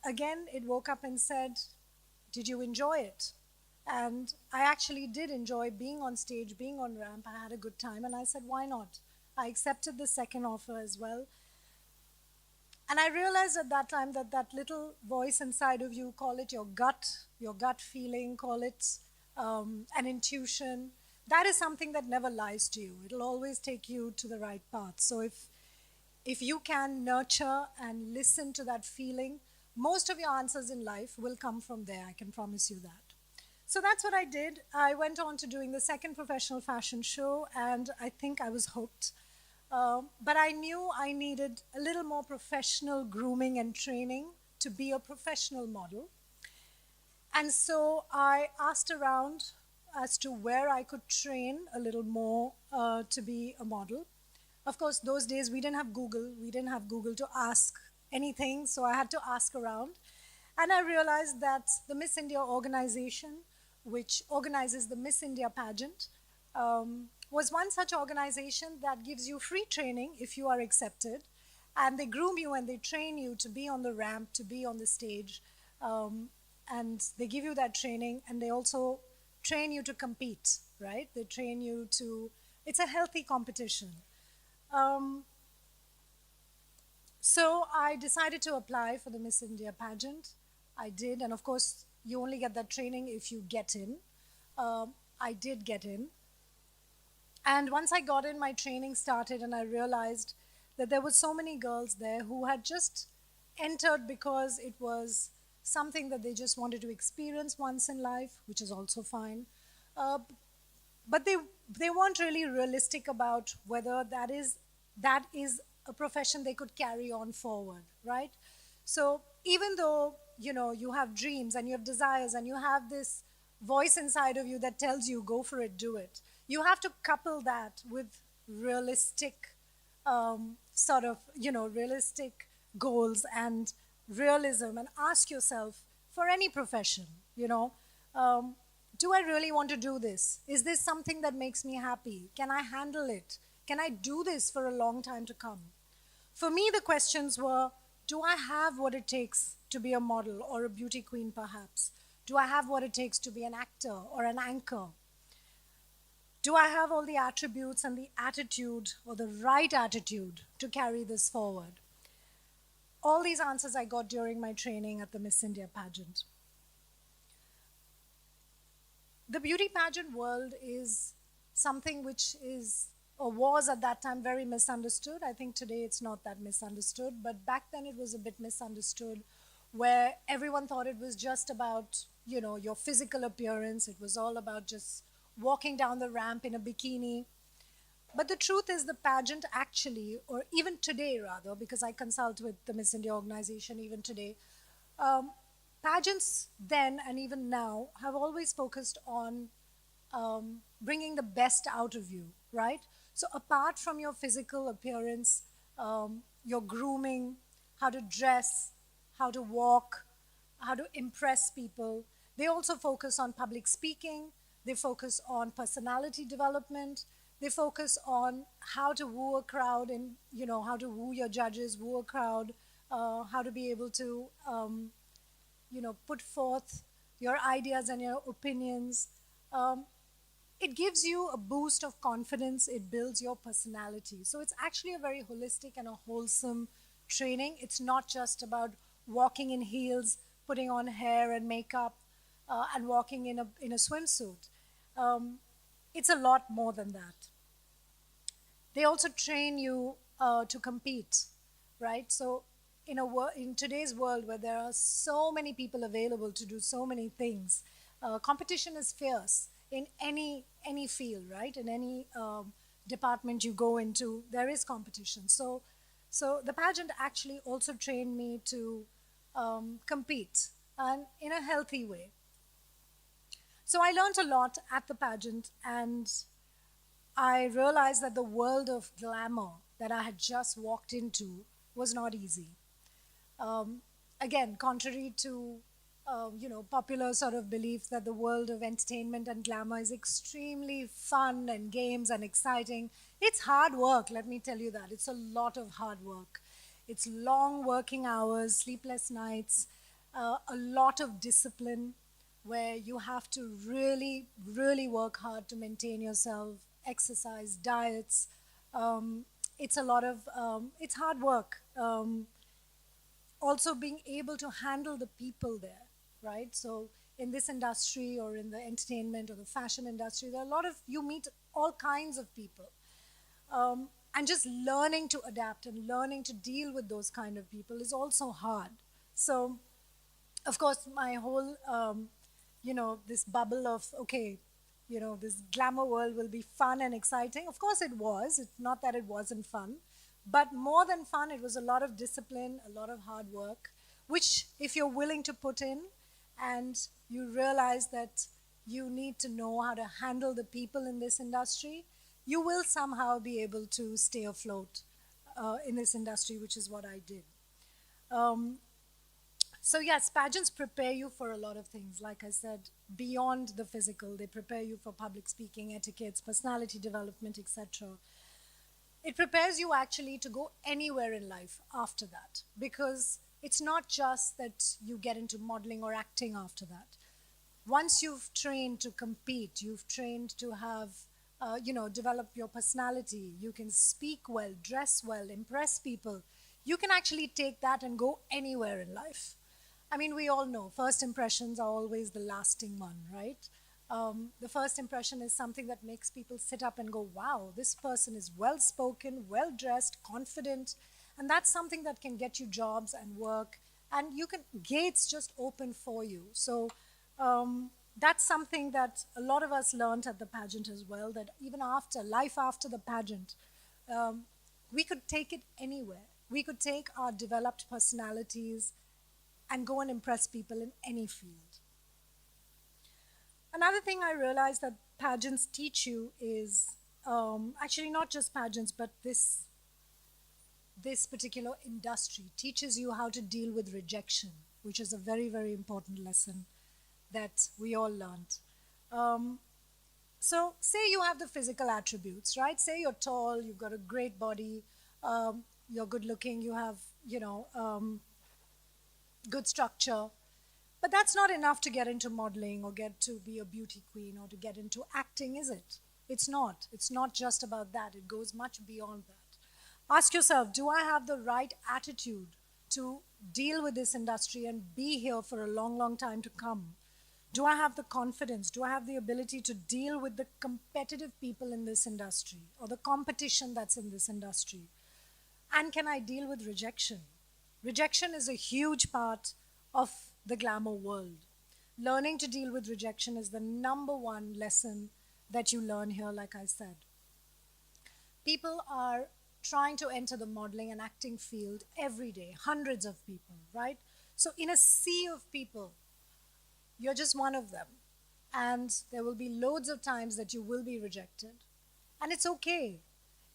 again, it woke up and said, did you enjoy it? And I actually did enjoy being on stage, being on ramp. I had a good time, and I said, why not? I accepted the second offer as well. And I realized at that time that that little voice inside of you, call it your gut feeling, call it an intuition, that is something that never lies to you. It'll always take you to the right path. So if you can nurture and listen to that feeling, most of your answers in life will come from there, I can promise you that. So that's what I did. I went on to doing the second professional fashion show, and I think I was hooked. But I knew I needed a little more professional grooming and training to be a professional model. And so I asked around as to where I could train a little more to be a model. Of course, those days we didn't have Google. We didn't have Google to ask anything, so I had to ask around. And I realized that the Miss India organization, which organizes the Miss India pageant, was one such organization that gives you free training if you are accepted, and they groom you and they train you to be on the ramp, to be on the stage, and they give you that training, and they also train you to compete, right? They train you to, it's a healthy competition. So I decided to apply for the Miss India pageant. I did, and of course, you only get that training if you get in. I did get in. And once I got in, my training started, and I realized that there were so many girls there who had just entered because it was something that they just wanted to experience once in life, which is also fine. But they weren't really realistic about whether that is a profession they could carry on forward, right? So even though, you know, you have dreams and you have desires and you have this voice inside of you that tells you, go for it, do it, you have to couple that with realistic realistic goals and realism, and ask yourself, for any profession, do I really want to do this? Is this something that makes me happy? Can I handle it? Can I do this for a long time to come? For me, the questions were, do I have what it takes to be a model or a beauty queen perhaps? Do I have what it takes to be an actor or an anchor? Do I have all the attributes and the attitude, or the right attitude, to carry this forward? All these answers I got during my training at the Miss India pageant. The beauty pageant world is something which is, or was at that time, very misunderstood. I think today it's not that misunderstood, but back then it was a bit misunderstood, where everyone thought it was just about, your physical appearance. It was all about just walking down the ramp in a bikini. But the truth is, the pageant actually, or even today rather, because I consult with the Miss India organization even today, pageants then and even now have always focused on bringing the best out of you, right? So apart from your physical appearance, your grooming, how to dress, how to walk, how to impress people, They also focus on public speaking. They focus on personality development. They focus on how to woo a crowd and, how to woo your judges, woo a crowd, how to be able to, put forth your ideas and your opinions. Um, it gives you a boost of confidence. It builds your personality. So it's actually a very holistic and a wholesome training. It's not just about walking in heels, putting on hair and makeup, and walking in a swimsuit. It's a lot more than that. They also train you to compete, right? So in today's world where there are so many people available to do so many things, competition is fierce in any field, right? In any department you go into, there is competition. So the pageant actually also trained me to compete, and in a healthy way. So I learned a lot at the pageant, and I realized that the world of glamour that I had just walked into was not easy. Um, Again, contrary to popular sort of belief that the world of entertainment and glamour is extremely fun and games and exciting, it's hard work. Let me tell you that it's a lot of hard work. It's long working hours, sleepless nights, a lot of discipline, where you have to really, really work hard to maintain yourself, exercise, diets. It's a lot of, it's hard work. Also being able to handle the people there, right? So in this industry or in the entertainment or the fashion industry, there are a lot of, you meet all kinds of people. And just learning to adapt and learning to deal with those kind of people is also hard. So, of course, my whole, this bubble of, okay, this glamour world will be fun and exciting. Of course, it was. It's not that it wasn't fun. But more than fun, it was a lot of discipline, a lot of hard work, which, if you're willing to put in and you realize that you need to know how to handle the people in this industry, you will somehow be able to stay afloat in this industry, which is what I did. Um, so yes, pageants prepare you for a lot of things. Like I said, beyond the physical, they prepare you for public speaking, etiquettes, personality development, etc. It prepares you actually to go anywhere in life after that, because it's not just that you get into modeling or acting after that. Once you've trained to compete, you've trained to have, develop your personality, you can speak well, dress well, impress people, you can actually take that and go anywhere in life. I mean, we all know first impressions are always the lasting one, right? The first impression is something that makes people sit up and go, wow, this person is well spoken, well dressed, confident. And that's something that can get you jobs and work. And gates just open for you. So that's something that a lot of us learned at the pageant as well, that even after, life after the pageant, we could take it anywhere. We could take our developed personalities and go and impress people in any field. Another thing I realized that pageants teach you is, actually not just pageants, but this particular industry teaches you how to deal with rejection, which is a very, very important lesson that we all learned. So say you have the physical attributes, right? Say you're tall, you've got a great body, you're good looking, you have, good structure. But that's not enough to get into modeling or get to be a beauty queen or to get into acting, is it? It's not. It's not just about that. It goes much beyond that. Ask yourself, do I have the right attitude to deal with this industry and be here for a long, long time to come? Do I have the confidence? Do I have the ability to deal with the competitive people in this industry or the competition that's in this industry? And can I deal with rejection? Rejection is a huge part of the glamour world. Learning to deal with rejection is the number one lesson that you learn here, like I said. People are trying to enter the modeling and acting field every day, hundreds of people, right? So in a sea of people, you're just one of them. And there will be loads of times that you will be rejected. And it's okay.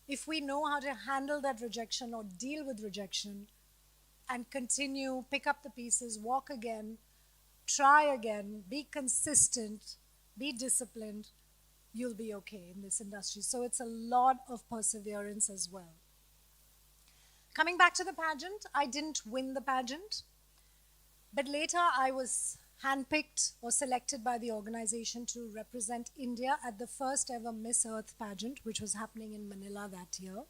If we know how to handle that rejection or deal with rejection and continue, pick up the pieces, walk again, try again, be consistent, be disciplined, you'll be okay in this industry. So it's a lot of perseverance as well. Coming back to the pageant, I didn't win the pageant, but later I was handpicked or selected by the organization to represent India at the first ever Miss Earth pageant, which was happening in Manila that year.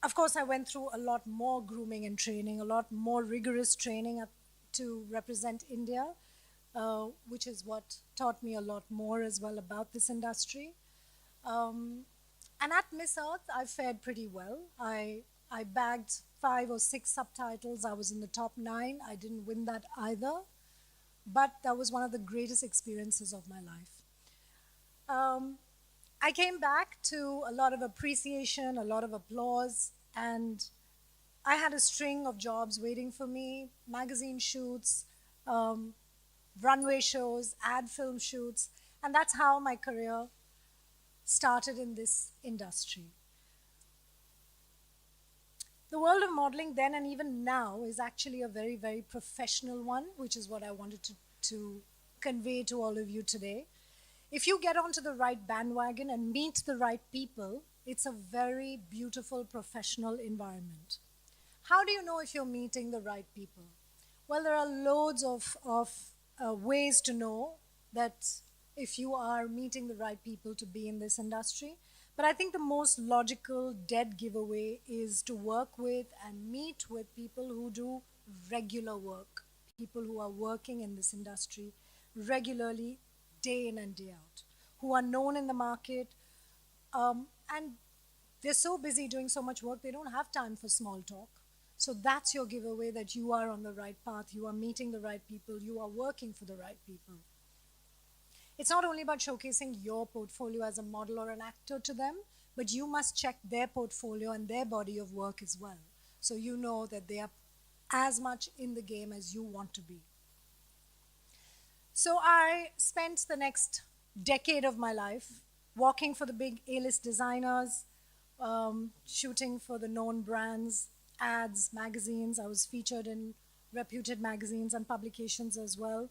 Of course, I went through a lot more grooming and training, a lot more rigorous training to represent India, which is what taught me a lot more as well about this industry. And at Miss Earth, I fared pretty well. I bagged 5 or 6 subtitles. I was in the top 9. I didn't win that either, but that was one of the greatest experiences of my life. I came back to a lot of appreciation, a lot of applause, and I had a string of jobs waiting for me, magazine shoots, runway shows, ad film shoots, and that's how my career started in this industry. The world of modeling then and even now is actually a very, very professional one, which is what I wanted to convey to all of you today. If you get onto the right bandwagon and meet the right people, it's a very beautiful professional environment. How do you know if you're meeting the right people? Well, there are loads of ways to know that if you are meeting the right people to be in this industry. But I think the most logical dead giveaway is to work with and meet with people who do regular work, people who are working in this industry regularly, day in and day out, who are known in the market, and they're so busy doing so much work, they don't have time for small talk. So that's your giveaway that you are on the right path, you are meeting the right people, you are working for the right people. It's not only about showcasing your portfolio as a model or an actor to them, but you must check their portfolio and their body of work as well. So you know that they are as much in the game as you want to be. So I spent the next decade of my life walking for the big A-list designers, shooting for the known brands, ads, magazines. I was featured in reputed magazines and publications as well.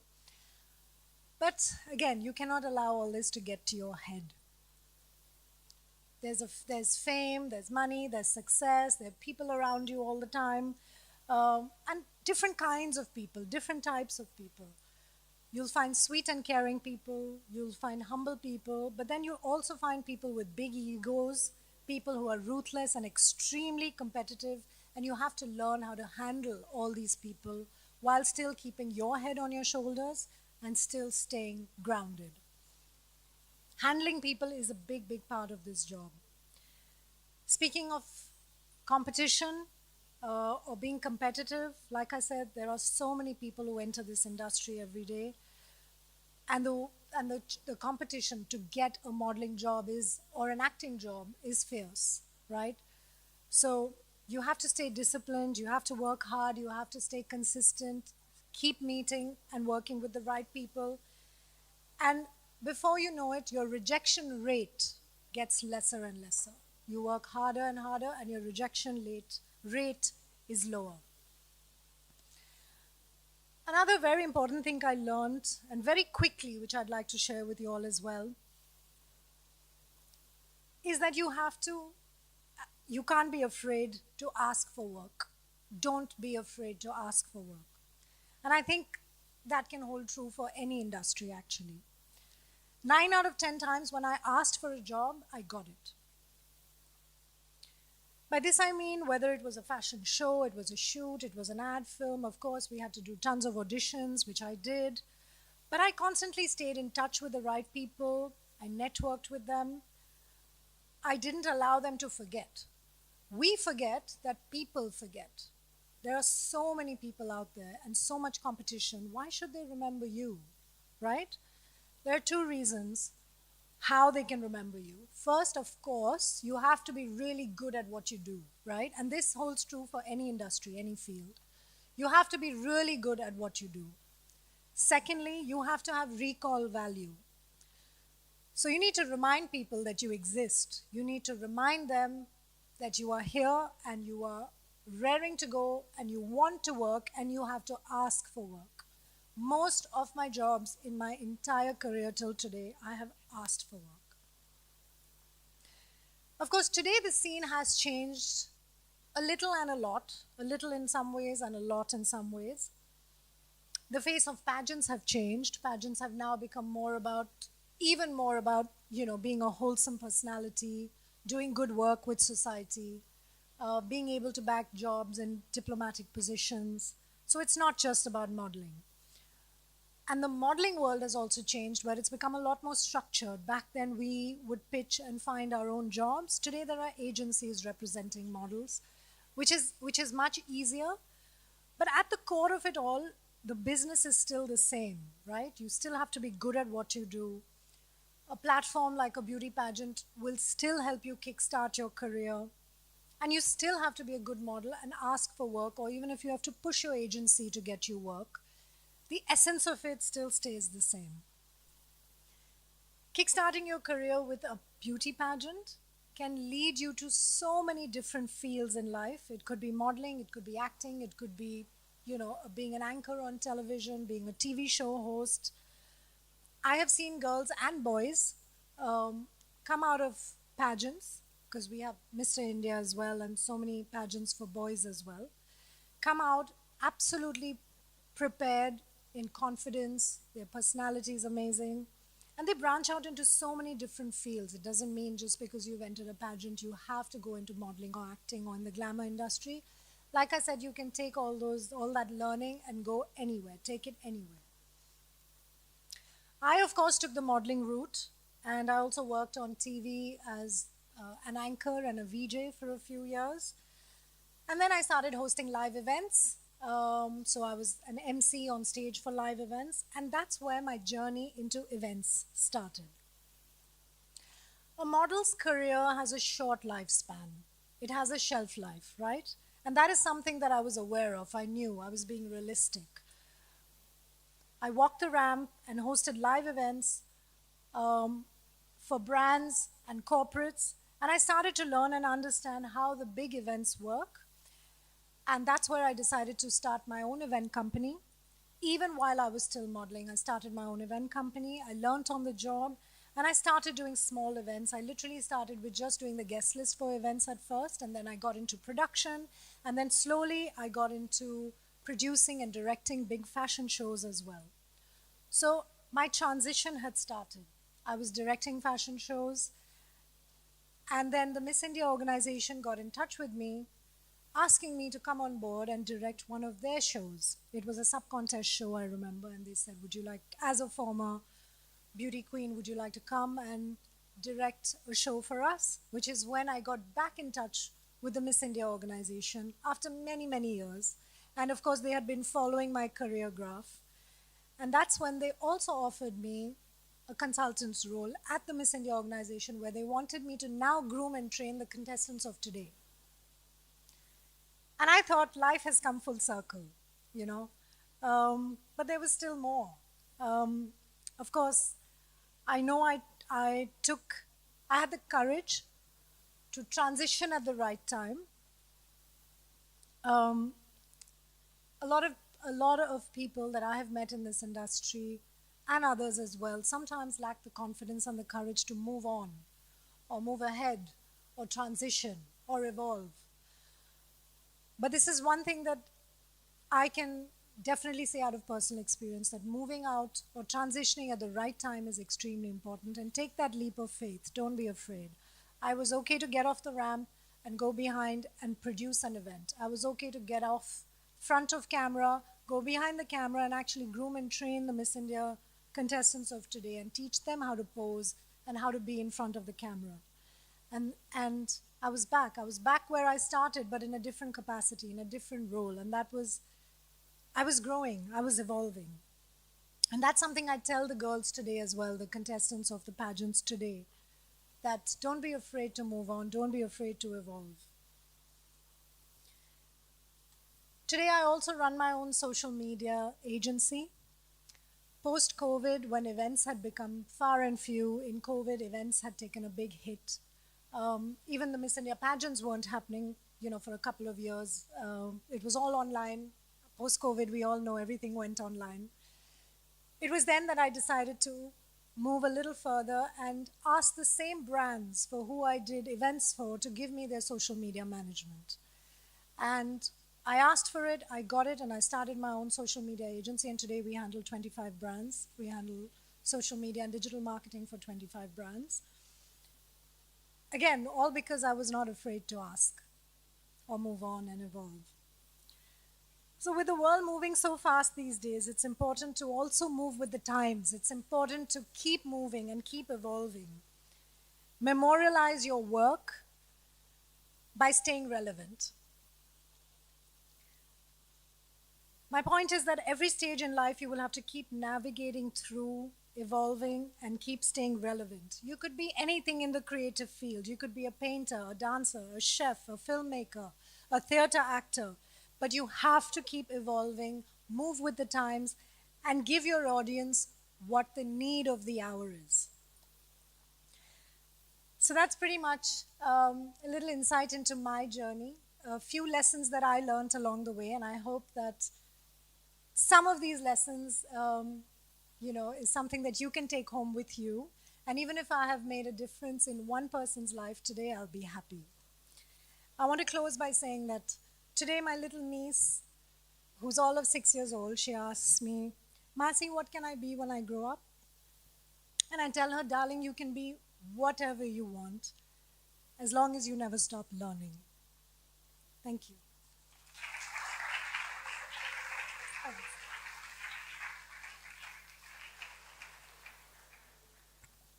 But again, you cannot allow all this to get to your head. There's fame, there's money, there's success, there are people around you all the time, and different kinds of people, different types of people. You'll find sweet and caring people, you'll find humble people, but then you'll also find people with big egos, people who are ruthless and extremely competitive, and you have to learn how to handle all these people while still keeping your head on your shoulders and still staying grounded. Handling people is a big, big part of this job. Speaking of competition or being competitive, like I said, there are so many people who enter this industry every day, and the competition to get a modeling job or an acting job is fierce, right? So you have to stay disciplined, you have to work hard, you have to stay consistent, keep meeting and working with the right people. And before you know it, your rejection rate gets lesser and lesser. You work harder and harder, and your rejection rate is lower. Another very important thing I learned, and very quickly, which I'd like to share with you all as well, is that you can't be afraid to ask for work. Don't be afraid to ask for work. And I think that can hold true for any industry, actually. 9 out of 10 times when I asked for a job, I got it. By this I mean whether it was a fashion show, it was a shoot, it was an ad film. Of course, we had to do tons of auditions, which I did. But I constantly stayed in touch with the right people. I networked with them. I didn't allow them to forget. We forget that people forget. There are so many people out there and so much competition. Why should they remember you, right? There are 2 reasons how they can remember you. First, of course, you have to be really good at what you do, right? And this holds true for any industry, any field. You have to be really good at what you do. Secondly, you have to have recall value. So you need to remind people that you exist. You need to remind them that you are here and you are raring to go and you want to work and you have to ask for work. most of my jobs in my entire career till today, I have asked for work. Of course, today the scene has changed a little and a lot, a little in some ways and a lot in some ways. The face of pageants have changed. Pageants have now become even more about, being a wholesome personality, doing good work with society, being able to back jobs in diplomatic positions. So it's not just about modeling. And the modeling world has also changed, where it's become a lot more structured. Back then, we would pitch and find our own jobs. Today, there are agencies representing models, which is much easier. But at the core of it all, the business is still the same, right? You still have to be good at what you do. A platform like a beauty pageant will still help you kickstart your career. And you still have to be a good model and ask for work, or even if you have to push your agency to get you work, the essence of it still stays the same. Kickstarting your career with a beauty pageant can lead you to so many different fields in life. It could be modeling, it could be acting, it could be, being an anchor on television, being a TV show host. I have seen girls and boys come out of pageants, because we have Mr. India as well and so many pageants for boys as well, come out absolutely prepared, in confidence, their personality is amazing, and they branch out into so many different fields. It doesn't mean just because you've entered a pageant you have to go into modeling or acting or in the glamour industry. Like I said, you can take all that learning and go anywhere, take it anywhere. I, of course, took the modeling route, and I also worked on TV as an anchor and a VJ for a few years. And then I started hosting live events. So I was an MC on stage for live events, and that's where my journey into events started. A model's career has a short lifespan. It has a shelf life, right? And that is something that I was aware of. I knew I was being realistic. I walked the ramp and hosted live events for brands and corporates, and I started to learn and understand how the big events work. And that's where I decided to start my own event company. Even while I was still modeling, I started my own event company. I learned on the job, and I started doing small events. I literally started with just doing the guest list for events at first, and then I got into production, and then slowly I got into producing and directing big fashion shows as well. So my transition had started. I was directing fashion shows, and then the Miss India organization got in touch with me, asking me to come on board and direct one of their shows. It was a sub-contest show, I remember, and they said, would you like, as a former beauty queen, would you like to come and direct a show for us? Which is when I got back in touch with the Miss India organization after many, many years. And of course, they had been following my career graph. And that's when they also offered me a consultant's role at the Miss India organization, where they wanted me to now groom and train the contestants of today. And I thought life has come full circle, but there was still more. Of course, I know I had the courage to transition at the right time. A lot of people that I have met in this industry, and others as well, sometimes lack the confidence and the courage to move on, or move ahead, or transition, or evolve. But this is one thing that I can definitely say out of personal experience, that moving out or transitioning at the right time is extremely important, and take that leap of faith. Don't be afraid. I was okay to get off the ramp and go behind and produce an event. I was okay to get off front of camera, go behind the camera, and actually groom and train the Miss India contestants of today and teach them how to pose and how to be in front of the camera. And I was back where I started, but in a different capacity, in a different role. And I was growing, I was evolving. And that's something I tell the girls today as well, the contestants of the pageants today, that don't be afraid to move on, don't be afraid to evolve. Today I also run my own social media agency. Post-COVID, when events had become far and few, in COVID, events had taken a big hit. Even the Miss India pageants weren't happening, for a couple of years. It was all online. Post-COVID, we all know everything went online. It was then that I decided to move a little further and ask the same brands for who I did events for to give me their social media management. And I asked for it, I got it, and I started my own social media agency. And today we handle 25 brands. We handle social media and digital marketing for 25 brands. Again, all because I was not afraid to ask or move on and evolve. So with the world moving so fast these days, it's important to also move with the times. It's important to keep moving and keep evolving. Memorialize your work by staying relevant. My point is that every stage in life you will have to keep navigating through, evolving, and keep staying relevant. You could be anything in the creative field. You could be a painter, a dancer, a chef, a filmmaker, a theater actor. But you have to keep evolving, move with the times, and give your audience what the need of the hour is. So that's pretty much a little insight into my journey, a few lessons that I learned along the way, and I hope that some of these lessons is something that you can take home with you. And even if I have made a difference in one person's life today, I'll be happy. I want to close by saying that today my little niece, who's all of 6 years old, she asks me, Masi, what can I be when I grow up? And I tell her, darling, you can be whatever you want, as long as you never stop learning. Thank you.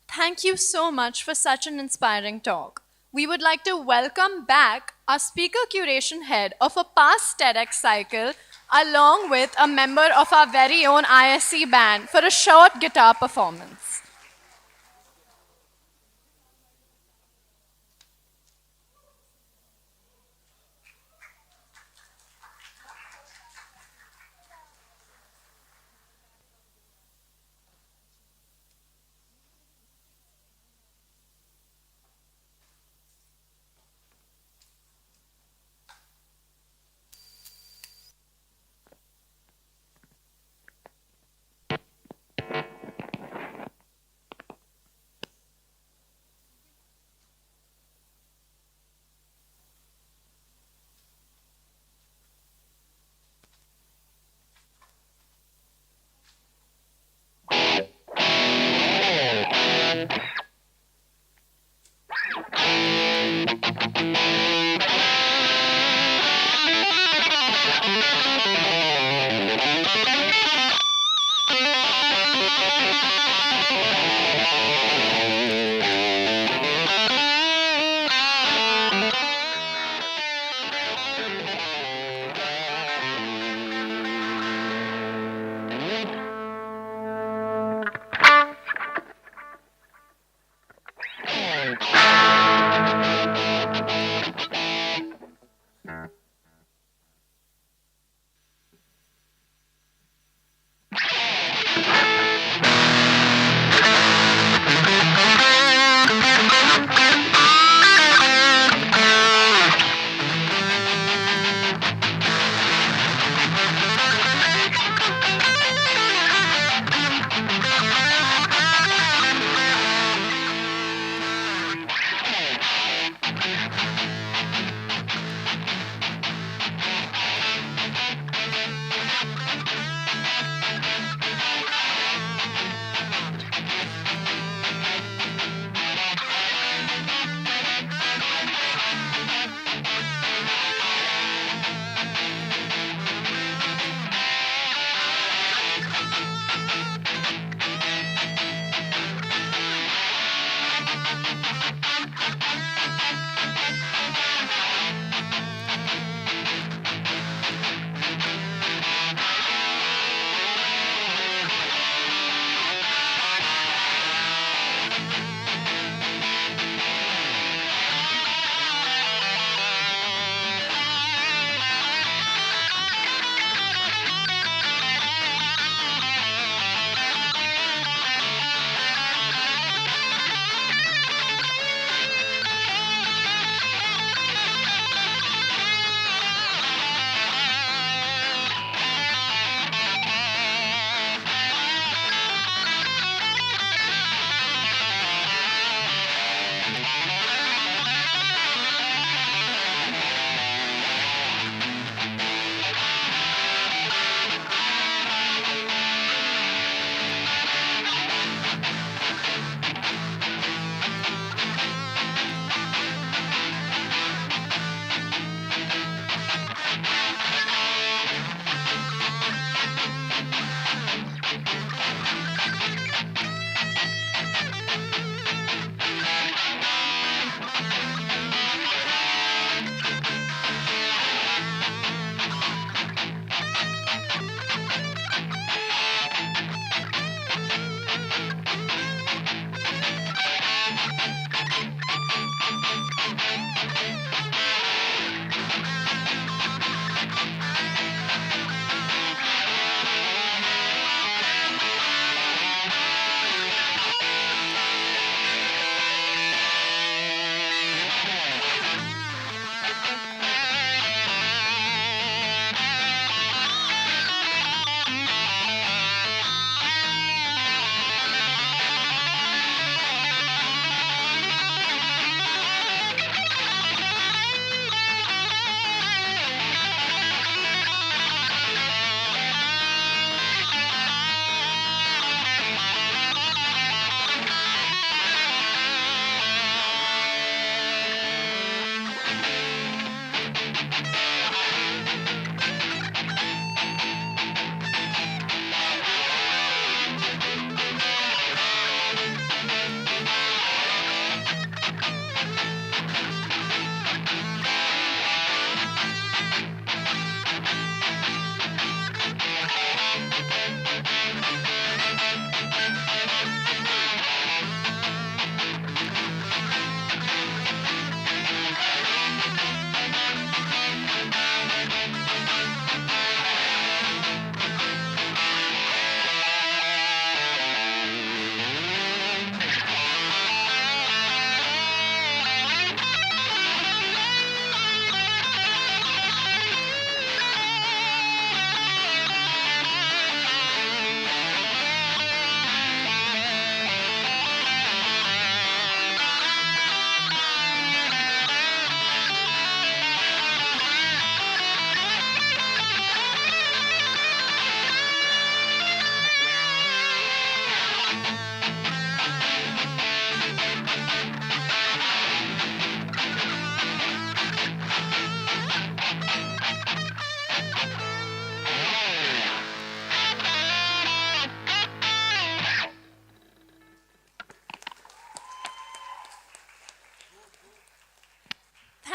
Thank you so much for such an inspiring talk. We would like to welcome back our speaker curation head of a past TEDx cycle, along with a member of our very own ISC band for a short guitar performance.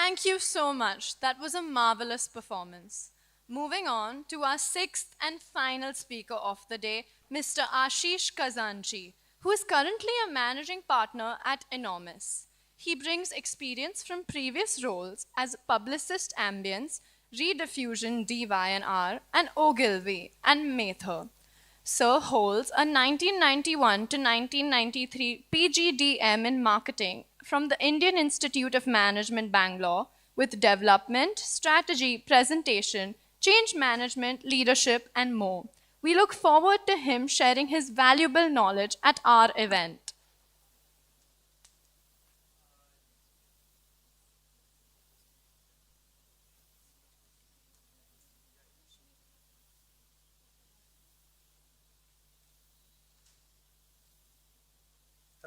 Thank you so much. That was a marvelous performance. Moving on to our sixth and final speaker of the day, Mr. Ashish Kazanji, who is currently a managing partner at Enormous. He brings experience from previous roles as publicist Ambience, Rediffusion DY&R, and Ogilvy and Mather. Sir holds a 1991 to 1993 PGDM in marketing from the Indian Institute of Management, Bangalore, with development, strategy, presentation, change management, leadership, and more. We look forward to him sharing his valuable knowledge at our event.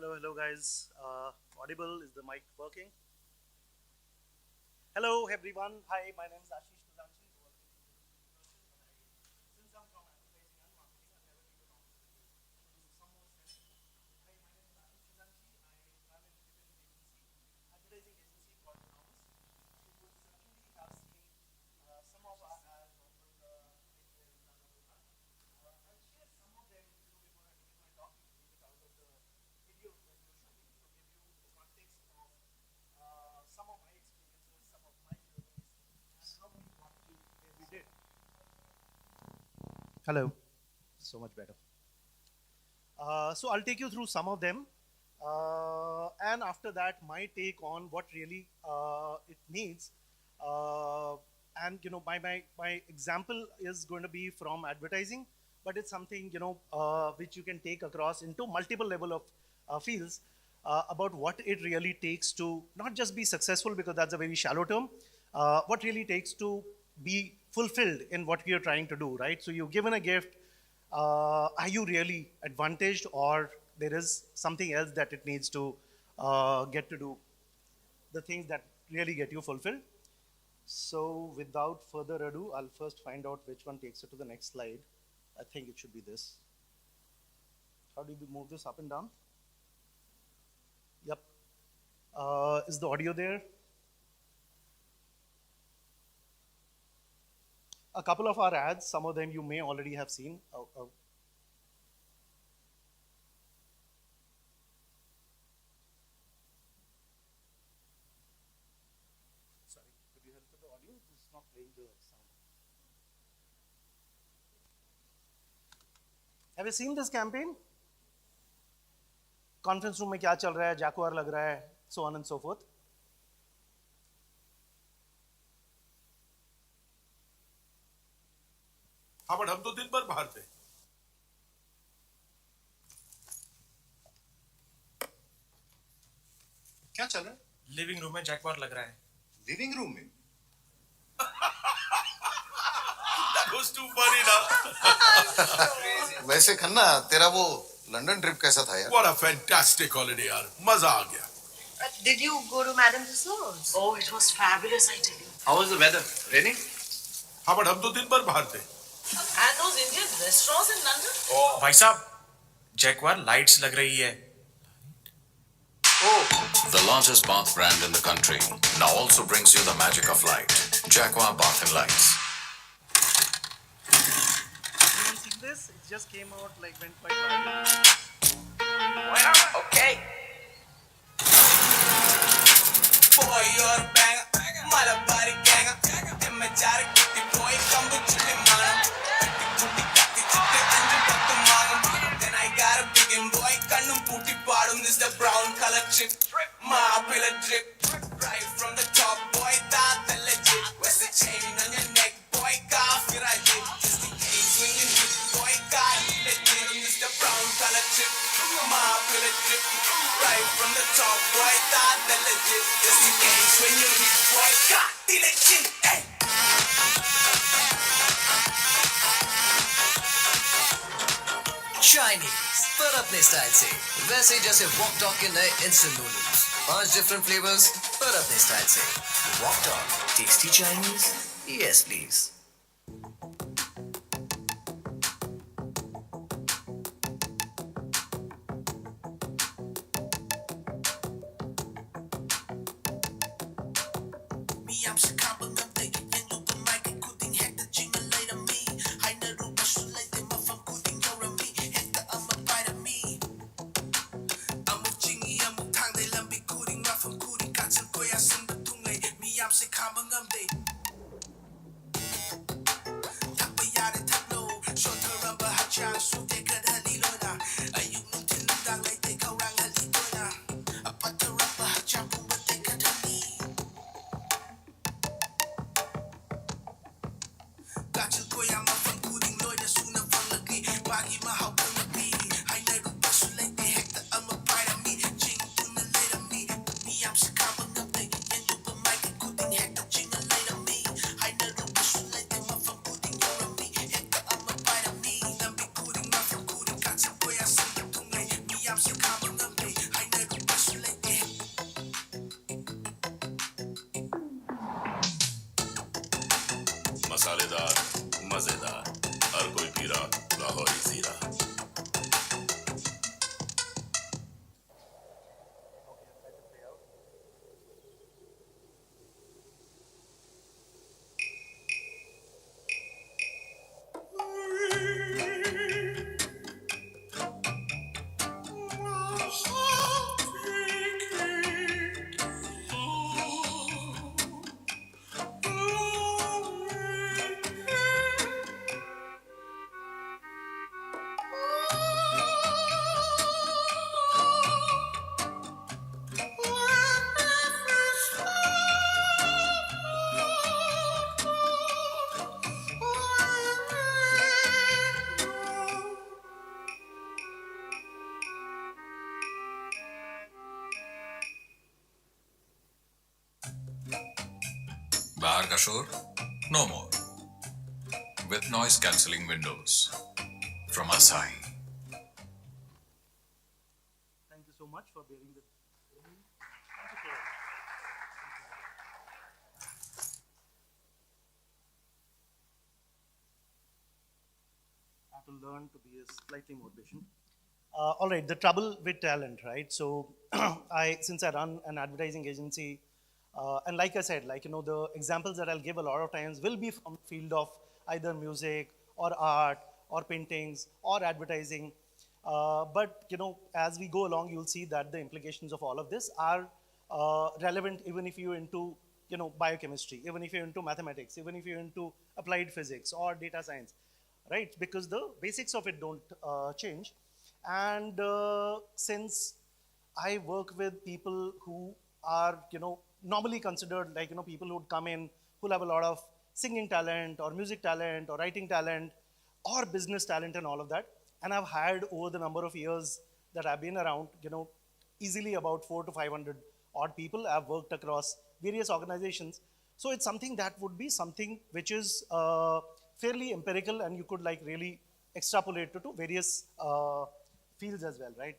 Hello guys. Audible, is the mic working? Hello everyone. Hi, my name is Ashish Kazanji. Since I'm from advertising and marketing, I've never been on some more sense. Hi, my name is Ashish Kazanji. I run an independent advertising agency called Nouns. You would certainly have seen some of our ads on the I'll share some of them before I begin my talk. Leave it out of the video that you're showing to give you the context of some of my experiences, some of my journeys, and how we got to where we did. Hello. So much better. So I'll take you through some of them. And after that, my take on what really it needs. And my example is going to be from advertising, but it's something which you can take across into multiple level of fields about what it really takes to not just be successful, because that's a very shallow term. What really takes to be fulfilled in what we are trying to do, right? So you're given a gift. Are you really advantaged, or there is something else that it needs to get to do? The things that really get you fulfilled. So without further ado, I'll first find out which one takes it to the next slide. I think it should be this. How do we move this up and down? Yep. Is the audio there? A couple of our ads, some of them you may already have seen. Sorry, could you help with the audio? It's not playing the sound. Have you seen this campaign? Conference room में क्या चल रहा है, Jaguar लग रहा है, so on and so forth. हाँ, but हम तो दिन भर बाहर थे। क्या चल रहा है? लिविंग रूम में जैकवार लग रहा है। लिविंग रूम में? That was too funny ना। वैसे खन्ना, तेरा वो लंदन ट्रिप कैसा था यार? What a fantastic holiday यार, मजा आ गया। Did you go to Madame Tussauds? Oh, it was fabulous, I tell you. How was the weather? Raining? हाँ, बट हम तो दिन भर बाहर थे। And those Indian restaurants in London? भाई साहब, जैकवार लाइट्स लग रही है। The largest bath brand in the country now also brings you the magic of light. Jaguar Bath and Lights. Have you seen this? It just came out, went quite viral. Well, okay. Boy, you're a banger. Malabari ganger. Imajari kitty boy, come with chili manam. Putti katti chitte anju pattu mangam. Then I got a big boy, kannum putti paadum. This the brown color chip. Ma pilla drip. Right from the top, boy, that legit. Where's the chain on your neck, boy? Kafir I did. Just in case when you hit, boy, got legit. This the brown color chip. Ma pilla drip. Right from the top, boy, that legit. Just in case when you hit, boy, got legit. Hey. Chinese, पर अपने style से, वैसे जैसे walk talk के नए instant noodles, 5 different flavours, पर अपने style से, walk talk, tasty Chinese, yes please. ꯃꯤꯌꯥꯝꯁꯦ ꯈꯥꯡꯕ ꯉꯝꯗꯦ ꯌꯦꯡꯂꯨꯕ ꯃꯥꯏꯀꯩ ꯈꯨꯗꯤꯡ ꯍꯦꯛꯇ ꯆꯤꯡꯅ ꯂꯩꯔꯝꯃꯤ ꯍꯥꯏꯅꯔꯨꯕꯁꯨ ꯂꯩꯇꯦ ꯃꯐꯝ ꯈꯨꯗꯤꯡ ꯌꯧꯔꯝꯃꯤ ꯍꯦꯛꯇ ꯑꯃ ꯄꯥꯏꯔꯝꯃꯤ ꯑꯃꯨꯛ ꯆꯤꯡꯏ ꯑꯃꯨꯛ ꯊꯥꯡꯗꯩ ꯂꯝꯕꯤ ꯈꯨꯗꯤꯡ ꯃꯐꯝ ꯈꯨꯗꯤꯡ ꯀꯥꯆꯤꯟ ꯀꯣꯏꯌꯥ ꯁꯤꯟꯕ ꯊꯨꯡꯂꯩ ꯃꯤꯌꯥꯝꯁꯦ ꯈꯥꯡꯕ ꯉꯝꯗꯦ ꯊꯛꯄ ꯌꯥꯔꯦ ꯊꯛꯂꯣ ꯁꯣꯟꯊꯔꯝꯕ ꯍꯛꯆꯥꯡꯁꯨ ꯇꯦꯛꯈꯠꯍꯜꯂꯤ ꯂꯣꯏꯅ ꯑꯌꯨꯛ ꯅꯨꯡꯊꯤꯜ ꯅꯨꯡꯗꯥꯡ ꯂꯩꯇꯦ ꯈꯧꯔꯥꯡꯍꯜꯂꯤ ꯇꯣꯏꯅ ꯑꯄꯠꯊꯔꯝꯕ ꯍꯛꯆꯥꯡ ꯄꯨꯝꯕ ꯇꯦꯛꯈꯠꯍꯜꯂꯤ ꯀꯥꯆꯤꯟ ꯀꯣꯏꯌꯥ ꯃꯐꯝ ꯈꯨꯗꯤꯡ ꯂꯣꯏꯅ ꯁꯨꯅ ꯐꯪꯂꯛꯂꯤ ꯃꯥꯒꯤ ꯃꯍꯥꯎ ꯈꯪꯂꯛꯂꯤ ꯍꯥꯏꯅꯔꯨꯕꯁꯨ ꯂꯩꯇꯦ ꯍꯦꯛꯇ ꯑꯃ ꯄꯥꯏꯔꯝꯃꯤ ꯆꯤꯡ ꯇꯨꯅ ꯂꯩꯔꯝꯃꯤ ꯃꯤꯌꯥꯝꯁꯦ ꯈꯥꯡꯕ ꯉꯝꯗꯦ ꯌꯦꯡꯂꯨꯕ ꯃꯥꯏꯀꯩ ꯈꯨꯗꯤꯡ ꯍꯦꯛꯇ ꯆꯤꯡꯅ ꯂꯩꯔꯝꯃꯤ ꯍꯥꯏꯅꯔꯨꯕꯁꯨ ꯂꯩꯇꯦ ꯃꯐꯝ ꯈꯨꯗꯤꯡ ꯌꯧꯔꯝꯃꯤ ꯍꯦꯛꯇ ꯑꯃ ꯄꯥꯏꯔꯝꯃꯤ ꯂꯝꯕꯤ ꯈꯨꯗꯤꯡ ꯃꯐꯝ ꯈꯨꯗꯤꯡ ꯀꯥꯆꯤꯟ ꯀꯣꯏꯌꯥ ꯁꯤꯟꯕ ꯊꯨꯡꯂꯩ ꯃꯤꯌꯥꯝꯁꯦ ꯈꯥꯡꯕ ꯉꯝꯗꯦ ꯍꯥꯏꯅꯔꯨꯕꯁꯨ ꯂꯩꯇꯦ मसालेदार मजेदार हर कोई पी रहा लाहौरी जीरा बाहर का शोर no more with noise cancelling windows from Asahi. Thank you so much for bearing with me. I have to learn to be slightly more patient. All right, the trouble with talent, right? So, since I run an advertising agency, and like I said, the examples that I'll give a lot of times will be from field of either music or art or paintings or advertising. But as we go along, you'll see that the implications of all of this are relevant even if you're into biochemistry, even if you're into mathematics, even if you're into applied physics or data science, right? Because the basics of it don't change. And since I work with people who are, normally considered like, people who would come in who have a lot of singing talent or music talent or writing talent or business talent and all of that. And I've had over the number of years that I've been around, easily about 400 to 500 odd people. I've worked across various organizations. So it's something that would be something which is fairly empirical and you could really extrapolate to various fields as well, right?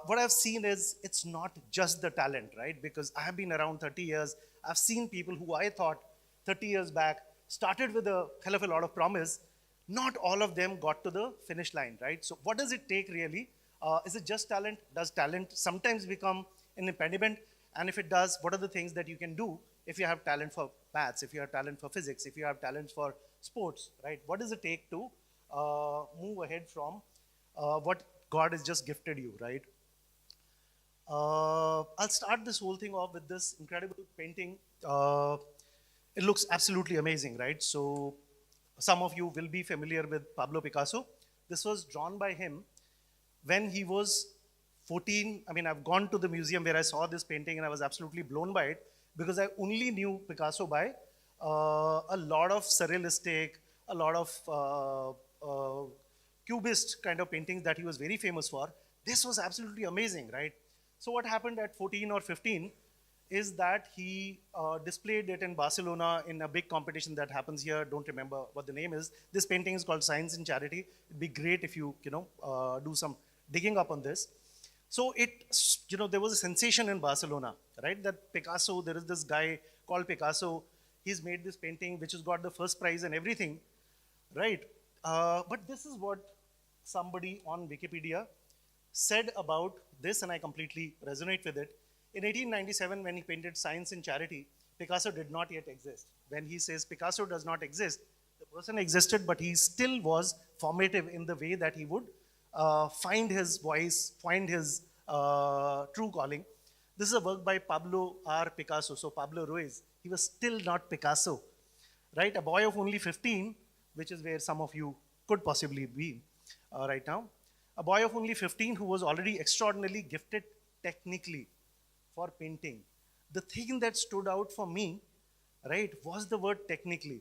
What I've seen is it's not just the talent, right? Because I have been around 30 years. I've seen people who I thought 30 years back started with a hell of a lot of promise. Not all of them got to the finish line, right? So what does it take really? Is it just talent? Does talent sometimes become an impediment? And if it does, what are the things that you can do if you have talent for maths, if you have talent for physics, if you have talent for sports, right? What does it take to move ahead from what God has just gifted you, right? I'll start this whole thing off with this incredible painting. It looks absolutely amazing, right? So some of you will be familiar with Pablo Picasso. This was drawn by him when he was 14. I mean, I've gone to the museum where I saw this painting and I was absolutely blown by it because I only knew Picasso by a lot of surrealistic, a lot of cubist kind of paintings that he was very famous for. This was absolutely amazing, right? So what happened at 14 or 15 is that he displayed it in Barcelona in a big competition that happens here. Don't remember what the name is. This painting is called Science and Charity. It'd be great if you, do some digging up on this. So there was a sensation in Barcelona, right? That Picasso, there is this guy called Picasso. He's made this painting which has got the first prize and everything, right? But this is what somebody on Wikipedia said about this, and I completely resonate with it. In 1897, when he painted Science and Charity, Picasso did not yet exist. When he says Picasso does not exist, the person existed, but he still was formative in the way that he would find his voice, find his true calling. This is a work by Pablo R. Picasso. So Pablo Ruiz, he was still not Picasso, right? A boy of only 15, which is where some of you could possibly be right now. A boy of only 15 who was already extraordinarily gifted technically for painting. The thing that stood out for me, right, was the word technically.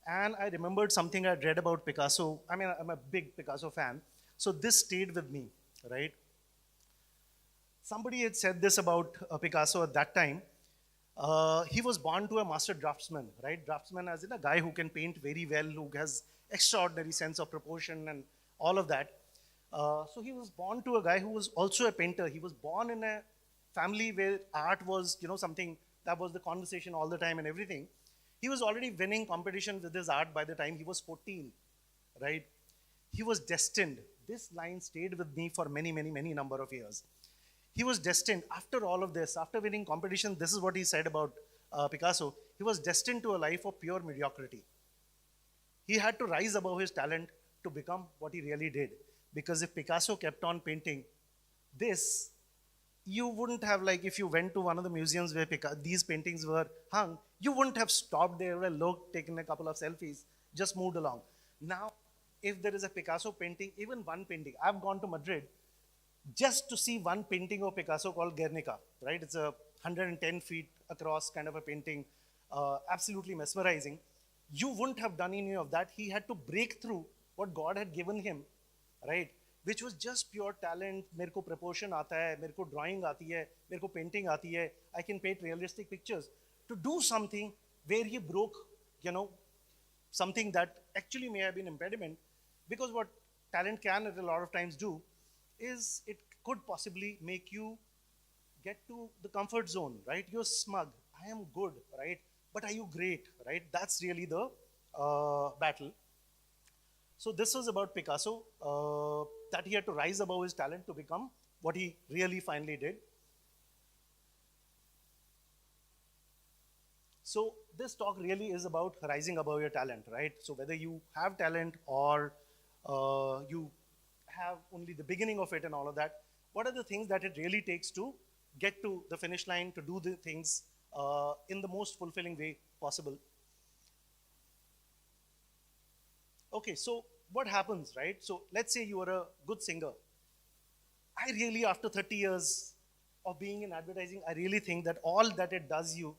And I remembered something I'd read about Picasso. I mean, I'm a big Picasso fan. So this stayed with me, right? Somebody had said this about Picasso at that time. He was born to a master draftsman, right? Draftsman as in a guy who can paint very well, who has extraordinary sense of proportion and all of that. So he was born to a guy who was also a painter. He was born in a family where art was, something that was the conversation all the time and everything. He was already winning competition with his art by the time he was 14, right? He was destined. This line stayed with me for many, many, many number of years. He was destined, after all of this, after winning competition, this is what he said about Picasso. He was destined to a life of pure mediocrity. He had to rise above his talent to become what he really did. Because if Picasso kept on painting this, you wouldn't have, like, if you went to one of the museums where these paintings were hung, you wouldn't have stopped there, looked, taken a couple of selfies, just moved along. Now, if there is a Picasso painting, even one painting, I've gone to Madrid just to see one painting of Picasso called Guernica, right? It's a 110 feet across kind of a painting, absolutely mesmerizing. You wouldn't have done any of that. He had to break through what God had given him, right? Which was just pure talent. मेरे को proportion आता है, मेरे को drawing आती है, मेरे को painting आती है. I can paint realistic pictures. To do something where he broke, something that actually may have been impediment, because what talent can at a lot of times do is it could possibly make you get to the comfort zone, right? You're smug. I am good, right? But are you great, right? That's really the battle. So this was about Picasso, that he had to rise above his talent to become what he really finally did. So this talk really is about rising above your talent, right? So whether you have talent or you have only the beginning of it and all of that, what are the things that it really takes to get to the finish line, to do the things in the most fulfilling way possible? Okay, so what happens, right? So let's say you are a good singer. I really, after 30 years of being in advertising, I really think that all that it does you,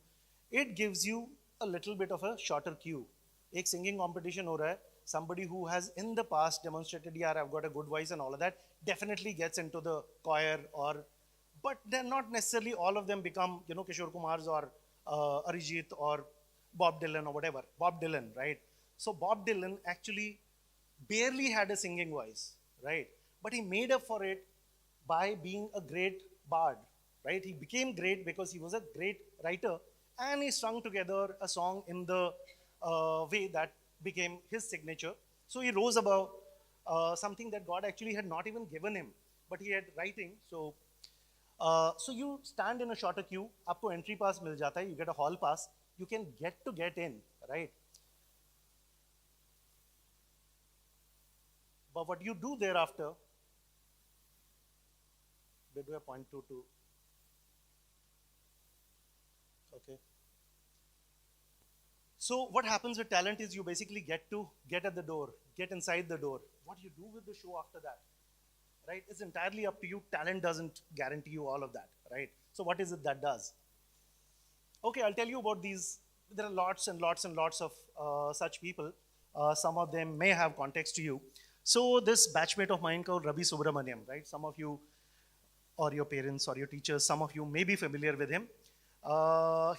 it gives you a little bit of a shorter queue. Ek singing competition ho raha hai, somebody who has in the past demonstrated, yeah, I've got a good voice and all of that, definitely gets into the choir, but they're not necessarily all of them become, Kishore Kumar's or Arijit or Bob Dylan or whatever. Bob Dylan, right? So Bob Dylan actually barely had a singing voice, right? But he made up for it by being a great bard, right? He became great because he was a great writer, and he strung together a song in the way that became his signature. So he rose above something that God actually had not even given him, but he had writing. So you stand in a shorter queue, आपको entry pass मिल जाता है, you get a hall pass, you can get in, right? But what you do thereafter, where do I point to? Okay. So what happens with talent is you basically get at the door, get inside the door. What you do with the show after that, right? It's entirely up to you. Talent doesn't guarantee you all of that, right? So what is it that does? Okay, I'll tell you about these. There are lots and lots and lots of such people. Some of them may have context to you. So this batchmate of mine called Ravi Subramaniam, right? Some of you or your parents or your teachers, some of you may be familiar with him.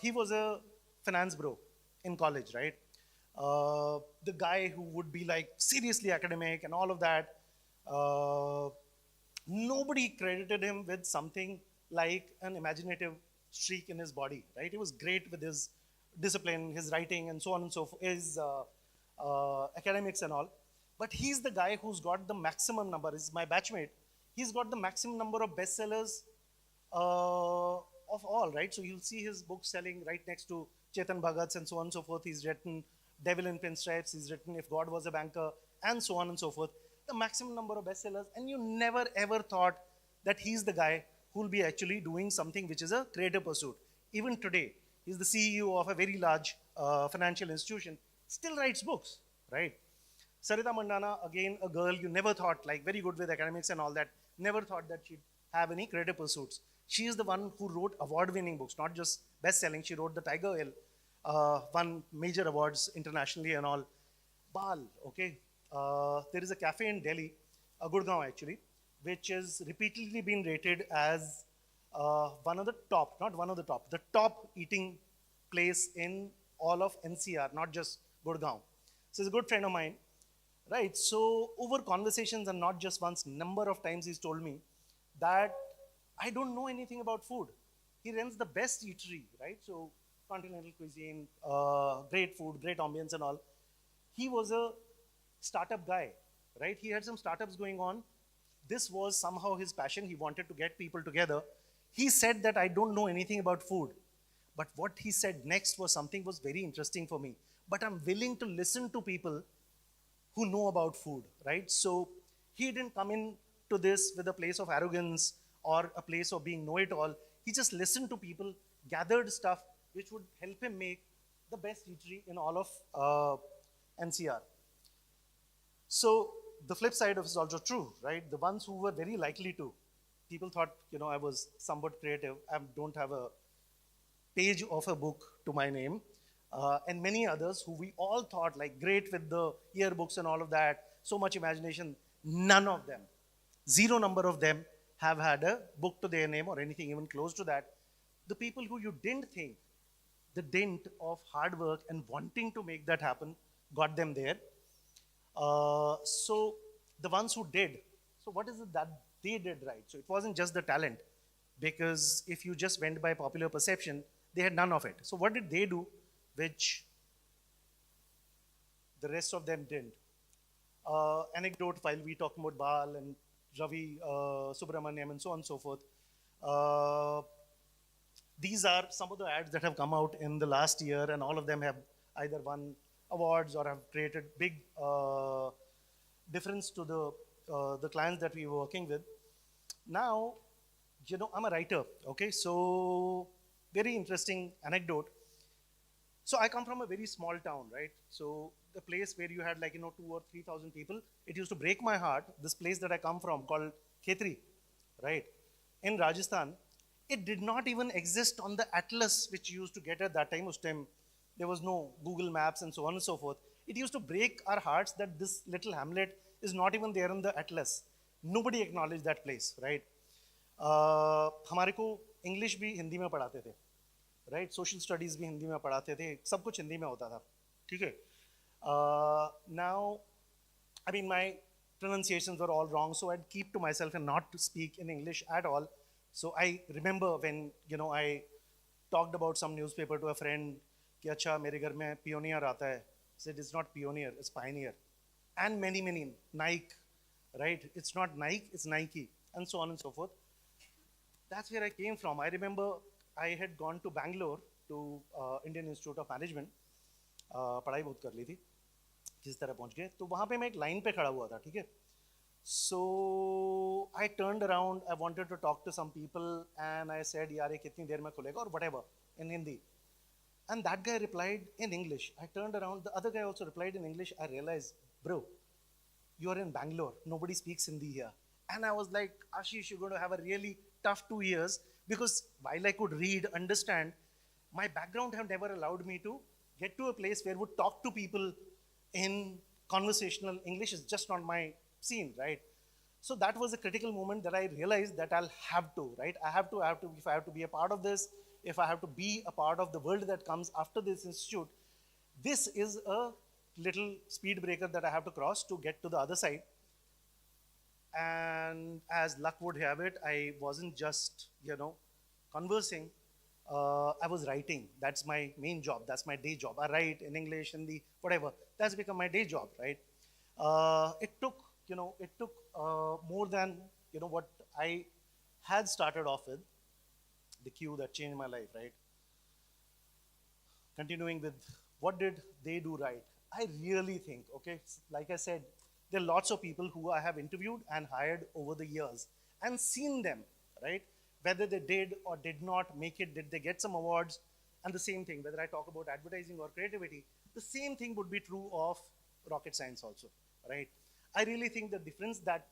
He was a finance bro in college, right? The guy who would be like seriously academic and all of that. Nobody credited him with something like an imaginative streak in his body, right? He was great with his discipline, his writing, and so on and so forth, his academics and all. But he's the guy who's got the maximum number. He's my batchmate. He's got the maximum number of bestsellers of all, right? So you'll see his book selling right next to Chetan Bhagat's and so on and so forth. He's written Devil in Pinstripes. He's written If God Was a Banker, and so on and so forth. The maximum number of bestsellers, and you never ever thought that he's the guy who will be actually doing something which is a creative pursuit. Even today, he's the CEO of a very large financial institution, still writes books, right? Sarita Mandana, again, a girl you never thought, like very good with academics and all that, never thought that she'd have any creative pursuits. She is the one who wrote award-winning books, not just best-selling. She wrote The Tiger Hill, won major awards internationally and all. Bal, okay. There is a cafe in Delhi, Gurgaon actually, which has repeatedly been rated as one of the top, not one of the top, the top eating place in all of NCR, not just Gurgaon. So he's a good friend of mine, right? So over conversations and not just once, number of times he's told me that I don't know anything about food. He runs the best eatery, right? So continental cuisine, great food, great ambience and all. He was a startup guy, right? He had some startups going on. This was somehow his passion. He wanted to get people together. He said that I don't know anything about food. But what he said next was something was very interesting for me. But I'm willing to listen to people who know about food, right? So he didn't come in to this with a place of arrogance or a place of being know-it-all. He just listened to people, gathered stuff which would help him make the best eatery in all of NCR. So the flip side of it is also true, right? The ones who were very likely to, people thought, I was somewhat creative. I don't have a page of a book to my name. And many others who we all thought like great with the yearbooks and all of that, so much imagination, none of them, zero number of them have had a book to their name or anything even close to that. The people who you didn't think, the dint of hard work and wanting to make that happen got them there. So the ones who did, so what is it that they did right? So it wasn't just the talent, because if you just went by popular perception, they had none of it. So what did they do which the rest of them didn't? Anecdote, while we talk about Bal and Ravi Subramaniam and so on and so forth, these are some of the ads that have come out in the last year, and all of them have either won awards or have created big difference to the clients that we were working with. Now, I'm a writer, okay? So very interesting anecdote. So I come from a very small town, right? So the place where you had 2 or 3,000 people, it used to break my heart. This place that I come from called Khetri, right? In Rajasthan, it did not even exist on the atlas which you used to get at that time. There was no Google Maps and so on and so forth. It used to break our hearts that this little hamlet is not even there in the atlas. Nobody acknowledged that place, right? हमारे को English भी हिंदी में पढ़ाते थे, right? Social studies भी हिंदी में पढ़ाते थे, सब कुछ हिंदी में होता था, ठीक है? Now, I mean, my pronunciations were all wrong, so I'd keep to myself and not to speak in English at all. So I remember when, I talked about some newspaper to a friend, कि अच्छा मेरे घर में Pioneer आता है. I said, it's not Pioneer, it's Pioneer. And many, Nike, right? It's not Nike, it's Nike, and so on and so forth. That's where I came from. I remember I had gone to Bangalore to Indian Institute of Management. पढ़ाई बहुत कर ली थी, जिस तरह पहुंच गए, तो वहाँ पे मैं एक लाइन पे खड़ा हुआ था, ठीक है? So I turned around, I wanted to talk to some people, and I said, यार ये कितनी देर में खुलेगा, or whatever, in Hindi. And that guy replied in English. I turned around, the other guy also replied in English. I realized, bro, you are in Bangalore, nobody speaks Hindi here. And I was like, Ashish, you're going to have a really tough 2 years, because while I could read, understand, my background have never allowed me to get to a place where I would talk to people in conversational English. Is just not my scene, right? So that was a critical moment that I realized that I'll have to, right? I have to, if I have to be a part of this, if I have to be a part of the world that comes after this institute, this is a little speed breaker that I have to cross to get to the other side. And as luck would have it, I wasn't just, conversing. I was writing. That's my main job. That's my day job. I write in English, Hindi, whatever. That's become my day job, right? It took more than, what I had started off with, the cue that changed my life, right? continuing with what did they do right? I really think, okay, like I said, there are lots of people who I have interviewed and hired over the years and seen them, right? Whether they did or did not make it, did they get some awards? And the same thing, whether I talk about advertising or creativity, the same thing would be true of rocket science also, right? I really think the difference that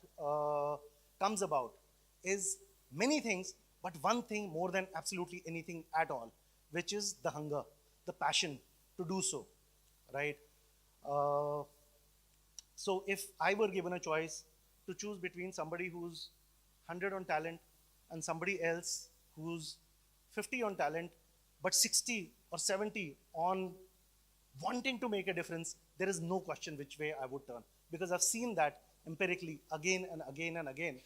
comes about is many things, but one thing more than absolutely anything at all, which is the hunger, the passion to do so, right? Uh, so if I were given a choice to choose between somebody who's 100 on talent and somebody else who's 50 on talent, but 60 or 70 on wanting to make a difference, there is no question which way I would turn. Because I've seen that empirically again and again and again,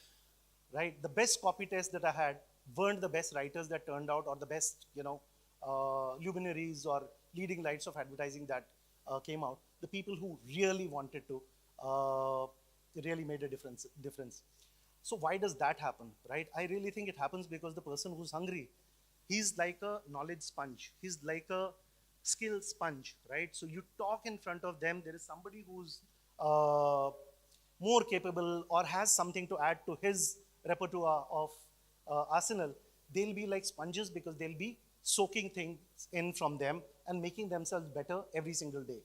right? The best copy tests that I had weren't the best writers that turned out or the best, luminaries or leading lights of advertising that came out. The people who really wanted to really made a difference. So why does that happen, right? I really think it happens because the person who's hungry, he's like a knowledge sponge. He's like a skill sponge, right? So you talk in front of them, there is somebody who's more capable or has something to add to his repertoire of arsenal. They'll be like sponges because they'll be soaking things in from them and making themselves better every single day.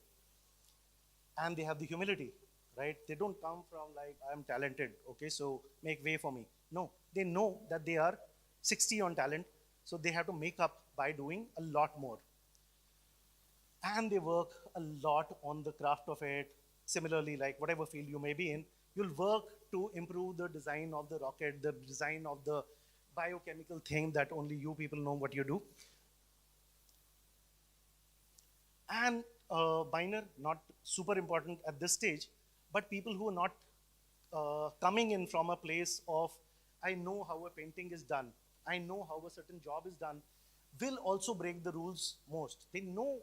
And they have the humility, right? They don't come from like, I'm talented, okay, so make way for me. No, they know that they are 60 on talent, so they have to make up by doing a lot more. And they work a lot on the craft of it. Similarly, like whatever field you may be in, you'll work to improve the design of the rocket, the design of the biochemical thing that only you people know what you do. And minor, not super important at this stage, but people who are not coming in from a place of, I know how a painting is done, I know how a certain job is done, will also break the rules most. They know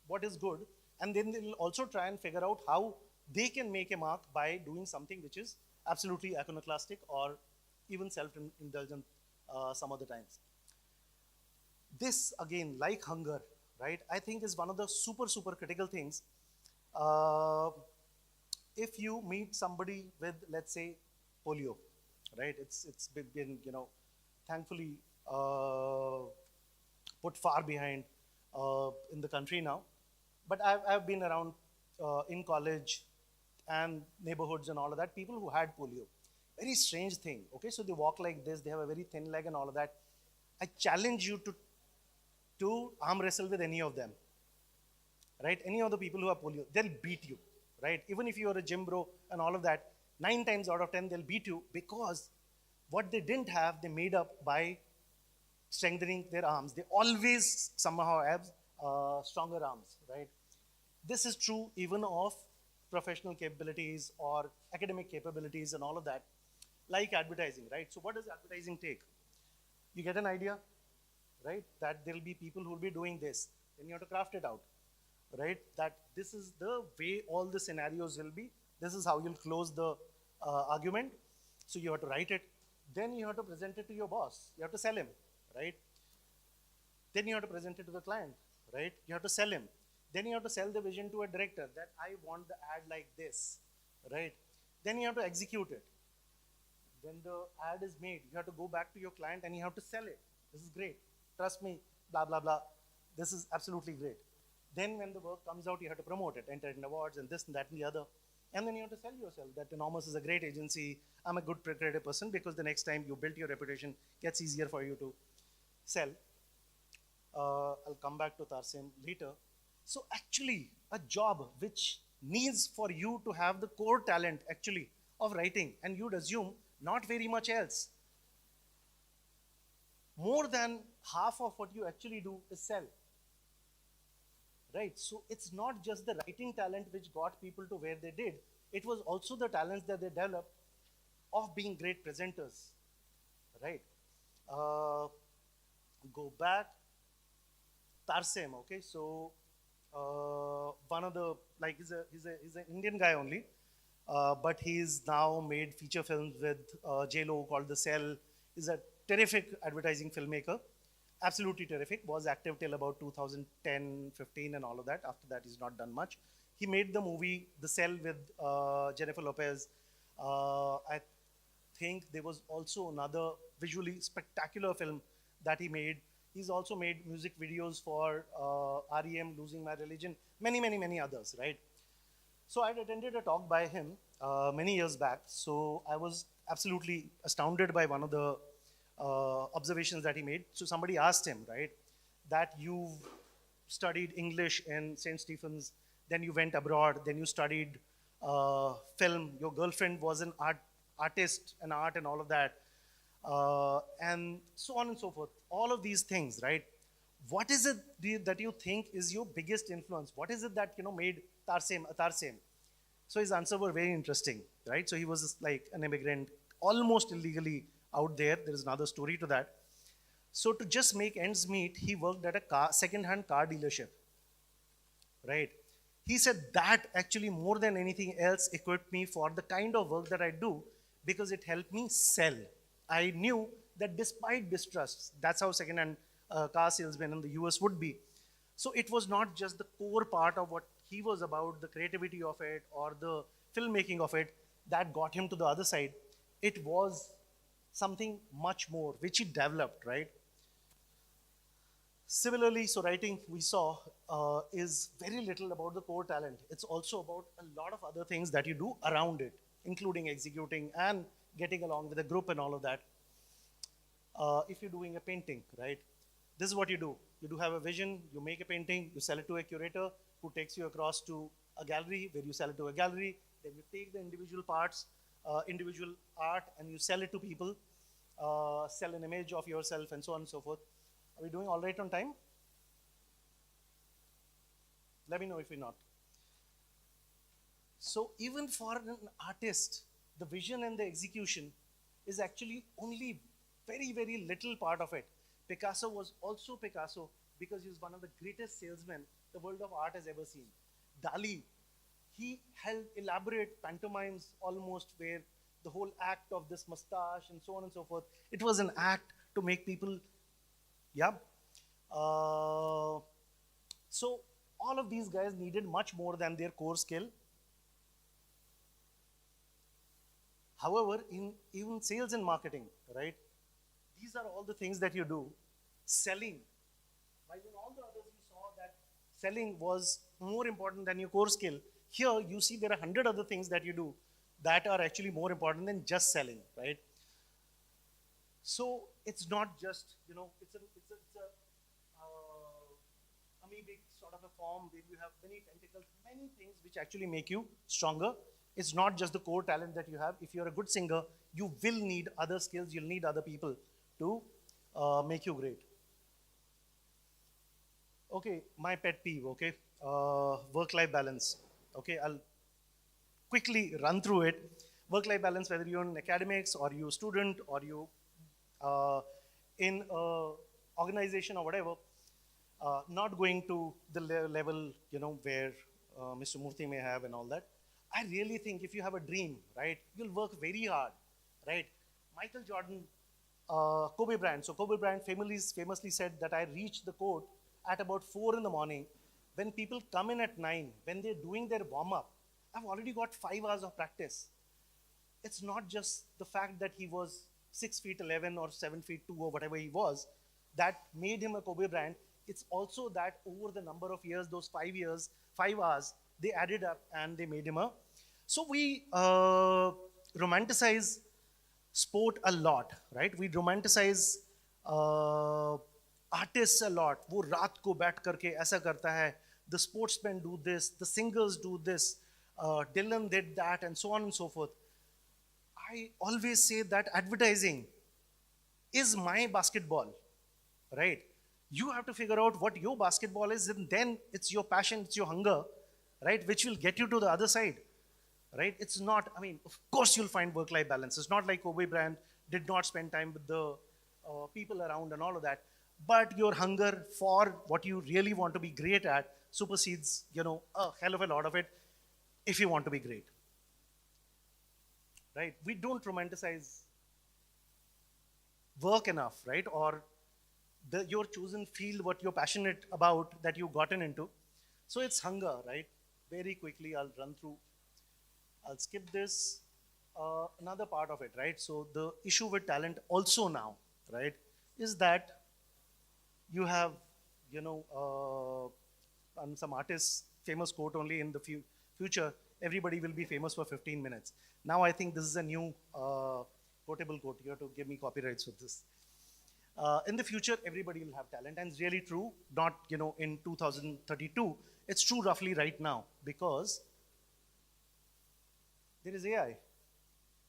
what is good, and then they'll also try and figure out how they can make a mark by doing something which is absolutely iconoclastic or even self-indulgent some of the times. This, again, like hunger, right, I think is one of the super critical things. If you meet somebody with, let's say, polio, right, it's been, thankfully put far behind in the country now. But I've been around in college and neighborhoods and all of that, people who had polio. Very strange thing, okay? So they walk like this, they have a very thin leg and all of that. I challenge you to arm wrestle with any of them, right? Any of the people who have polio, they'll beat you, right? Even if you're a gym bro and all of that, 9 times out of 10, they'll beat you because what they didn't have, they made up by strengthening their arms. They always somehow have stronger arms, right? This is true even of professional capabilities or academic capabilities and all of that, like advertising, right? So what does advertising take? You get an idea, right? That there'll be people who'll be doing this. Then you have to craft it out, right? That this is the way all the scenarios will be. This is how you'll close the argument. So you have to write it. Then you have to present it to your boss. You have to sell him, right? Then you have to present it to the client, right? You have to sell him. Then you have to sell the vision to a director that I want the ad like this, right? Then you have to execute it. When the ad is made, you have to go back to your client and you have to sell it. This is great. Trust me, blah, blah, blah. This is absolutely great. Then when the work comes out, you have to promote it, enter in awards and this and that and the other. And then you have to sell yourself that Enormous is a great agency. I'm a good creative person, because the next time you build your reputation, gets easier for you to sell. I'll come back to Tarsim later. So actually, a job which needs for you to have the core talent actually of writing, and you'd assume not very much else. More than half of what you actually do is sell. Right? So it's not just the writing talent which got people to where they did. It was also the talents that they developed of being great presenters. Right? Go back. Tarsim, okay? So one of the, like, he's an Indian guy only, but he's now made feature films with J-Lo called The Cell. He's a terrific advertising filmmaker. absolutely terrific, was active till about 2010, 15 and all of that. After that, he's not done much. He made the movie The Cell with Jennifer Lopez. I think there was also another visually spectacular film that he made. He's also made music videos for REM, Losing My Religion, many, many, many others, right? So I attended a talk by him many years back. So I was absolutely astounded by one of the observations that he made. So somebody asked him, right, that you've studied English in St. Stephen's, then you went abroad, then you studied film. Your girlfriend was an artist and art and all of that, and so on and so forth. All of these things, right? What is it that you think is your biggest influence? What is it that made Tarsem a Tarsem? So his answer were very interesting, right? So he was like an immigrant, almost illegally out there. There is another story to that. So to just make ends meet, he worked at a second-hand car dealership, right? He said that actually more than anything else equipped me for the kind of work that I do because it helped me sell. I knew that despite distrusts, that's how second-hand car salesmen in the US would be. So it was not just the core part of what he was about, the creativity of it or the filmmaking of it, that got him to the other side. It was something much more, which he developed, right? Similarly, so writing, we saw, is very little about the core talent. It's also about a lot of other things that you do around it, including executing and getting along with a group and all of that. If you're doing a painting, right? This is what you do. You do have a vision, you make a painting, you sell it to a curator who takes you across to a gallery where you sell it to a gallery. Then you take the individual parts, individual art, and you sell it to people, sell an image of yourself and so on and so forth. Are we doing all right on time? Let me know if we're not. So even for an artist, the vision and the execution is actually only very, very little part of it. Picasso was also Picasso because he was one of the greatest salesmen the world of art has ever seen. Dali, he held elaborate pantomimes almost where the whole act of this mustache and so on and so forth, it was an act to make people, yeah. So all of these guys needed much more than their core skill. However, in even sales and marketing, right? These are all the things that you do. Selling, while in all the others you saw that selling was more important than your core skill, here you see there are 100 other things that you do that are actually more important than just selling, right? So it's not just, it's a amoebic sort of a form where you have many tentacles, many things which actually make you stronger. It's not just the core talent that you have. If you're a good singer, you will need other skills, you'll need other people to make you great. Okay, my pet peeve, okay? Work-life balance. Okay, I'll quickly run through it. Work-life balance, whether you're in academics or you're a student or you in an organization or whatever, not going to the level, where Mr. Murthy may have and all that. I really think if you have a dream, right, you'll work very hard, right? Michael Jordan, Kobe Bryant. So Kobe Bryant famously said that I reached the court at about 4 in the morning. When people come in at 9, when they're doing their warm-up, I've already got 5 hours of practice. It's not just the fact that he was 6 feet 11 or 7 feet 2 or whatever he was that made him a Kobe Bryant. It's also that over the number of years, those 5 years, 5 hours, they added up and they made him a. So we romanticize sport a lot, right? We romanticize artists a lot. वो रात को बैठ करके ऐसा करता है. The sportsmen do this, the singers do this, Dylan did that, and so on and so forth. I always say that advertising is my basketball, right? You have to figure out what your basketball is, and then it's your passion, it's your hunger, right, which will get you to the other side, right? It's not, I mean, of course you'll find work-life balance. It's not like Kobe Bryant did not spend time with the people around and all of that, but your hunger for what you really want to be great at supersedes, a hell of a lot of it if you want to be great, right? We don't romanticize work enough, right? Or your chosen field, what you're passionate about, that you've gotten into. So it's hunger, right? Very quickly, I'll run through. I'll skip this. Another part of it, right? So the issue with talent also now, right, is that you have, you know, some artist's famous quote only in the future, everybody will be famous for 15 minutes. Now I think this is a new quotable quote. You have to give me copyrights with this. In the future, everybody will have talent, and it's really true. Not, you know, in 2032. It's true roughly right now, because there is AI.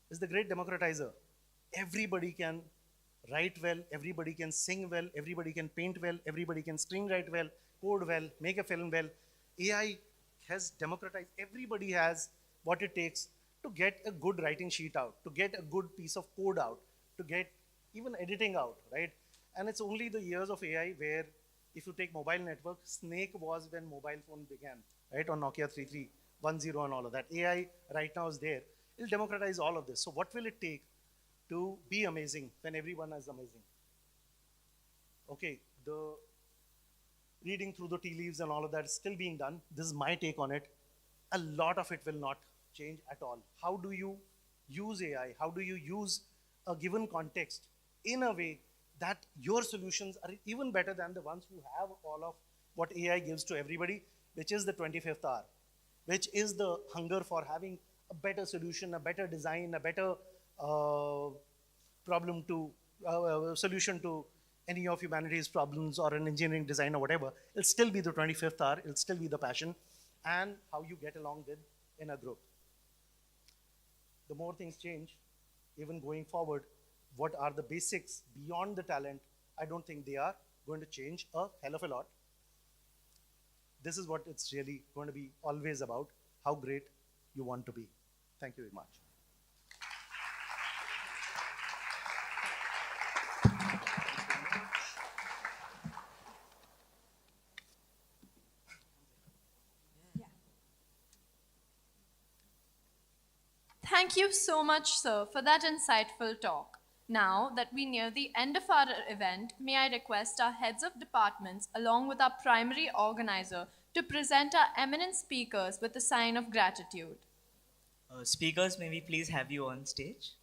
It's the great democratizer. Everybody can write well, everybody can sing well, everybody can paint well, everybody can screenwrite well, code well, make a film well. AI has democratized. Everybody has what it takes to get a good writing sheet out, to get a good piece of code out, to get even editing out, right? And it's only the years of AI where, if you take mobile network, Snake was when mobile phone began, right? On Nokia 3310 and all of that. AI right now is there. It'll democratize all of this. So what will it take to be amazing when everyone is amazing? Okay, the reading through the tea leaves and all of that is still being done. This is my take on it. A lot of it will not change at all. How do you use AI? How do you use a given context in a way that your solutions are even better than the ones who have all of what AI gives to everybody, which is the 25th hour, which is the hunger for having a better solution, a better design, a better solution to any of humanity's problems, or an engineering design or whatever. It'll still be the 25th hour, it'll still be the passion, and how you get along with in a group. The more things change, even going forward, what are the basics beyond the talent? I don't think they are going to change a hell of a lot. This is what it's really going to be always about, how great you want to be. Thank you very much. Thank you so much, sir, for that insightful talk. Now that we near the end of our event, may I request our heads of departments, along with our primary organizer, to present our eminent speakers with a sign of gratitude. Speakers, may we please have you on stage?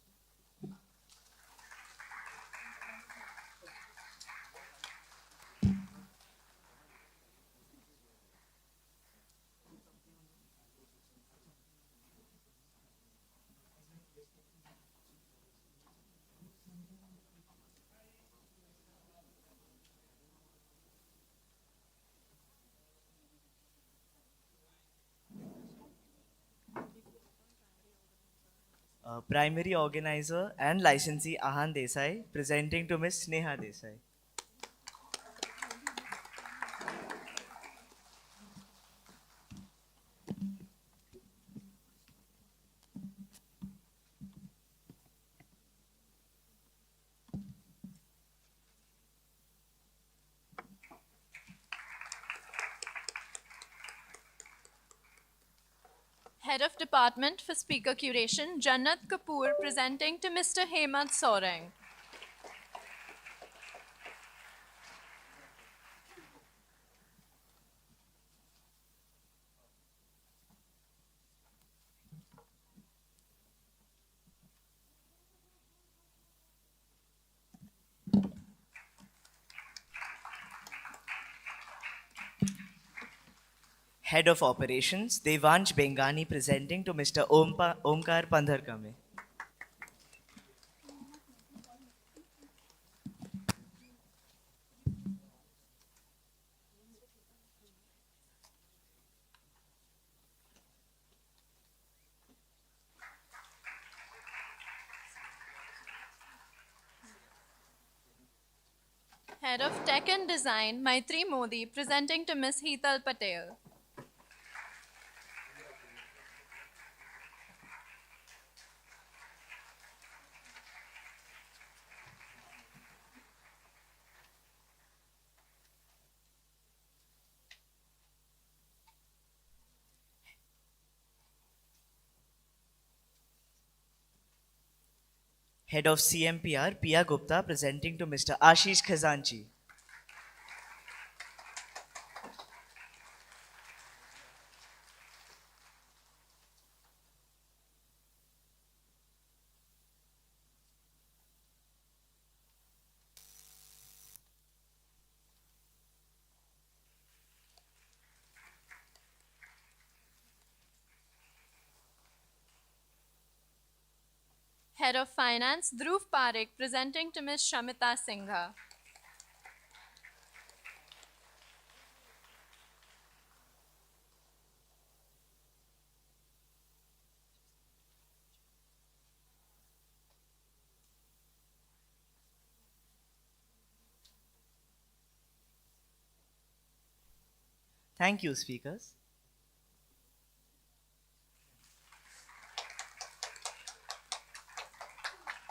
Primary organizer and licensee Ahan Desai, presenting to Miss Sneha Desai. Head of Department for Speaker Curation, Jannat Kapoor, presenting to Mr. Hemant Soreng. Head of Operations, Devansh Bengani, presenting to Mr. Omkar Pandharkame. Head of Tech and Design, Maitri Modi, presenting to Ms. Heetal Patel. Head of CMPR, Pia Gupta, presenting to Mr. Ashish Khazanchi. Head of Finance, Dhruv Parekh, presenting to Ms. Shamita Singha. Thank you, speakers.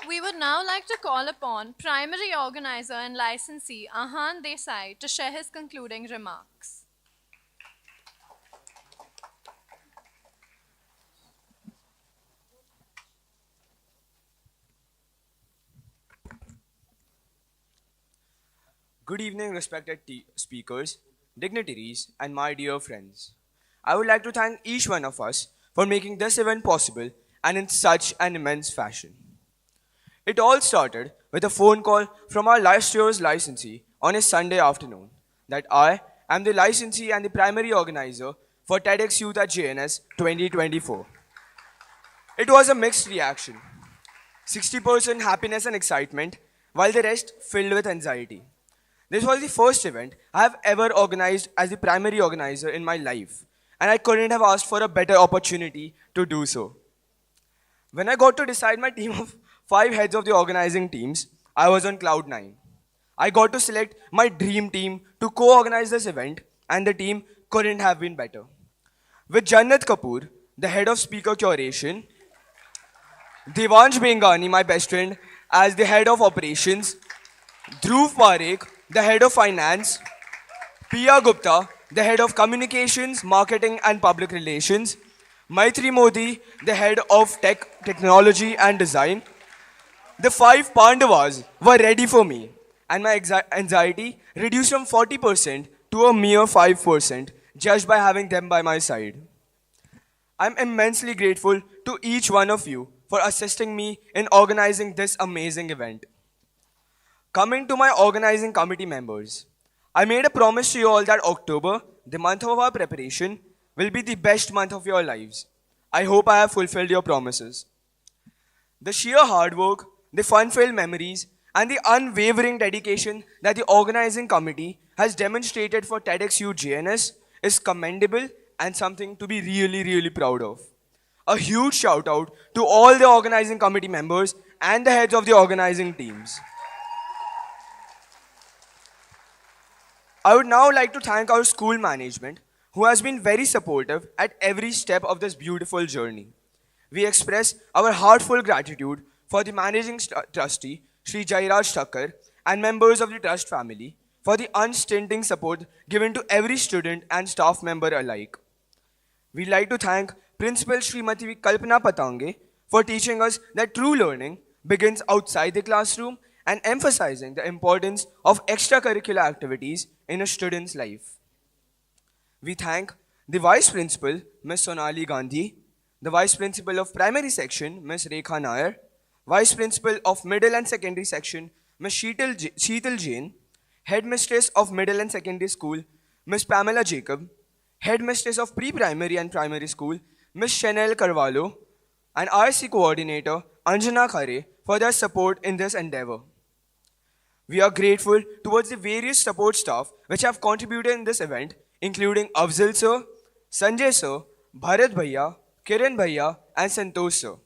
We would now like to call upon primary organizer and licensee Ahan Desai to share his concluding remarks. Good evening, respected speakers, dignitaries, and my dear friends. I would like to thank each one of us for making this event possible and in such an immense fashion. It all started with a phone call from our last year's licensee on a Sunday afternoon that I am the licensee and the primary organizer for TEDxYouth JNS 2024. It was a mixed reaction, 60% happiness and excitement, while the rest filled with anxiety. This was the first event I have ever organized as the primary organizer in my life, and I couldn't have asked for a better opportunity to do so. When I got to decide my team of 5 heads of the organizing teams, I was on cloud 9. I got to select my dream team to co-organize this event, and the team couldn't have been better. With Jannat Kapoor, the head of speaker curation, Devansh Bengani, my best friend, as the head of operations, Dhruv Parekh, the head of finance, Pia Gupta, the head of communications, marketing and public relations, Maitri Modi, the head of technology and design. The 5 Pandavas were ready for me, and my anxiety reduced from 40% to a mere 5% just by having them by my side. I'm immensely grateful to each one of you for assisting me in organizing this amazing event. Coming to my organizing committee members, I made a promise to you all that October, the month of our preparation, will be the best month of your lives. I hope I have fulfilled your promises. The sheer hard work, the fun-filled memories, and the unwavering dedication that the organizing committee has demonstrated for TEDxYouth JNS is commendable and something to be really proud of. A huge shout out to all the organizing committee members and the heads of the organizing teams. I would now like to thank our school management, who has been very supportive at every step of this beautiful journey. We express our heartfelt gratitude for the managing trustee, Sri Jairaj Thakkar, and members of the trust family for the unstinting support given to every student and staff member alike. We'd like to thank Principal Srimati Kalpana Patange for teaching us that true learning begins outside the classroom and emphasizing the importance of extracurricular activities in a student's life. We thank the Vice Principal, Ms. Sonali Gandhi, the Vice Principal of Primary Section, Ms. Rekha Nair, Vice Principal of Middle and Secondary Section, Ms. Sheetal Jain, Headmistress of Middle and Secondary School, Ms. Pamela Jacob, Headmistress of Pre-Primary and Primary School, Ms. Chanel Carvalho, and RC Coordinator, Anjana Khare, for their support in this endeavor. We are grateful towards the various support staff which have contributed in this event, including Afzal Sir, Sanjay Sir, Bharat Bhaiya, Kiran Bhaiya, and Santosh Sir.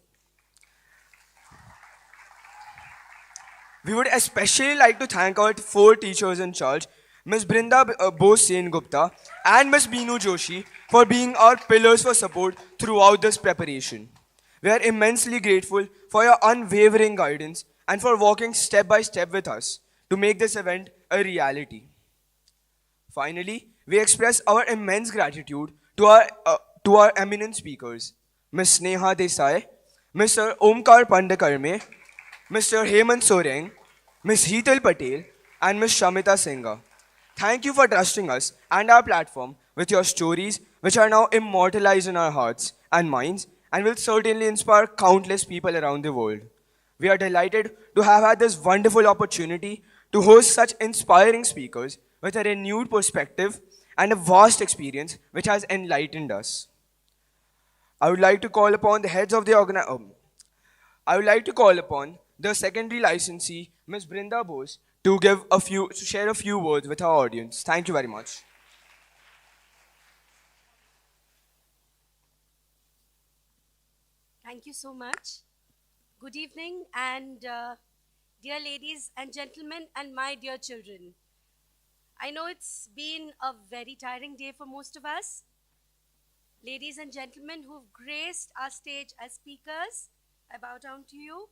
We would especially like to thank our 4 teachers in charge, Ms. Brinda Bose Sen Gupta and Ms. Beenu Joshi, for being our pillars for support throughout this preparation. We are immensely grateful for your unwavering guidance and for walking step by step with us to make this event a reality. Finally, we express our immense gratitude to our eminent speakers, Ms. Sneha Desai, Mr. Omkar Pandakarme, Mr. Hemant Soreng, Ms. Heetal Patel, and Ms. Shamita Singha. Thank you for trusting us and our platform with your stories, which are now immortalized in our hearts and minds and will certainly inspire countless people around the world. We are delighted to have had this wonderful opportunity to host such inspiring speakers with a renewed perspective and a vast experience which has enlightened us. I would like to call upon the heads of the I would like to call upon the secondary licensee, Ms. Brinda Bose, to share a few words with our audience. Thank you very much. Thank you so much. Good evening, and dear ladies and gentlemen, and my dear children. I know it's been a very tiring day for most of us. Ladies and gentlemen who've graced our stage as speakers, I bow down to you.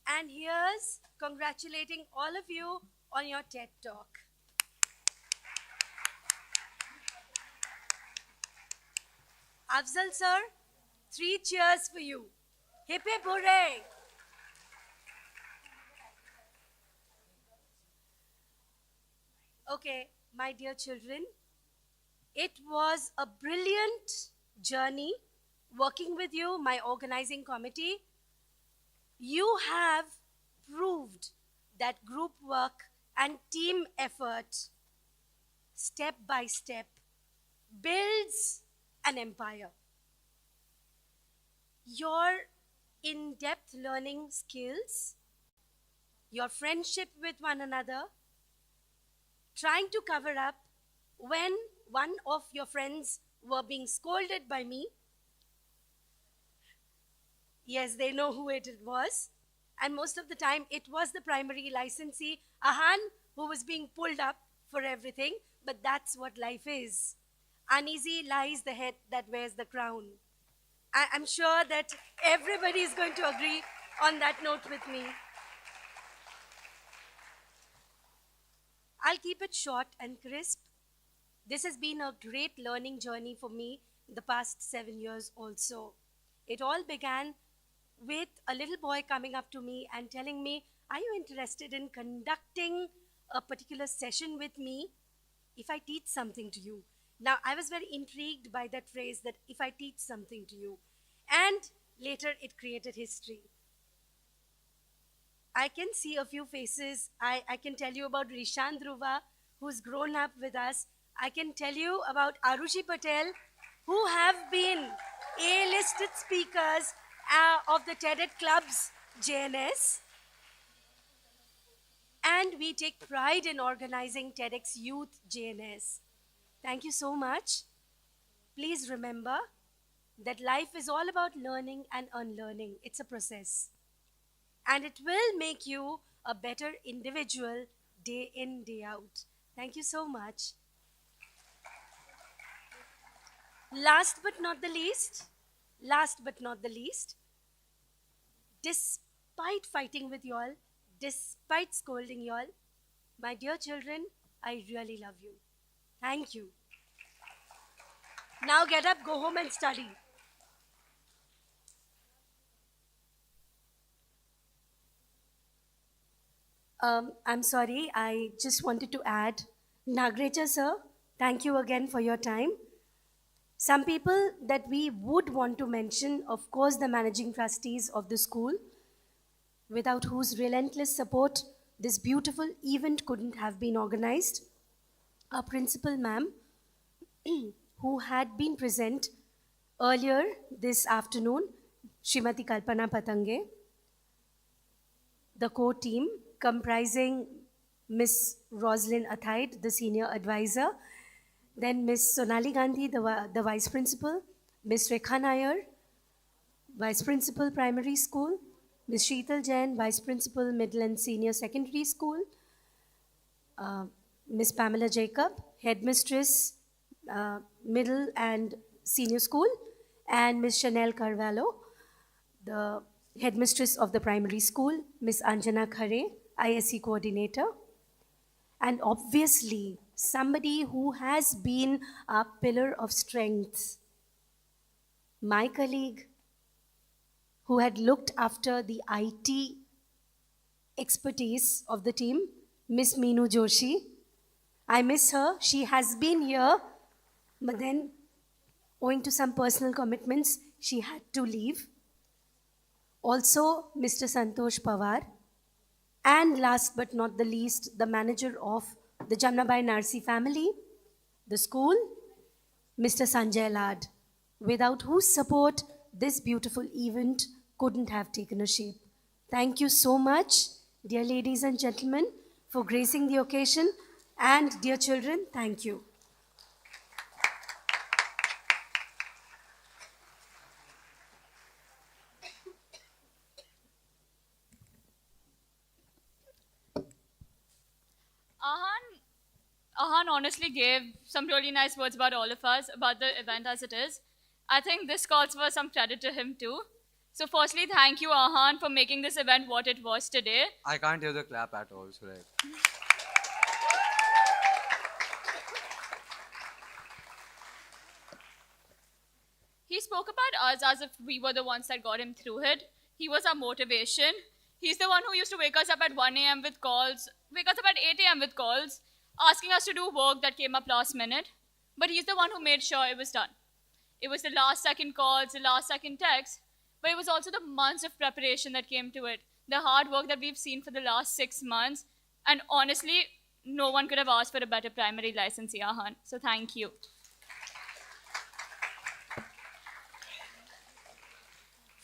And here's congratulating all of you on your TED Talk. Afzal sir, 3 cheers for you. Hip hip hooray! Okay, my dear children, it was a brilliant journey working with you, my organizing committee. You have proved that group work and team effort, step by step, builds an empire. Your in-depth learning skills, your friendship with one another, trying to cover up when one of your friends were being scolded by me. Yes, they know who it was. And most of the time, it was the primary licensee, Ahan, who was being pulled up for everything. But that's what life is. Uneasy lies the head that wears the crown. I'm sure that everybody is going to agree on that note with me. I'll keep it short and crisp. This has been a great learning journey for me the past 7 years also. It all began with a little boy coming up to me and telling me, are you interested in conducting a particular session with me if I teach something to you? Now, I was very intrigued by that phrase, that if I teach something to you. And later it created history. I can see a few faces. I can tell you about Rishan Dhruva, who's grown up with us. I can tell you about Arushi Patel, who have been A-listed speakers of the TEDxYouth JNS. And we take pride in organizing TEDxYouth JNS. Thank you so much. Please remember that life is all about learning and unlearning. It's a process. And it will make you a better individual day in, day out. Thank you so much. Last but not the least, despite fighting with y'all, despite scolding y'all, my dear children, I really love you. Thank you. Now get up, go home and study. I'm sorry, I just wanted to add, Nagrecha sir, thank you again for your time. Some people that we would want to mention, of course, the managing trustees of the school, without whose relentless support, this beautiful event couldn't have been organized. Our principal ma'am, who had been present earlier this afternoon, Srimati Kalpana Patange, the core team comprising Miss Roslyn Athaid, the senior advisor, then Miss Sonali Gandhi, the vice principal, Miss Rekha Nair, vice principal primary school, Miss Sheetal Jain, vice principal middle and senior secondary school, Miss Pamela Jacob, headmistress, middle and senior school, and Miss Chanel Carvalho, the headmistress of the primary school, Miss Anjana Khare, ISC coordinator, and obviously somebody who has been a pillar of strength, my colleague who had looked after the IT expertise of the team, Miss Meenu Joshi. I miss her. She has been here, but then owing to some personal commitments, she had to leave. Also, Mr. Santosh Pawar. And last but not the least, the manager of the Jamnabai Narsi family, the school, Mr. Sanjay Lad, without whose support this beautiful event couldn't have taken a shape. Thank you so much, dear ladies and gentlemen, for gracing the occasion. And dear children, thank you. Ahan honestly gave some really nice words about all of us, about the event as it is. I think this calls for some credit to him too. So, firstly, thank you, Ahan, for making this event what it was today. I can't hear the clap at all, so like. He spoke about us as if we were the ones that got him through it. He was our motivation. He's the one who used to wake us up at 1 a.m. with calls, wake us up at 8 a.m. with calls, asking us to do work that came up last minute. But he's the one who made sure it was done. It was the last second calls, the last second texts, but it was also the months of preparation that came to it, the hard work that we've seen for the last 6 months. And honestly, no one could have asked for a better primary licensee, Ahan. So thank you.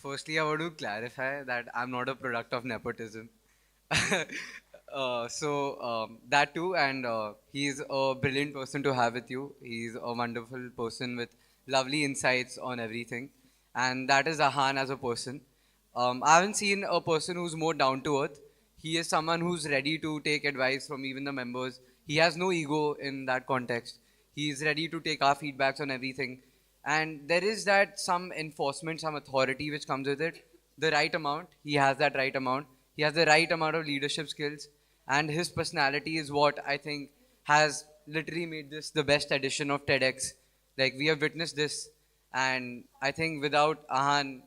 Firstly, I want to clarify that I'm not a product of nepotism. That too, and he's a brilliant person to have with you. He's a wonderful person with lovely insights on everything, and that is Ahan as a person. I haven't seen a person who's more down to earth. He is someone who's ready to take advice from even the members. He has no ego in that context. He's ready to take our feedbacks on everything. And there is that some enforcement, some authority which comes with it. The right amount, he has that right amount. He has the right amount of leadership skills. And his personality is what I think has literally made this the best edition of TEDx. Like, we have witnessed this. And I think without Ahan,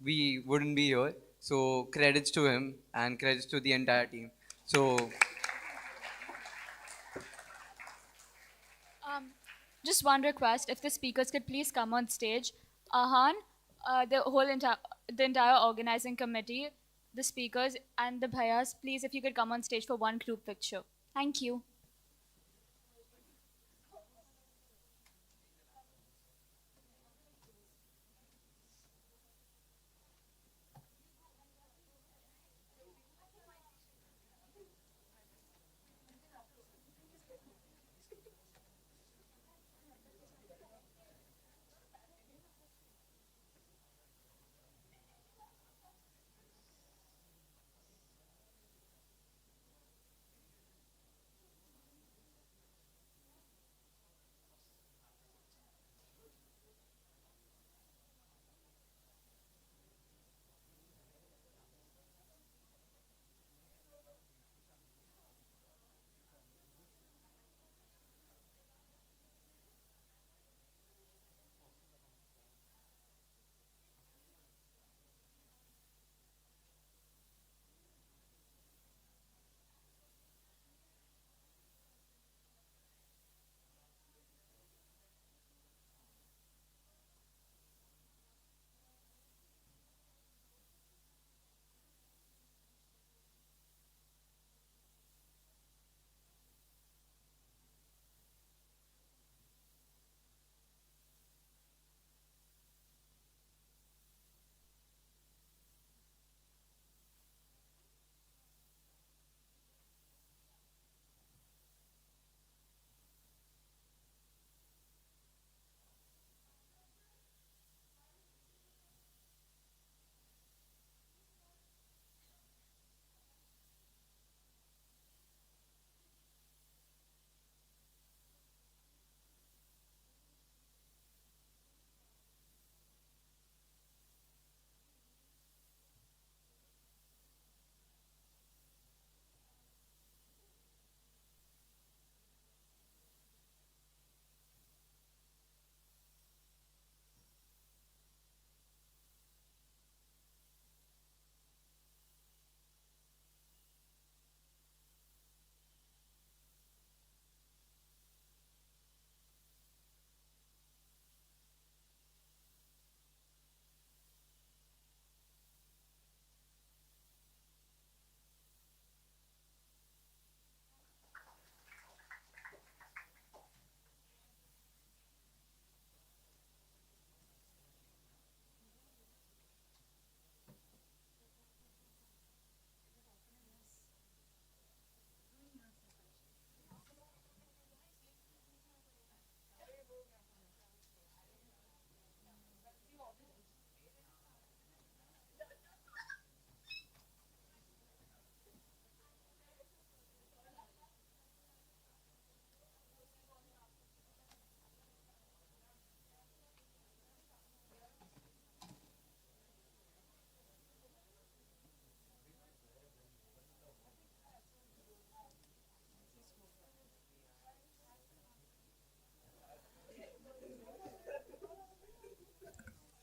we wouldn't be here. So credits to him and credits to the entire team. So Just one request, if the speakers could please come on stage. Ahan, the entire organizing committee, the speakers, and the bhaias, please, if you could come on stage for one group picture. Thank you.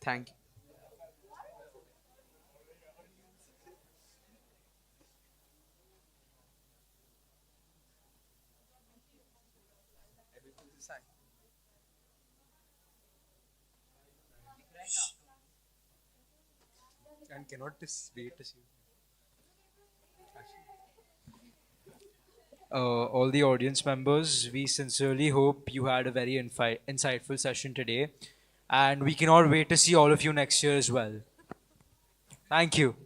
Thank you. And cannot just wait to see. All the audience members, we sincerely hope you had a very insightful session today. And we cannot wait to see all of you next year as well. Thank you.